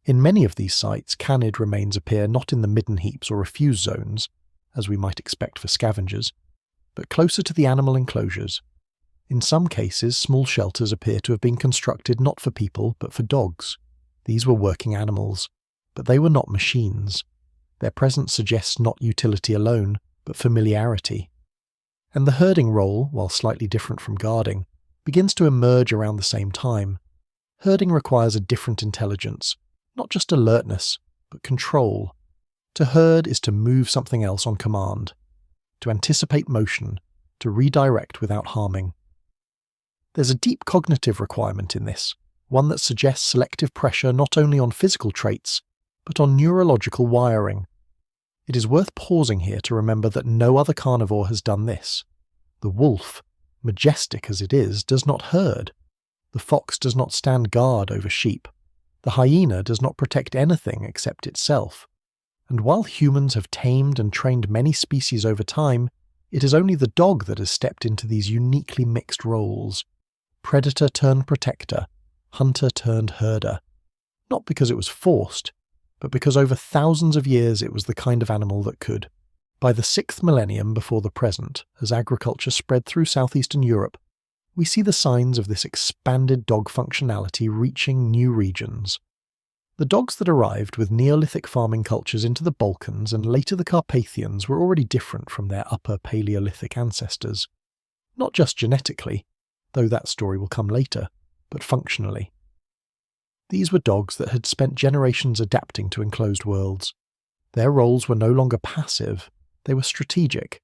In many of these sites, canid remains appear not in the midden heaps or refuse zones, as we might expect for scavengers, but closer to the animal enclosures. In some cases, small shelters appear to have been constructed not for people, but for dogs. These were working animals, but they were not machines. Their presence suggests not utility alone, but familiarity. And the herding role, while slightly different from guarding, begins to emerge around the same time. Herding requires a different intelligence, not just alertness, but control. To herd is to move something else on command, to anticipate motion, to redirect without harming. There's a deep cognitive requirement in this, one that suggests selective pressure not only on physical traits, but on neurological wiring. It is worth pausing here to remember that no other carnivore has done this. The wolf, majestic as it is, does not herd. The fox does not stand guard over sheep. The hyena does not protect anything except itself. And while humans have tamed and trained many species over time, it is only the dog that has stepped into these uniquely mixed roles. Predator turned protector, hunter turned herder. Not because it was forced, but because over thousands of years it was the kind of animal that could. By the 6th millennium before the present, as agriculture spread through southeastern Europe, we see the signs of this expanded dog functionality reaching new regions. The dogs that arrived with Neolithic farming cultures into the Balkans and later the Carpathians were already different from their Upper Paleolithic ancestors. Not just genetically, though that story will come later, but functionally. These were dogs that had spent generations adapting to enclosed worlds. Their roles were no longer passive, they were strategic.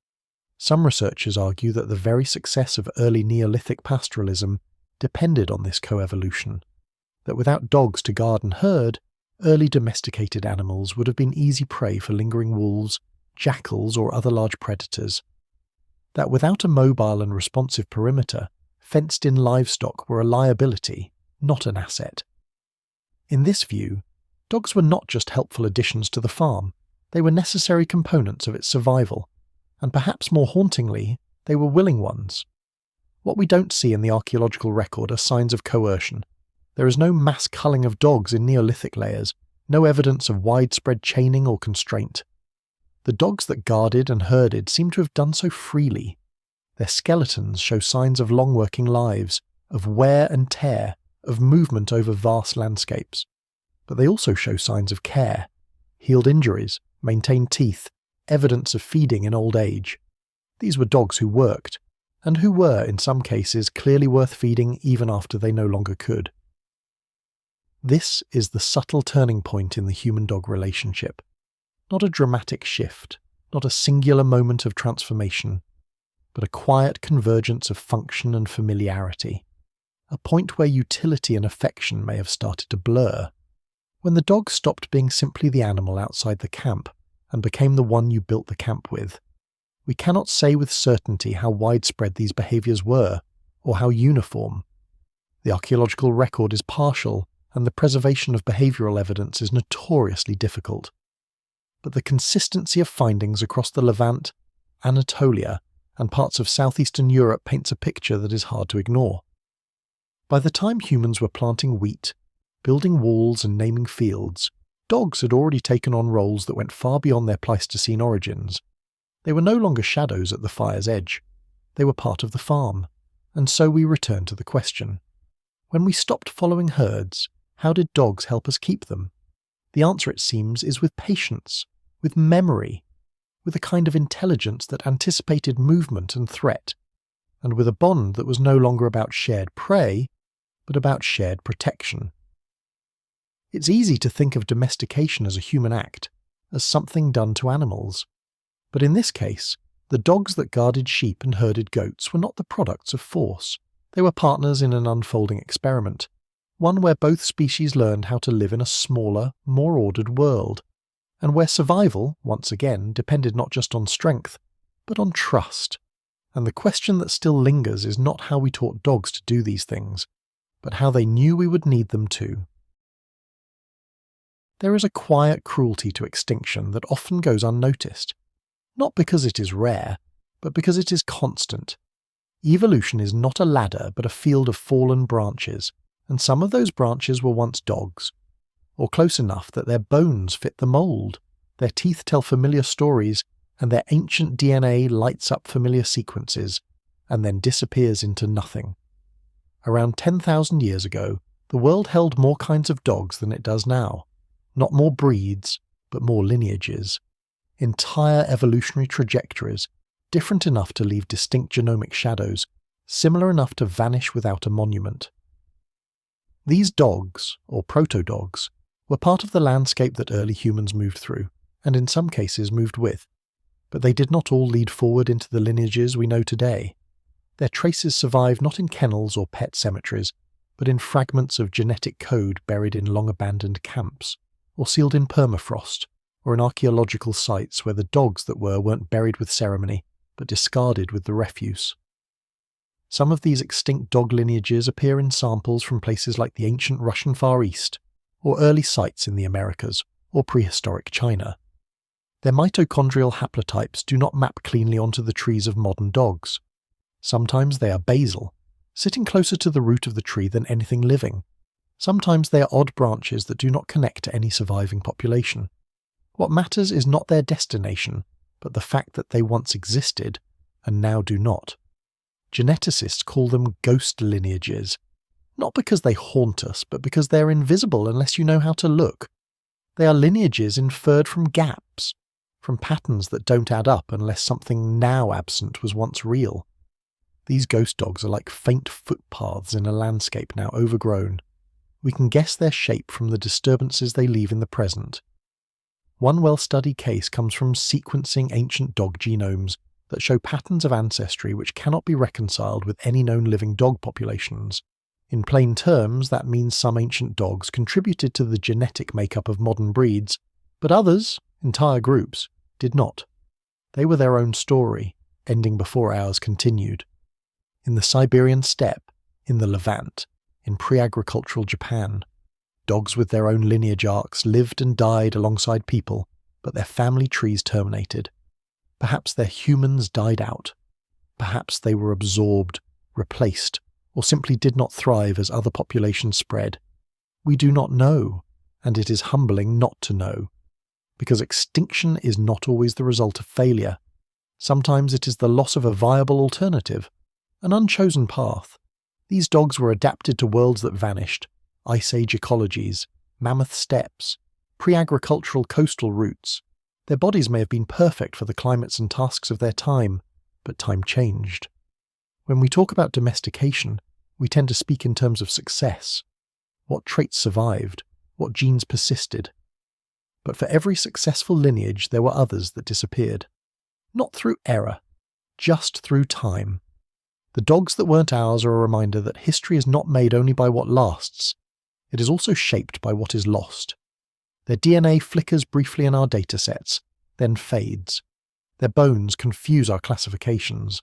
Some researchers argue that the very success of early Neolithic pastoralism depended on this coevolution, that without dogs to guard and herd, early domesticated animals would have been easy prey for lingering wolves, jackals, or other large predators. That without a mobile and responsive perimeter, fenced-in livestock were a liability, not an asset. In this view, dogs were not just helpful additions to the farm, they were necessary components of its survival, and perhaps more hauntingly, they were willing ones. What we don't see in the archaeological record are signs of coercion. There is no mass culling of dogs in Neolithic layers, no evidence of widespread chaining or constraint. The dogs that guarded and herded seem to have done so freely. Their skeletons show signs of long working lives, of wear and tear, of movement over vast landscapes. But they also show signs of care, healed injuries, maintained teeth, evidence of feeding in old age. These were dogs who worked, and who were, in some cases, clearly worth feeding even after they no longer could. This is the subtle turning point in the human-dog relationship. Not a dramatic shift, not a singular moment of transformation, but a quiet convergence of function and familiarity. A point where utility and affection may have started to blur. When the dog stopped being simply the animal outside the camp and became the one you built the camp with. We cannot say with certainty how widespread these behaviours were, or how uniform. The archaeological record is partial, and the preservation of behavioural evidence is notoriously difficult. But the consistency of findings across the Levant, Anatolia, and parts of southeastern Europe paints a picture that is hard to ignore. By the time humans were planting wheat, building walls and naming fields, dogs had already taken on roles that went far beyond their Pleistocene origins. They were no longer shadows at the fire's edge. They were part of the farm. And so we return to the question. When we stopped following herds, how did dogs help us keep them? The answer, it seems, is with patience, with memory, with a kind of intelligence that anticipated movement and threat, and with a bond that was no longer about shared prey, but about shared protection. It's easy to think of domestication as a human act, as something done to animals. But in this case, the dogs that guarded sheep and herded goats were not the products of force. They were partners in an unfolding experiment, one where both species learned how to live in a smaller, more ordered world, and where survival, once again, depended not just on strength, but on trust. And the question that still lingers is not how we taught dogs to do these things, but how they knew we would need them to. There is a quiet cruelty to extinction that often goes unnoticed, not because it is rare, but because it is constant. Evolution is not a ladder but a field of fallen branches, and some of those branches were once dogs, or close enough that their bones fit the mould, their teeth tell familiar stories, and their ancient DNA lights up familiar sequences, and then disappears into nothing. Around 10,000 years ago, the world held more kinds of dogs than it does now. Not more breeds, but more lineages. Entire evolutionary trajectories, different enough to leave distinct genomic shadows, similar enough to vanish without a monument. These dogs, or proto-dogs, were part of the landscape that early humans moved through, and in some cases moved with. But they did not all lead forward into the lineages we know today. Their traces survive not in kennels or pet cemeteries, but in fragments of genetic code buried in long-abandoned camps, or sealed in permafrost, or in archaeological sites where the dogs that weren't buried with ceremony, but discarded with the refuse. Some of these extinct dog lineages appear in samples from places like the ancient Russian Far East, or early sites in the Americas, or prehistoric China. Their mitochondrial haplotypes do not map cleanly onto the trees of modern dogs. Sometimes they are basal, sitting closer to the root of the tree than anything living. Sometimes they are odd branches that do not connect to any surviving population. What matters is not their destination, but the fact that they once existed, and now do not. Geneticists call them ghost lineages, not because they haunt us, but because they are invisible unless you know how to look. They are lineages inferred from gaps, from patterns that don't add up unless something now absent was once real. These ghost dogs are like faint footpaths in a landscape now overgrown. We can guess their shape from the disturbances they leave in the present. One well-studied case comes from sequencing ancient dog genomes that show patterns of ancestry which cannot be reconciled with any known living dog populations. In plain terms, that means some ancient dogs contributed to the genetic makeup of modern breeds, but others, entire groups, did not. They were their own story, ending before ours continued. In the Siberian steppe, in the Levant, in pre-agricultural Japan, dogs with their own lineage arcs lived and died alongside people, but their family trees terminated. Perhaps their humans died out. Perhaps they were absorbed, replaced, or simply did not thrive as other populations spread. We do not know, and it is humbling not to know, because extinction is not always the result of failure. Sometimes it is the loss of a viable alternative, an unchosen path. These dogs were adapted to worlds that vanished, Ice Age ecologies, mammoth steppes, pre-agricultural coastal routes. Their bodies may have been perfect for the climates and tasks of their time, but time changed. When we talk about domestication, we tend to speak in terms of success. What traits survived? What genes persisted? But for every successful lineage, there were others that disappeared. Not through error, just through time. The dogs that weren't ours are a reminder that history is not made only by what lasts. It is also shaped by what is lost. Their DNA flickers briefly in our datasets, then fades. Their bones confuse our classifications.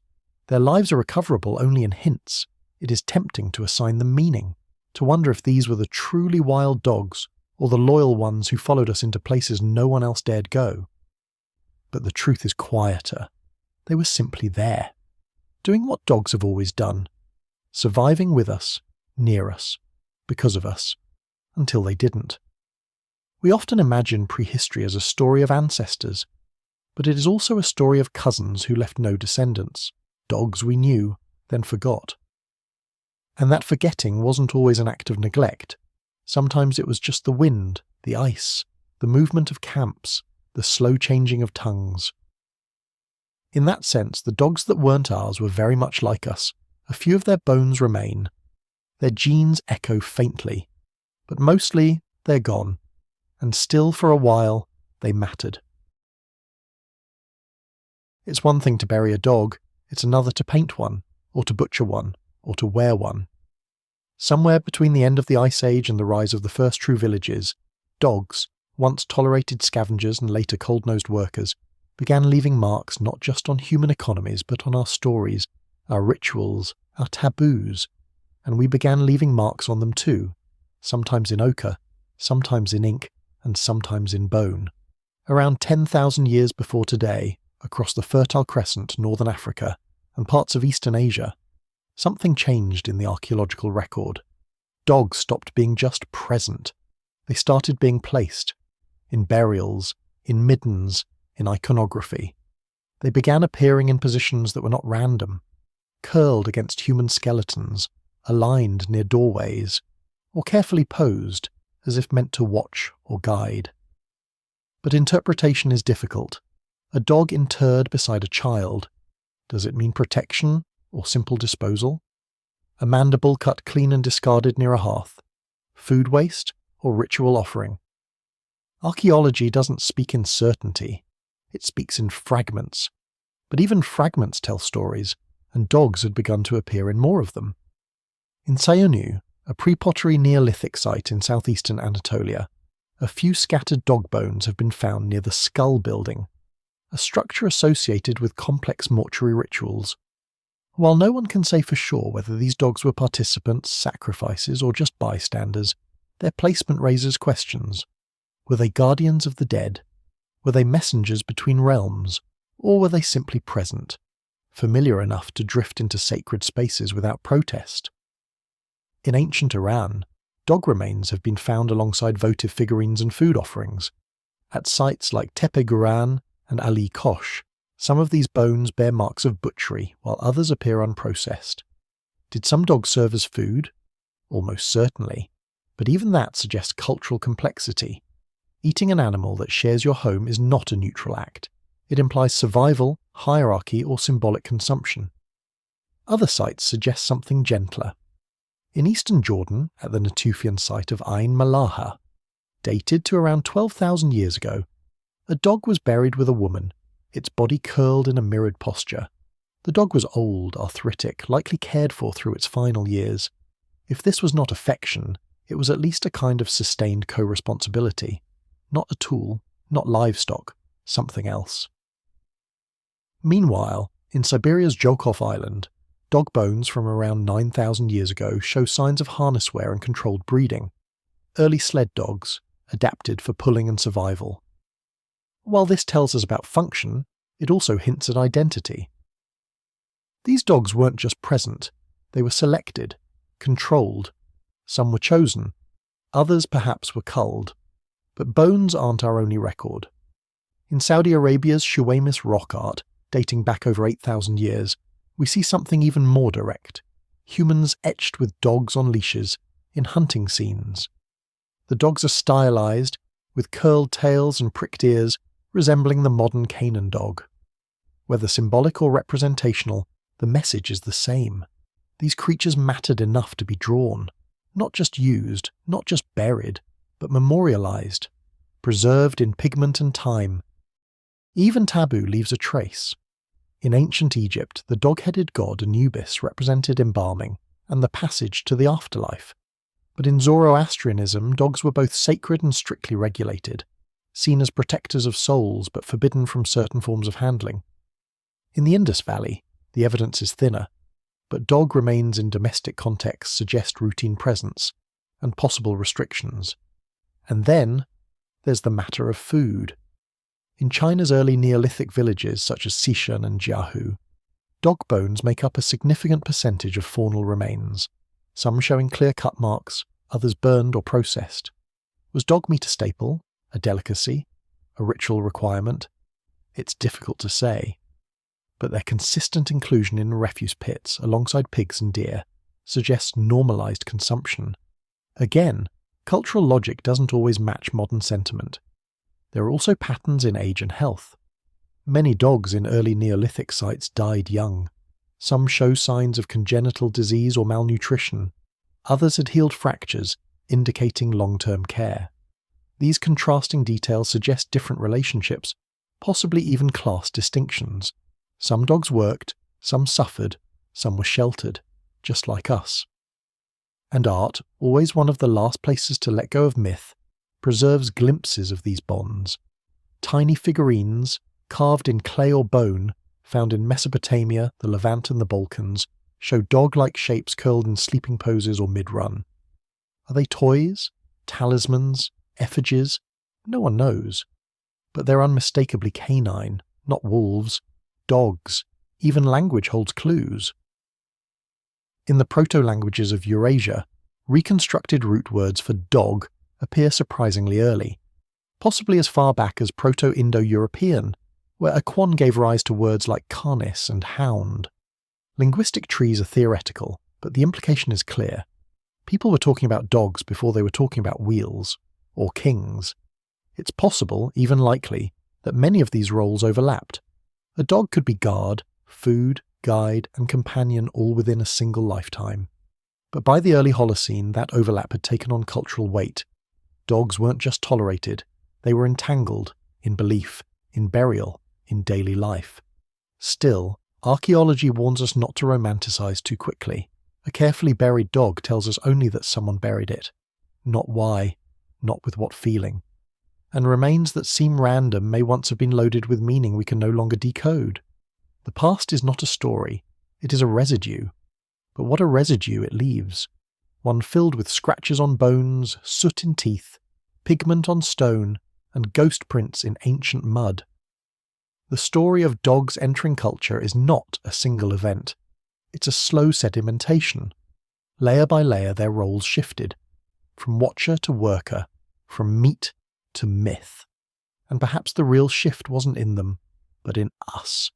Their lives are recoverable only in hints. It is tempting to assign them meaning, to wonder if these were the truly wild dogs, or the loyal ones who followed us into places no one else dared go. But the truth is quieter. They were simply there, doing what dogs have always done, surviving with us, near us, because of us, until they didn't. We often imagine prehistory as a story of ancestors, but it is also a story of cousins who left no descendants, dogs we knew, then forgot. And that forgetting wasn't always an act of neglect. Sometimes it was just the wind, the ice, the movement of camps, the slow changing of tongues. In that sense, the dogs that weren't ours were very much like us. A few of their bones remain. Their genes echo faintly, but mostly they're gone, and still for a while they mattered. It's one thing to bury a dog, it's another to paint one, or to butcher one, or to wear one. Somewhere between the end of the Ice Age and the rise of the first true villages, dogs, once tolerated scavengers and later cold-nosed workers, began leaving marks not just on human economies but on our stories, our rituals, our taboos, and we began leaving marks on them too, sometimes in ochre, sometimes in ink, and sometimes in bone. Around 10,000 years before today, across the Fertile Crescent, northern Africa, and parts of Eastern Asia, something changed in the archaeological record. Dogs stopped being just present. They started being placed, in burials, in middens, in iconography. They began appearing in positions that were not random, curled against human skeletons, aligned near doorways, or carefully posed as if meant to watch or guide. But interpretation is difficult. A dog interred beside a child, does it mean protection or simple disposal? A mandible cut clean and discarded near a hearth, food waste or ritual offering? Archaeology doesn't speak in certainty, it speaks in fragments. But even fragments tell stories, and dogs had begun to appear in more of them. In Sayonu, a pre-pottery Neolithic site in southeastern Anatolia, a few scattered dog bones have been found near the skull building, a structure associated with complex mortuary rituals. While no one can say for sure whether these dogs were participants, sacrifices, or just bystanders, their placement raises questions. Were they guardians of the dead? Were they messengers between realms? Or were they simply present, familiar enough to drift into sacred spaces without protest? In ancient Iran, dog remains have been found alongside votive figurines and food offerings. At sites like Tepe Guran and Ali Kosh, some of these bones bear marks of butchery, while others appear unprocessed. Did some dogs serve as food? Almost certainly, but even that suggests cultural complexity. Eating an animal that shares your home is not a neutral act. It implies survival, hierarchy, or symbolic consumption. Other sites suggest something gentler. In eastern Jordan, at the Natufian site of Ain Malaha, dated to around 12,000 years ago, a dog was buried with a woman, its body curled in a mirrored posture. The dog was old, arthritic, likely cared for through its final years. If this was not affection, it was at least a kind of sustained co-responsibility. Not a tool, not livestock, something else. Meanwhile, in Siberia's Zhukov Island, dog bones from around 9,000 years ago show signs of harness wear and controlled breeding. Early sled dogs, adapted for pulling and survival. While this tells us about function, it also hints at identity. These dogs weren't just present, they were selected, controlled. Some were chosen, others perhaps were culled. But bones aren't our only record. In Saudi Arabia's Shuwaimis rock art, dating back over 8,000 years, we see something even more direct. Humans etched with dogs on leashes, in hunting scenes. The dogs are stylized, with curled tails and pricked ears, resembling the modern Canaan dog. Whether symbolic or representational, the message is the same. These creatures mattered enough to be drawn, not just used, not just buried, but memorialized, preserved in pigment and time. Even taboo leaves a trace. In ancient Egypt, the dog-headed god Anubis represented embalming and the passage to the afterlife. But in Zoroastrianism, dogs were both sacred and strictly regulated, seen as protectors of souls but forbidden from certain forms of handling. In the Indus Valley, the evidence is thinner, but dog remains in domestic contexts suggest routine presence and possible restrictions. And then, there's the matter of food. In China's early Neolithic villages such as Xishan and Jiahu, dog bones make up a significant percentage of faunal remains, some showing clear cut marks, others burned or processed. Was dog meat a staple, a delicacy, a ritual requirement? It's difficult to say. But their consistent inclusion in refuse pits alongside pigs and deer suggests normalized consumption. Again, cultural logic doesn't always match modern sentiment. There are also patterns in age and health. Many dogs in early Neolithic sites died young. Some show signs of congenital disease or malnutrition. Others had healed fractures, indicating long-term care. These contrasting details suggest different relationships, possibly even class distinctions. Some dogs worked, some suffered, some were sheltered, just like us. And art, always one of the last places to let go of myth, preserves glimpses of these bonds. Tiny figurines, carved in clay or bone, found in Mesopotamia, the Levant and the Balkans, show dog-like shapes curled in sleeping poses or mid-run. Are they toys, talismans, effigies, No one knows. But they're unmistakably canine, not wolves, dogs. Even language holds clues. In the proto-languages of Eurasia, reconstructed root words for dog appear surprisingly early, possibly as far back as Proto-Indo-European, where Akwon gave rise to words like canis and hound. Linguistic trees are theoretical, but the implication is clear. People were talking about dogs before they were talking about wheels, or kings. It's possible, even likely, that many of these roles overlapped. A dog could be guard, food, guide, and companion all within a single lifetime. But by the early Holocene, that overlap had taken on cultural weight. Dogs weren't just tolerated, they were entangled, in belief, in burial, in daily life. Still, archaeology warns us not to romanticize too quickly. A carefully buried dog tells us only that someone buried it. Not why, not with what feeling. And remains that seem random may once have been loaded with meaning we can no longer decode. The past is not a story, it is a residue. But what a residue it leaves. One filled with scratches on bones, soot in teeth, pigment on stone, and ghost prints in ancient mud. The story of dogs entering culture is not a single event. It's a slow sedimentation. Layer by layer their roles shifted, from watcher to worker, from meat to myth. And perhaps the real shift wasn't in them, but in us,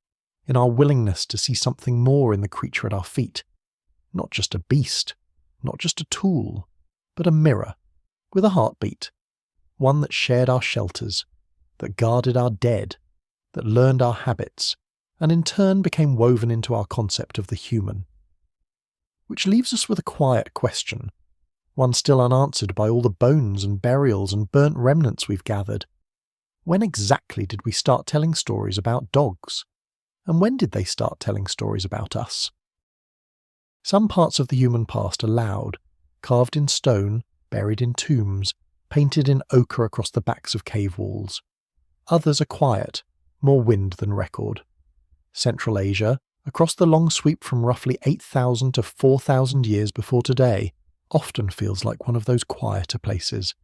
in our willingness to see something more in the creature at our feet. Not just a beast, not just a tool, but a mirror, with a heartbeat. One that shared our shelters, that guarded our dead, that learned our habits, and in turn became woven into our concept of the human. Which leaves us with a quiet question, one still unanswered by all the bones and burials and burnt remnants we've gathered. When exactly did we start telling stories about dogs? And when did they start telling stories about us? Some parts of the human past are loud, carved in stone, buried in tombs, painted in ochre across the backs of cave walls. Others are quiet, more wind than record. Central Asia, across the long sweep from roughly 8,000 to 4,000 years before today, often feels like one of those quieter places.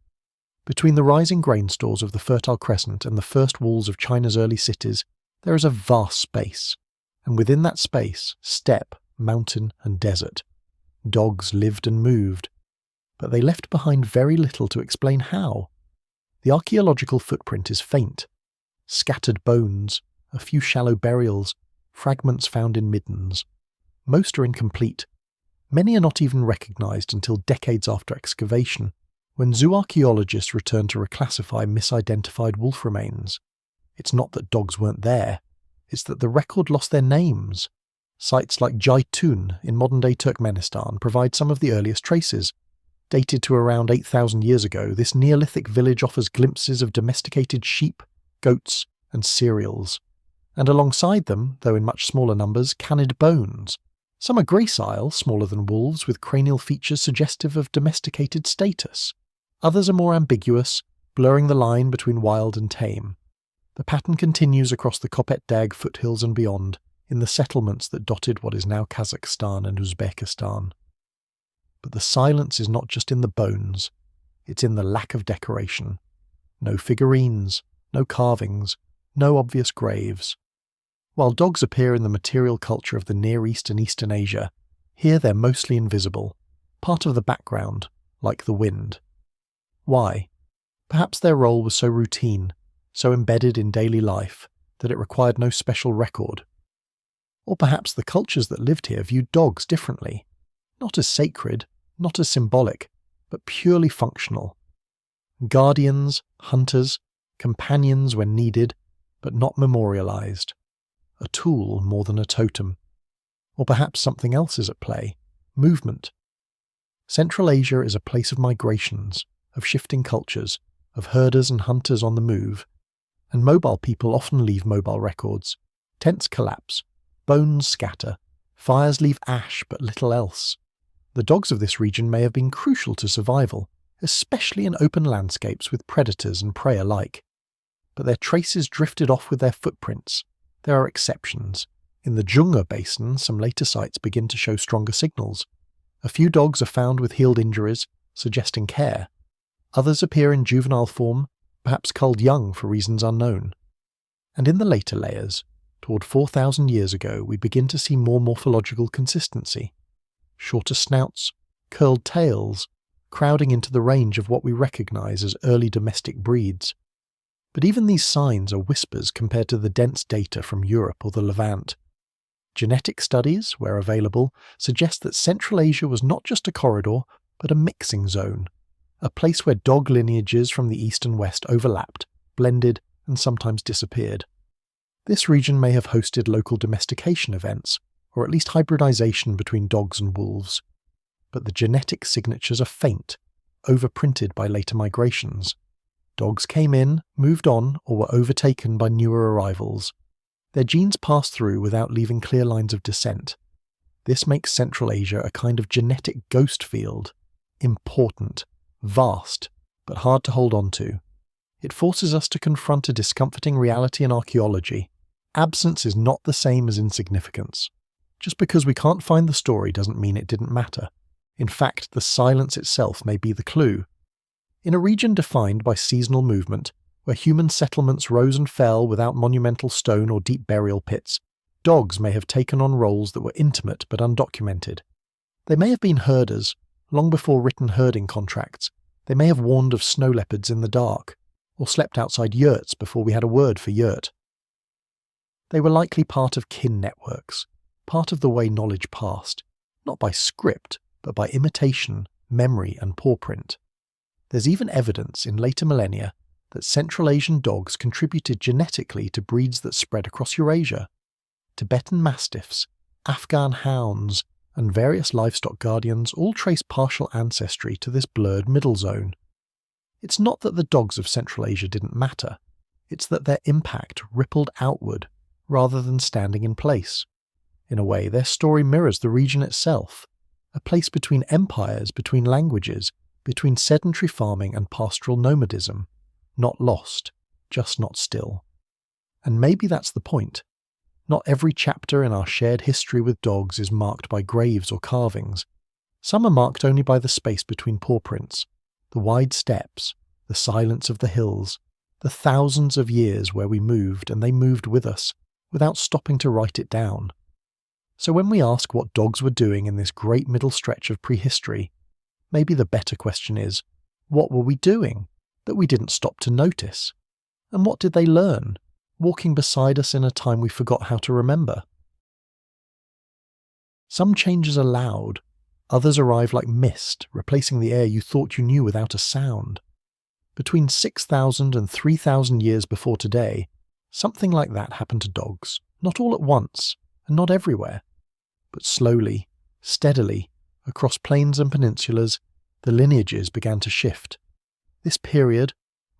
Between the rising grain stores of the Fertile Crescent and the first walls of China's early cities, there is a vast space, and within that space, steppe, mountain and desert. Dogs lived and moved, but they left behind very little to explain how. The archaeological footprint is faint. Scattered bones, a few shallow burials, fragments found in middens. Most are incomplete. Many are not even recognised until decades after excavation, when zooarchaeologists return to reclassify misidentified wolf remains. It's not that dogs weren't there, it's that the record lost their names. Sites like Jaitun in modern-day Turkmenistan provide some of the earliest traces. Dated to around 8,000 years ago, this Neolithic village offers glimpses of domesticated sheep, goats, and cereals. And alongside them, though in much smaller numbers, canid bones. Some are gracile, smaller than wolves, with cranial features suggestive of domesticated status. Others are more ambiguous, blurring the line between wild and tame. The pattern continues across the Kopet Dag foothills and beyond, in the settlements that dotted what is now Kazakhstan and Uzbekistan. But the silence is not just in the bones, it's in the lack of decoration. No figurines, no carvings, no obvious graves. While dogs appear in the material culture of the Near East and Eastern Asia, here they're mostly invisible, part of the background, like the wind. Why? Perhaps their role was so routine, so embedded in daily life, that it required no special record. Or perhaps the cultures that lived here viewed dogs differently, not as sacred, not as symbolic, but purely functional. Guardians, hunters, companions when needed, but not memorialized. A tool more than a totem. Or perhaps something else is at play, movement. Central Asia is a place of migrations, of shifting cultures, of herders and hunters on the move, and mobile people often leave mobile records. Tents collapse, bones scatter, fires leave ash but little else. The dogs of this region may have been crucial to survival, especially in open landscapes with predators and prey alike. But their traces drifted off with their footprints. There are exceptions. In the Junga Basin, some later sites begin to show stronger signals. A few dogs are found with healed injuries, suggesting care. Others appear in juvenile form, perhaps culled young for reasons unknown. And in the later layers, toward 4,000 years ago, we begin to see more morphological consistency. Shorter snouts, curled tails, crowding into the range of what we recognize as early domestic breeds. But even these signs are whispers compared to the dense data from Europe or the Levant. Genetic studies, where available, suggest that Central Asia was not just a corridor, but a mixing zone, a place where dog lineages from the east and west overlapped, blended, and sometimes disappeared. This region may have hosted local domestication events, or at least hybridization between dogs and wolves. But the genetic signatures are faint, overprinted by later migrations. Dogs came in, moved on, or were overtaken by newer arrivals. Their genes passed through without leaving clear lines of descent. This makes Central Asia a kind of genetic ghost field, important, vast, but hard to hold on to. It forces us to confront a discomforting reality in archaeology. Absence is not the same as insignificance. Just because we can't find the story doesn't mean it didn't matter. In fact, the silence itself may be the clue. In a region defined by seasonal movement, where human settlements rose and fell without monumental stone or deep burial pits, dogs may have taken on roles that were intimate but undocumented. They may have been herders, long before written herding contracts. They may have warned of snow leopards in the dark, or slept outside yurts before we had a word for yurt. They were likely part of kin networks, part of the way knowledge passed, not by script, but by imitation, memory, and pawprint. There's even evidence in later millennia that Central Asian dogs contributed genetically to breeds that spread across Eurasia. Tibetan mastiffs, Afghan hounds, and various livestock guardians all trace partial ancestry to this blurred middle zone. It's not that the dogs of Central Asia didn't matter, it's that their impact rippled outward rather than standing in place. In a way, their story mirrors the region itself, a place between empires, between languages, between sedentary farming and pastoral nomadism. Not lost, just not still. And maybe that's the point. Not every chapter in our shared history with dogs is marked by graves or carvings. Some are marked only by the space between pawprints, the wide steppes, the silence of the hills, the thousands of years where we moved and they moved with us, without stopping to write it down. So when we ask what dogs were doing in this great middle stretch of prehistory, maybe the better question is, what were we doing that we didn't stop to notice? And what did they learn, walking beside us in a time we forgot how to remember? Some changes are loud, others arrive like mist, replacing the air you thought you knew without a sound. Between 6,000 and 3,000 years before today, something like that happened to dogs, not all at once, and not everywhere, but slowly, steadily, across plains and peninsulas, the lineages began to shift. This period,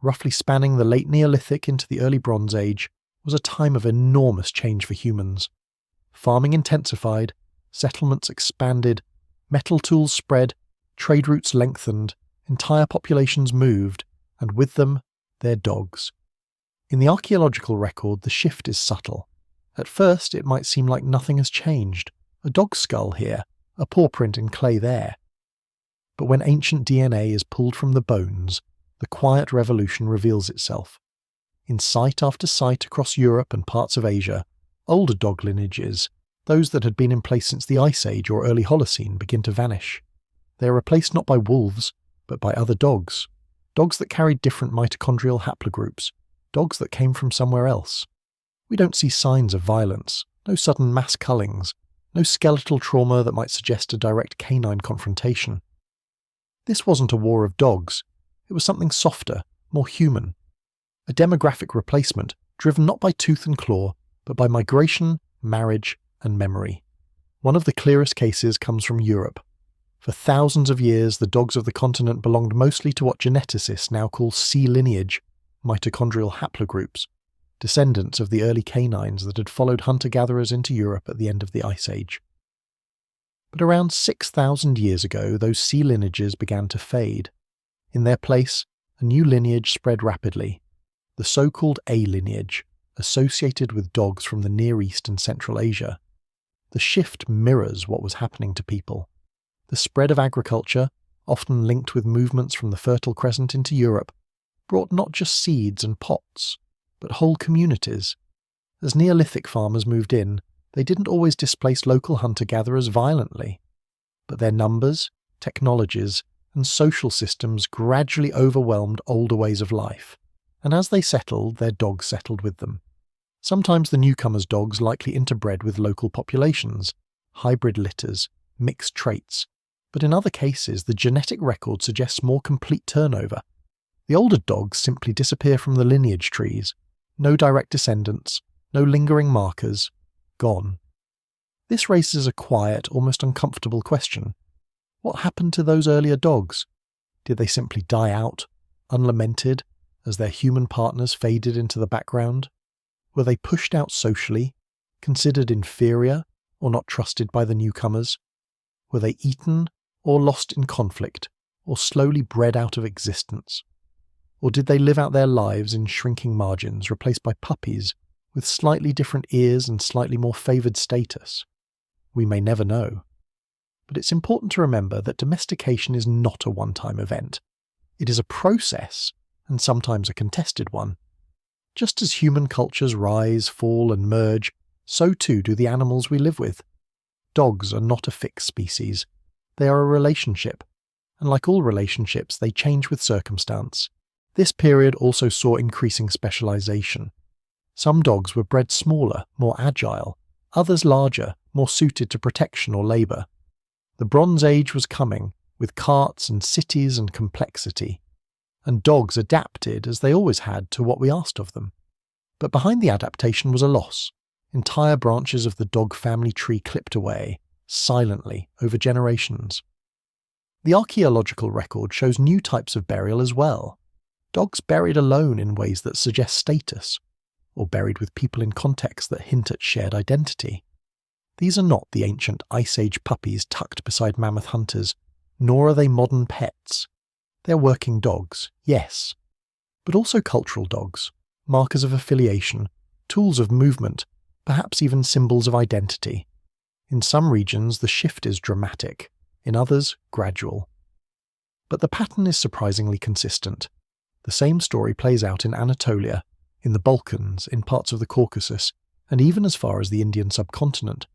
roughly spanning the late Neolithic into the early Bronze Age, was a time of enormous change for humans. Farming intensified, settlements expanded, metal tools spread, trade routes lengthened, entire populations moved, and with them, their dogs. In the archaeological record, the shift is subtle. At first, it might seem like nothing has changed. A dog skull here, a paw print in clay there. But when ancient DNA is pulled from the bones, the quiet revolution reveals itself. In site after site across Europe and parts of Asia, older dog lineages, those that had been in place since the Ice Age or early Holocene, begin to vanish. They are replaced not by wolves, but by other dogs. Dogs that carried different mitochondrial haplogroups. Dogs that came from somewhere else. We don't see signs of violence, no sudden mass cullings, no skeletal trauma that might suggest a direct canine confrontation. This wasn't a war of dogs. It was something softer, more human. A demographic replacement driven not by tooth and claw, but by migration, marriage, and memory. One of the clearest cases comes from Europe. For thousands of years, the dogs of the continent belonged mostly to what geneticists now call C lineage, mitochondrial haplogroups, descendants of the early canines that had followed hunter-gatherers into Europe at the end of the Ice Age. But around 6,000 years ago, those C lineages began to fade. In their place, a new lineage spread rapidly, the so-called A lineage, associated with dogs from the Near East and Central Asia. The shift mirrors what was happening to people. The spread of agriculture, often linked with movements from the Fertile Crescent into Europe, brought not just seeds and pots, but whole communities. As Neolithic farmers moved in, they didn't always displace local hunter-gatherers violently, but their numbers, technologies, and social systems gradually overwhelmed older ways of life, and as they settled, their dogs settled with them. Sometimes the newcomers' dogs likely interbred with local populations, hybrid litters, mixed traits, but in other cases the genetic record suggests more complete turnover. The older dogs simply disappear from the lineage trees, no direct descendants, no lingering markers, gone. This raises a quiet, almost uncomfortable question. What happened to those earlier dogs? Did they simply die out, unlamented, as their human partners faded into the background? Were they pushed out socially, considered inferior, or not trusted by the newcomers? Were they eaten, or lost in conflict, or slowly bred out of existence? Or did they live out their lives in shrinking margins, replaced by puppies with slightly different ears and slightly more favoured status? We may never know. But it's important to remember that domestication is not a one-time event. It is a process, and sometimes a contested one. Just as human cultures rise, fall, and merge, so too do the animals we live with. Dogs are not a fixed species. They are a relationship, and like all relationships, they change with circumstance. This period also saw increasing specialization. Some dogs were bred smaller, more agile, others larger, more suited to protection or labor. The Bronze Age was coming, with carts and cities and complexity, and dogs adapted, as they always had, to what we asked of them. But behind the adaptation was a loss. Entire branches of the dog family tree clipped away, silently, over generations. The archaeological record shows new types of burial as well. Dogs buried alone in ways that suggest status, or buried with people in contexts that hint at shared identity. These are not the ancient Ice Age puppies tucked beside mammoth hunters, nor are they modern pets. They're working dogs, yes, but also cultural dogs, markers of affiliation, tools of movement, perhaps even symbols of identity. In some regions, the shift is dramatic, in others, gradual. But the pattern is surprisingly consistent. The same story plays out in Anatolia, in the Balkans, in parts of the Caucasus, and even as far as the Indian subcontinent.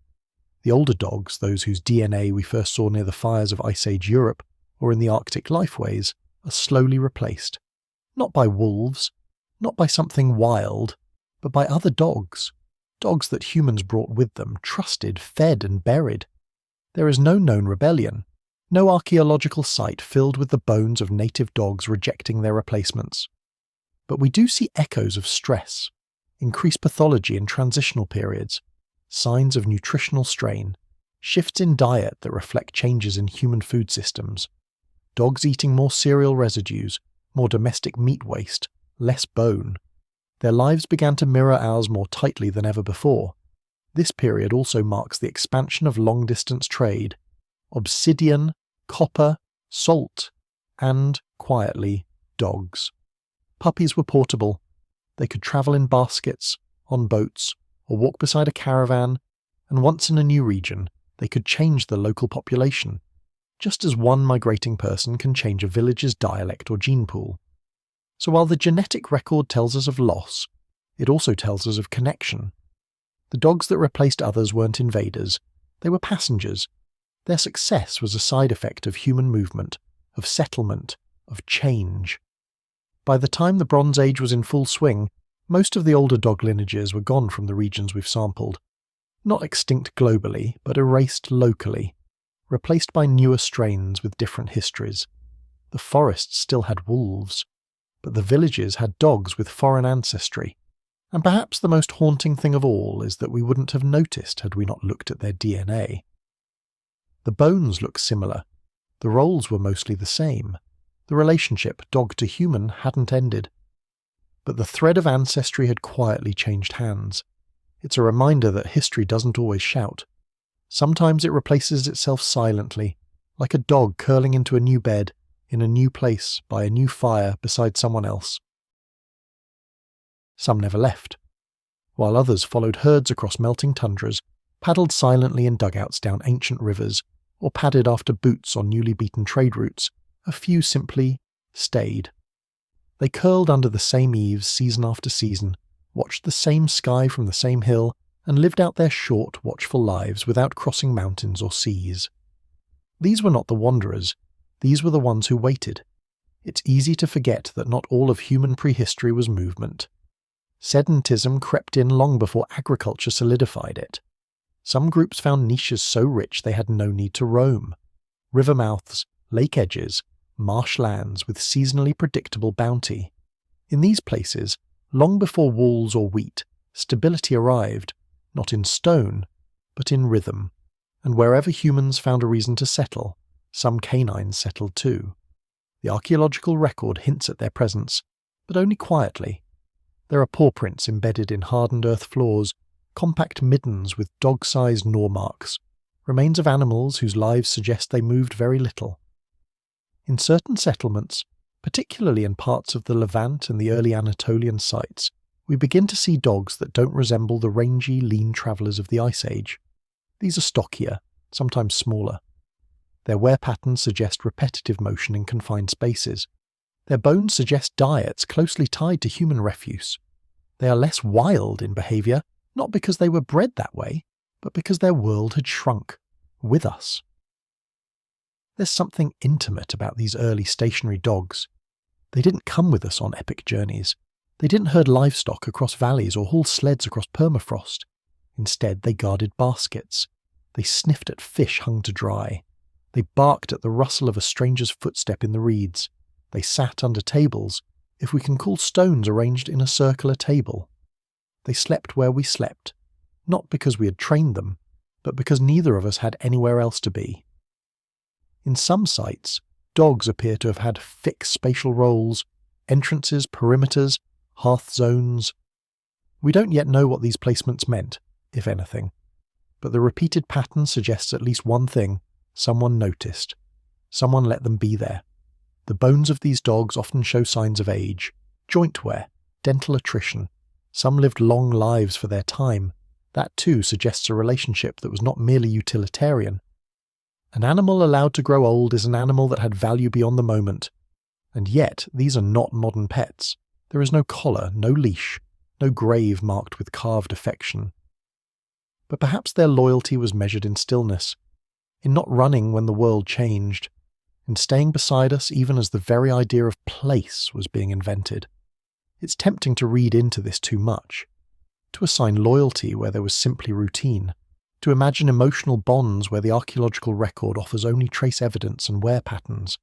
The older dogs, those whose DNA we first saw near the fires of Ice Age Europe, or in the Arctic lifeways, are slowly replaced. Not by wolves, not by something wild, but by other dogs. Dogs that humans brought with them, trusted, fed and buried. There is no known rebellion, no archaeological site filled with the bones of native dogs rejecting their replacements. But we do see echoes of stress, increased pathology in transitional periods, signs of nutritional strain, shifts in diet that reflect changes in human food systems, dogs eating more cereal residues, more domestic meat waste, less bone. Their lives began to mirror ours more tightly than ever before. This period also marks the expansion of long-distance trade. Obsidian, copper, salt, and, quietly, dogs. Puppies were portable. They could travel in baskets, on boats, or walk beside a caravan, and once in a new region, they could change the local population, just as one migrating person can change a village's dialect or gene pool. So while the genetic record tells us of loss, it also tells us of connection. The dogs that replaced others weren't invaders, they were passengers. Their success was a side effect of human movement, of settlement, of change. By the time the Bronze Age was in full swing, most of the older dog lineages were gone from the regions we've sampled. Not extinct globally, but erased locally, replaced by newer strains with different histories. The forests still had wolves, but the villages had dogs with foreign ancestry. And perhaps the most haunting thing of all is that we wouldn't have noticed had we not looked at their DNA. The bones look similar. The roles were mostly the same. The relationship, dog to human, hadn't ended. But the thread of ancestry had quietly changed hands. It's a reminder that history doesn't always shout. Sometimes it replaces itself silently, like a dog curling into a new bed, in a new place, by a new fire, beside someone else. Some never left, while others followed herds across melting tundras, paddled silently in dugouts down ancient rivers, or padded after boots on newly beaten trade routes. A few simply stayed. They curled under the same eaves season after season, watched the same sky from the same hill, and lived out their short, watchful lives without crossing mountains or seas. These were not the wanderers, these were the ones who waited. It's easy to forget that not all of human prehistory was movement. Sedentism crept in long before agriculture solidified it. Some groups found niches so rich they had no need to roam. River mouths, lake edges, marshlands with seasonally predictable bounty. In these places, long before walls or wheat, stability arrived, not in stone, but in rhythm. And wherever humans found a reason to settle, some canines settled too. The archaeological record hints at their presence, but only quietly. There are paw prints embedded in hardened earth floors, compact middens with dog-sized gnaw marks, remains of animals whose lives suggest they moved very little. In certain settlements, particularly in parts of the Levant and the early Anatolian sites, we begin to see dogs that don't resemble the rangy, lean travellers of the Ice Age. These are stockier, sometimes smaller. Their wear patterns suggest repetitive motion in confined spaces. Their bones suggest diets closely tied to human refuse. They are less wild in behaviour, not because they were bred that way, but because their world had shrunk, with us. There's something intimate about these early stationary dogs. They didn't come with us on epic journeys. They didn't herd livestock across valleys or haul sleds across permafrost. Instead, they guarded baskets. They sniffed at fish hung to dry. They barked at the rustle of a stranger's footstep in the reeds. They sat under tables, if we can call stones arranged in a circular table. They slept where we slept, not because we had trained them, but because neither of us had anywhere else to be. In some sites, dogs appear to have had fixed spatial roles, entrances, perimeters, hearth zones. We don't yet know what these placements meant, if anything, but the repeated pattern suggests at least one thing: someone noticed. Someone let them be there. The bones of these dogs often show signs of age, joint wear, dental attrition. Some lived long lives for their time. That too suggests a relationship that was not merely utilitarian. An animal allowed to grow old is an animal that had value beyond the moment. And yet, these are not modern pets. There is no collar, no leash, no grave marked with carved affection. But perhaps their loyalty was measured in stillness, in not running when the world changed, in staying beside us even as the very idea of place was being invented. It's tempting to read into this too much, to assign loyalty where there was simply routine, to imagine emotional bonds where the archaeological record offers only trace evidence and wear patterns.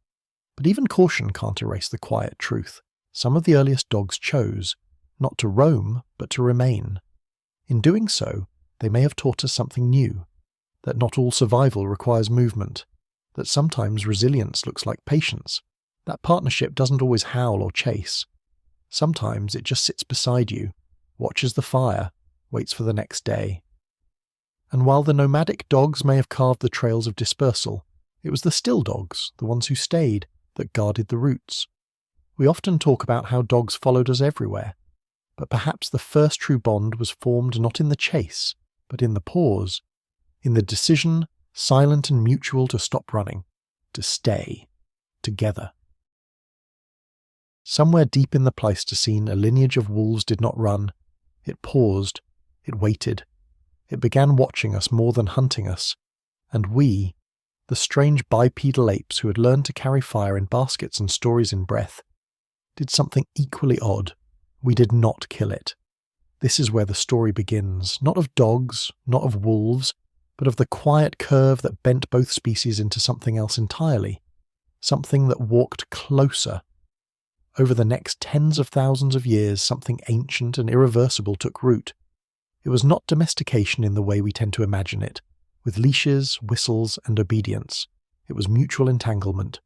But even caution can't erase the quiet truth. Some of the earliest dogs chose, not to roam, but to remain. In doing so, they may have taught us something new, that not all survival requires movement, that sometimes resilience looks like patience, that partnership doesn't always howl or chase. Sometimes it just sits beside you, watches the fire, waits for the next day. And while the nomadic dogs may have carved the trails of dispersal, it was the still dogs, the ones who stayed, that guarded the routes. We often talk about how dogs followed us everywhere, but perhaps the first true bond was formed not in the chase, but in the pause, in the decision, silent and mutual, to stop running, to stay, together. Somewhere deep in the Pleistocene, a lineage of wolves did not run. It paused, it waited. It began watching us more than hunting us, and we, the strange bipedal apes who had learned to carry fire in baskets and stories in breath, did something equally odd. We did not kill it. This is where the story begins, not of dogs, not of wolves, but of the quiet curve that bent both species into something else entirely, something that walked closer. Over the next tens of thousands of years, something ancient and irreversible took root. It was not domestication in the way we tend to imagine it, with leashes, whistles, and obedience. It was mutual entanglement.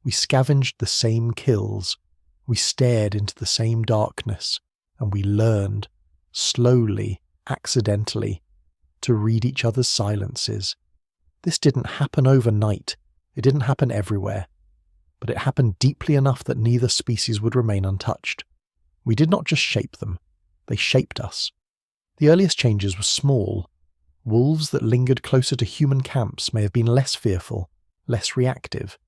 We scavenged the same kills. We stared into the same darkness, and we learned, slowly, accidentally, to read each other's silences. This didn't happen overnight. It didn't happen everywhere. But it happened deeply enough that neither species would remain untouched. We did not just shape them. They shaped us. The earliest changes were small. Wolves that lingered closer to human camps may have been less fearful, less reactive.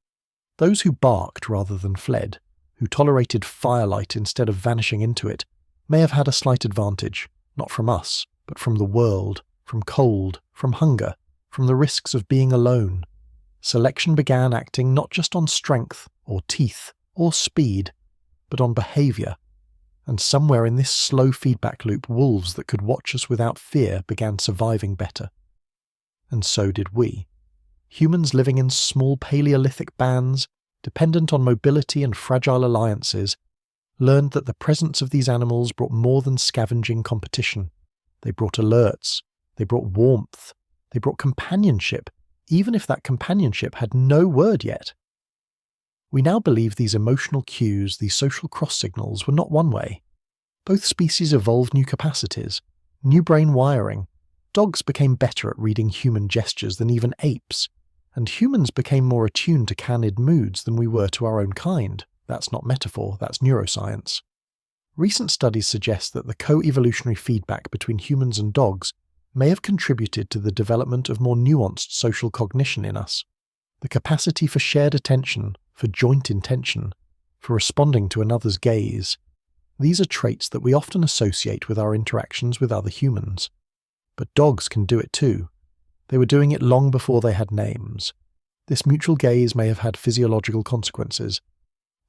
Those who barked rather than fled, who tolerated firelight instead of vanishing into it, may have had a slight advantage, not from us, but from the world, from cold, from hunger, from the risks of being alone. Selection began acting not just on strength, or teeth, or speed, but on behaviour. And somewhere in this slow feedback loop, wolves that could watch us without fear began surviving better. And so did we. Humans living in small Paleolithic bands, dependent on mobility and fragile alliances, learned that the presence of these animals brought more than scavenging competition. They brought alerts, they brought warmth, they brought companionship, even if that companionship had no word yet. We now believe these emotional cues, these social cross-signals, were not one-way. Both species evolved new capacities, new brain wiring. Dogs became better at reading human gestures than even apes, and humans became more attuned to canid moods than we were to our own kind. That's not metaphor, that's neuroscience. Recent studies suggest that the co-evolutionary feedback between humans and dogs may have contributed to the development of more nuanced social cognition in us. The capacity for shared attention, for joint intention, for responding to another's gaze. These are traits that we often associate with our interactions with other humans. But dogs can do it too. They were doing it long before they had names. This mutual gaze may have had physiological consequences.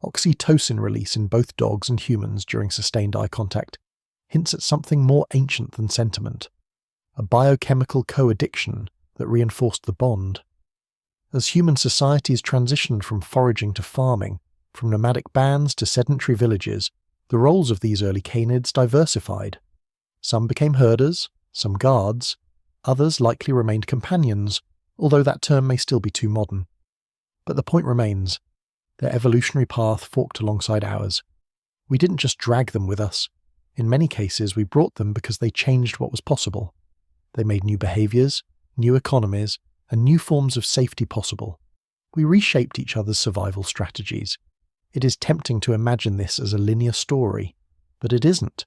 Oxytocin release in both dogs and humans during sustained eye contact hints at something more ancient than sentiment, a biochemical co-addiction that reinforced the bond. As human societies transitioned from foraging to farming, from nomadic bands to sedentary villages, the roles of these early canids diversified. Some became herders, some guards, others likely remained companions, although that term may still be too modern. But the point remains. Their evolutionary path forked alongside ours. We didn't just drag them with us. In many cases, we brought them because they changed what was possible. They made new behaviours, new economies, and new forms of safety possible. We reshaped each other's survival strategies. It is tempting to imagine this as a linear story, but it isn't.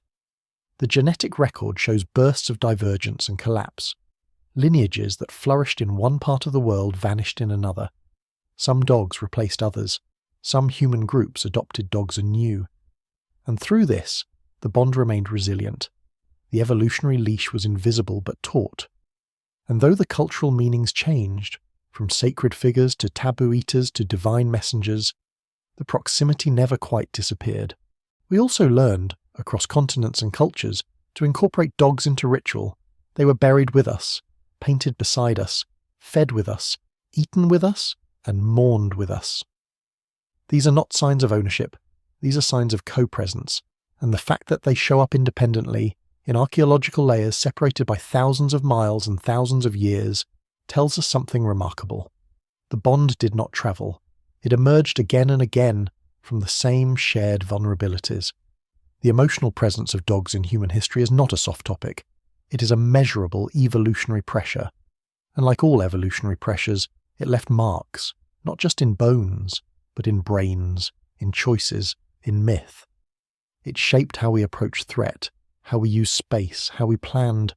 The genetic record shows bursts of divergence and collapse. Lineages that flourished in one part of the world vanished in another. Some dogs replaced others. Some human groups adopted dogs anew. And through this, the bond remained resilient. The evolutionary leash was invisible but taut. And though the cultural meanings changed, from sacred figures to taboo eaters to divine messengers, the proximity never quite disappeared. We also learned, across continents and cultures, to incorporate dogs into ritual. They were buried with us, painted beside us, fed with us, eaten with us, and mourned with us. These are not signs of ownership, these are signs of co-presence, and the fact that they show up independently, in archaeological layers separated by thousands of miles and thousands of years, tells us something remarkable. The bond did not travel. It emerged again and again from the same shared vulnerabilities. The emotional presence of dogs in human history is not a soft topic. It is a measurable evolutionary pressure. And like all evolutionary pressures, it left marks, not just in bones, but in brains, in choices, in myth. It shaped how we approach threat, how we use space, how we planned.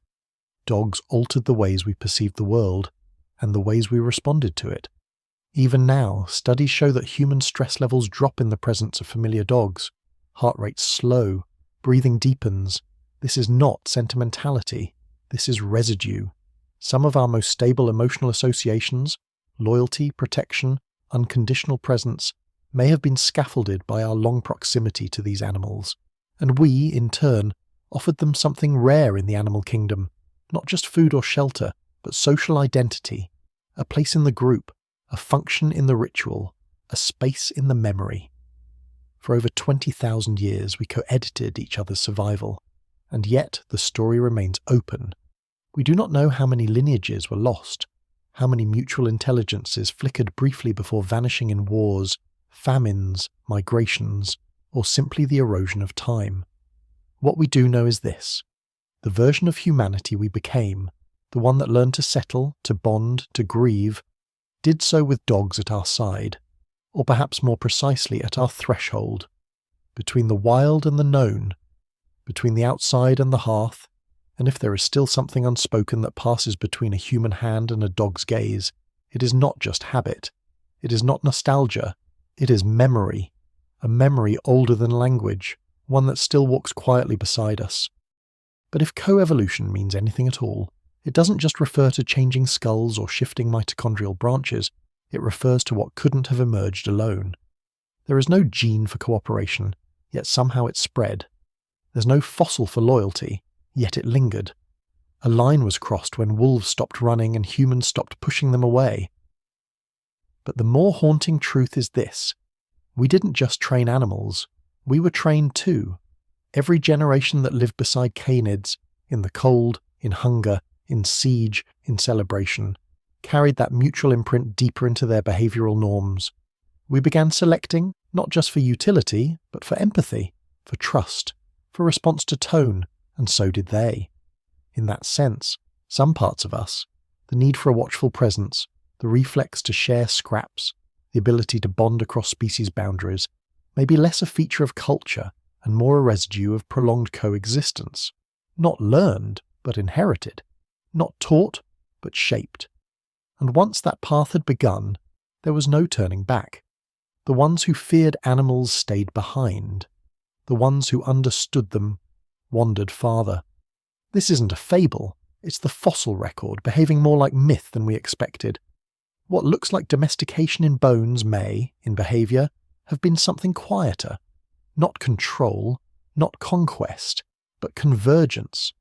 Dogs altered the ways we perceived the world, and the ways we responded to it. Even now, studies show that human stress levels drop in the presence of familiar dogs. Heart rates slow, breathing deepens. This is not sentimentality, this is residue. Some of our most stable emotional associations, loyalty, protection, unconditional presence, may have been scaffolded by our long proximity to these animals, and we, in turn, offered them something rare in the animal kingdom, not just food or shelter, but social identity, a place in the group, a function in the ritual, a space in the memory. For over 20,000 years we co-edited each other's survival, and yet the story remains open. We do not know how many lineages were lost, how many mutual intelligences flickered briefly before vanishing in wars, famines, migrations, or simply the erosion of time. What we do know is this: the version of humanity we became, the one that learned to settle, to bond, to grieve, did so with dogs at our side, or perhaps more precisely at our threshold, between the wild and the known, between the outside and the hearth, and if there is still something unspoken that passes between a human hand and a dog's gaze, it is not just habit, it is not nostalgia, it is memory, a memory older than language, one that still walks quietly beside us. But if coevolution means anything at all, it doesn't just refer to changing skulls or shifting mitochondrial branches, it refers to what couldn't have emerged alone. There is no gene for cooperation, yet somehow it spread. There's no fossil for loyalty, yet it lingered. A line was crossed when wolves stopped running and humans stopped pushing them away. But the more haunting truth is this: we didn't just train animals, we were trained too. Every generation that lived beside canids, in the cold, in hunger, in siege, in celebration, carried that mutual imprint deeper into their behavioural norms. We began selecting, not just for utility, but for empathy, for trust, for response to tone, and so did they. In that sense, some parts of us, the need for a watchful presence, the reflex to share scraps, the ability to bond across species boundaries, may be less a feature of culture and more a residue of prolonged coexistence, not learned, but inherited, not taught, but shaped. And once that path had begun, there was no turning back. The ones who feared animals stayed behind. The ones who understood them wandered farther. This isn't a fable, it's the fossil record, behaving more like myth than we expected. What looks like domestication in bones may, in behaviour, have been something quieter. Not control, not conquest, but convergence.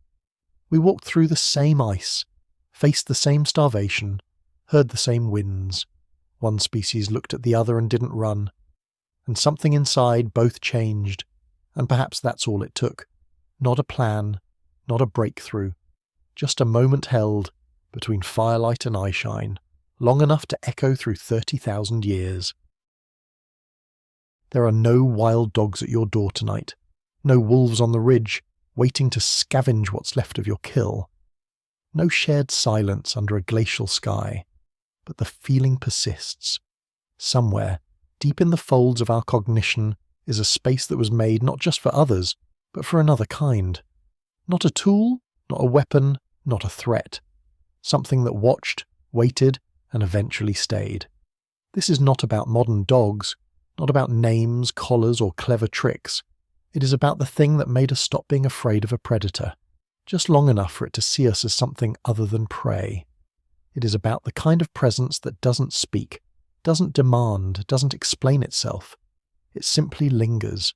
We walked through the same ice, faced the same starvation, heard the same winds. One species looked at the other and didn't run. And something inside both changed, and perhaps that's all it took. Not a plan, not a breakthrough, just a moment held between firelight and eyeshine, long enough to echo through 30,000 years. There are no wild dogs at your door tonight, no wolves on the ridge, waiting to scavenge what's left of your kill. No shared silence under a glacial sky, but the feeling persists. Somewhere, deep in the folds of our cognition, is a space that was made not just for others, but for another kind. Not a tool, not a weapon, not a threat. Something that watched, waited, and eventually stayed. This is not about modern dogs, not about names, collars, or clever tricks. It is about the thing that made us stop being afraid of a predator, just long enough for it to see us as something other than prey. It is about the kind of presence that doesn't speak, doesn't demand, doesn't explain itself. It simply lingers.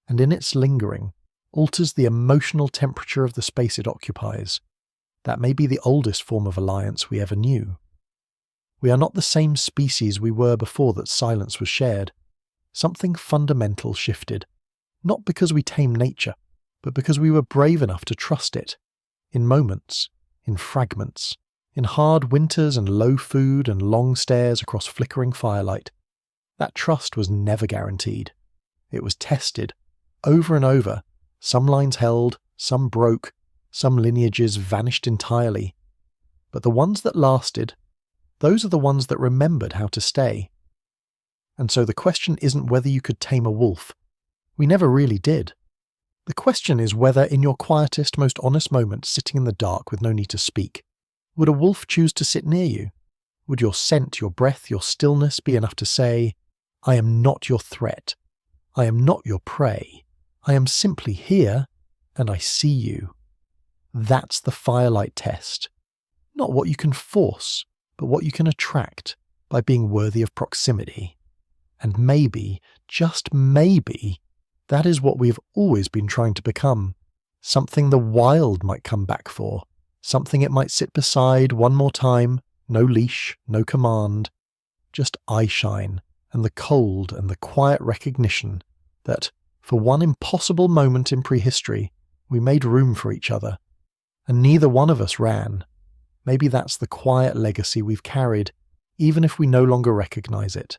And in its lingering, alters the emotional temperature of the space it occupies. That may be the oldest form of alliance we ever knew. We are not the same species we were before that silence was shared. Something fundamental shifted, not because we tamed nature, but because we were brave enough to trust it. In moments, in fragments, in hard winters and low food and long stares across flickering firelight. That trust was never guaranteed. It was tested, over and over. Some lines held, some broke, some lineages vanished entirely. But the ones that lasted, those are the ones that remembered how to stay. And so the question isn't whether you could tame a wolf. We never really did. The question is whether, in your quietest, most honest moments, sitting in the dark with no need to speak, would a wolf choose to sit near you? Would your scent, your breath, your stillness be enough to say, "I am not your threat. I am not your prey. I am simply here, and I see you." That's the Firelight Test. Not what you can force, but what you can attract by being worthy of proximity. And maybe, just maybe, that is what we've always been trying to become. Something the wild might come back for. Something it might sit beside one more time, no leash, no command. Just eyeshine, and the cold and the quiet recognition that, for one impossible moment in prehistory, we made room for each other. And neither one of us ran. Maybe that's the quiet legacy we've carried, even if we no longer recognize it.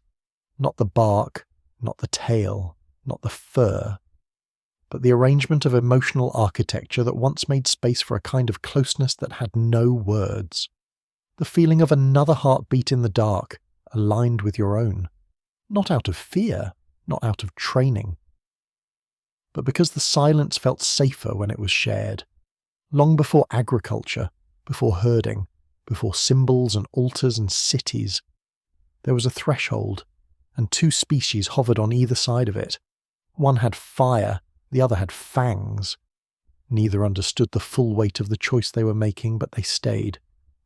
Not the bark, not the tail, not the fur, but the arrangement of emotional architecture that once made space for a kind of closeness that had no words. The feeling of another heartbeat in the dark, aligned with your own. Not out of fear, not out of training, but because the silence felt safer when it was shared. Long before agriculture, before herding, before symbols and altars and cities, there was a threshold, and two species hovered on either side of it. One had fire, the other had fangs. Neither understood the full weight of the choice they were making, but they stayed.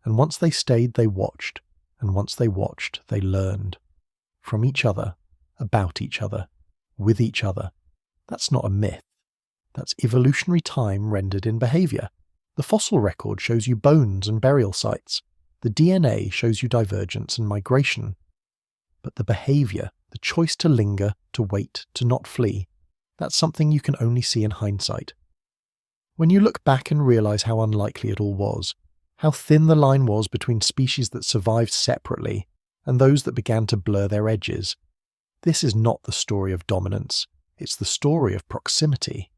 And once they stayed, they watched. And once they watched, they learned. From each other, about each other, with each other. That's not a myth. That's evolutionary time rendered in behaviour. The fossil record shows you bones and burial sites. The DNA shows you divergence and migration. But the behaviour, the choice to linger, to wait, to not flee, that's something you can only see in hindsight. When you look back and realise how unlikely it all was, how thin the line was between species that survived separately and those that began to blur their edges, this is not the story of dominance, it's the story of proximity.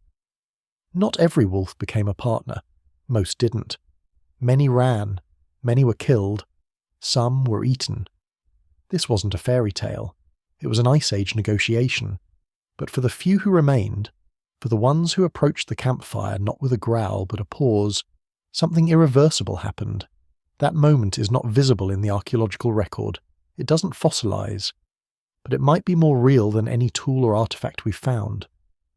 Not every wolf became a partner. Most didn't. Many ran, many were killed, some were eaten. This wasn't a fairy tale. It was an Ice Age negotiation. But for the few who remained, for the ones who approached the campfire not with a growl but a pause, something irreversible happened. That moment is not visible in the archaeological record. It doesn't fossilise. But it might be more real than any tool or artefact we've found,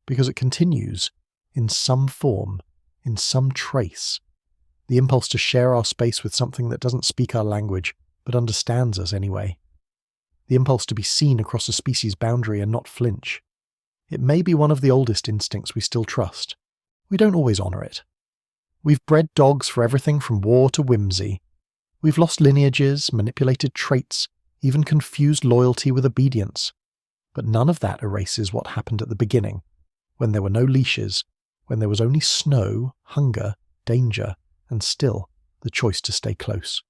because it continues, in some form, in some trace. The impulse to share our space with something that doesn't speak our language, but understands us anyway. The impulse to be seen across a species boundary and not flinch. It may be one of the oldest instincts we still trust. We don't always honour it. We've bred dogs for everything from war to whimsy. We've lost lineages, manipulated traits, even confused loyalty with obedience. But none of that erases what happened at the beginning, when there were no leashes, when there was only snow, hunger, danger, and still the choice to stay close.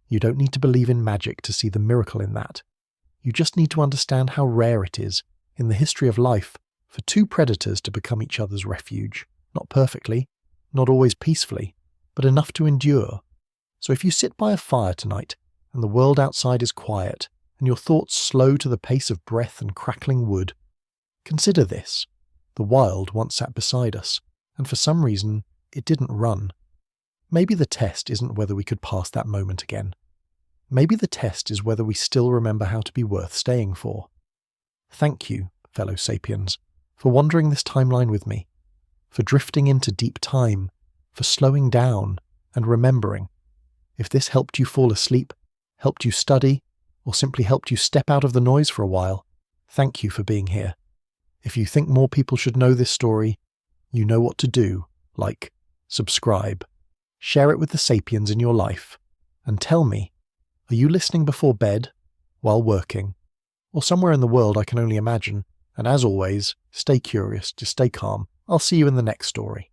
You don't need to believe in magic to see the miracle in that. You just need to understand how rare it is, in the history of life, for two predators to become each other's refuge. Not perfectly, not always peacefully, but enough to endure. So if you sit by a fire tonight, and the world outside is quiet, and your thoughts slow to the pace of breath and crackling wood, consider this. The wild once sat beside us, and for some reason, it didn't run. Maybe the test isn't whether we could pass that moment again. Maybe the test is whether we still remember how to be worth staying for. Thank you, fellow sapiens, for wandering this timeline with me, for drifting into deep time, for slowing down and remembering. If this helped you fall asleep, helped you study, or simply helped you step out of the noise for a while, thank you for being here. If you think more people should know this story, you know what to do, like subscribe, share it with the sapiens in your life, and tell me, are you listening before bed, while working, or somewhere in the world I can only imagine? And as always, stay curious, just stay calm. I'll see you in the next story.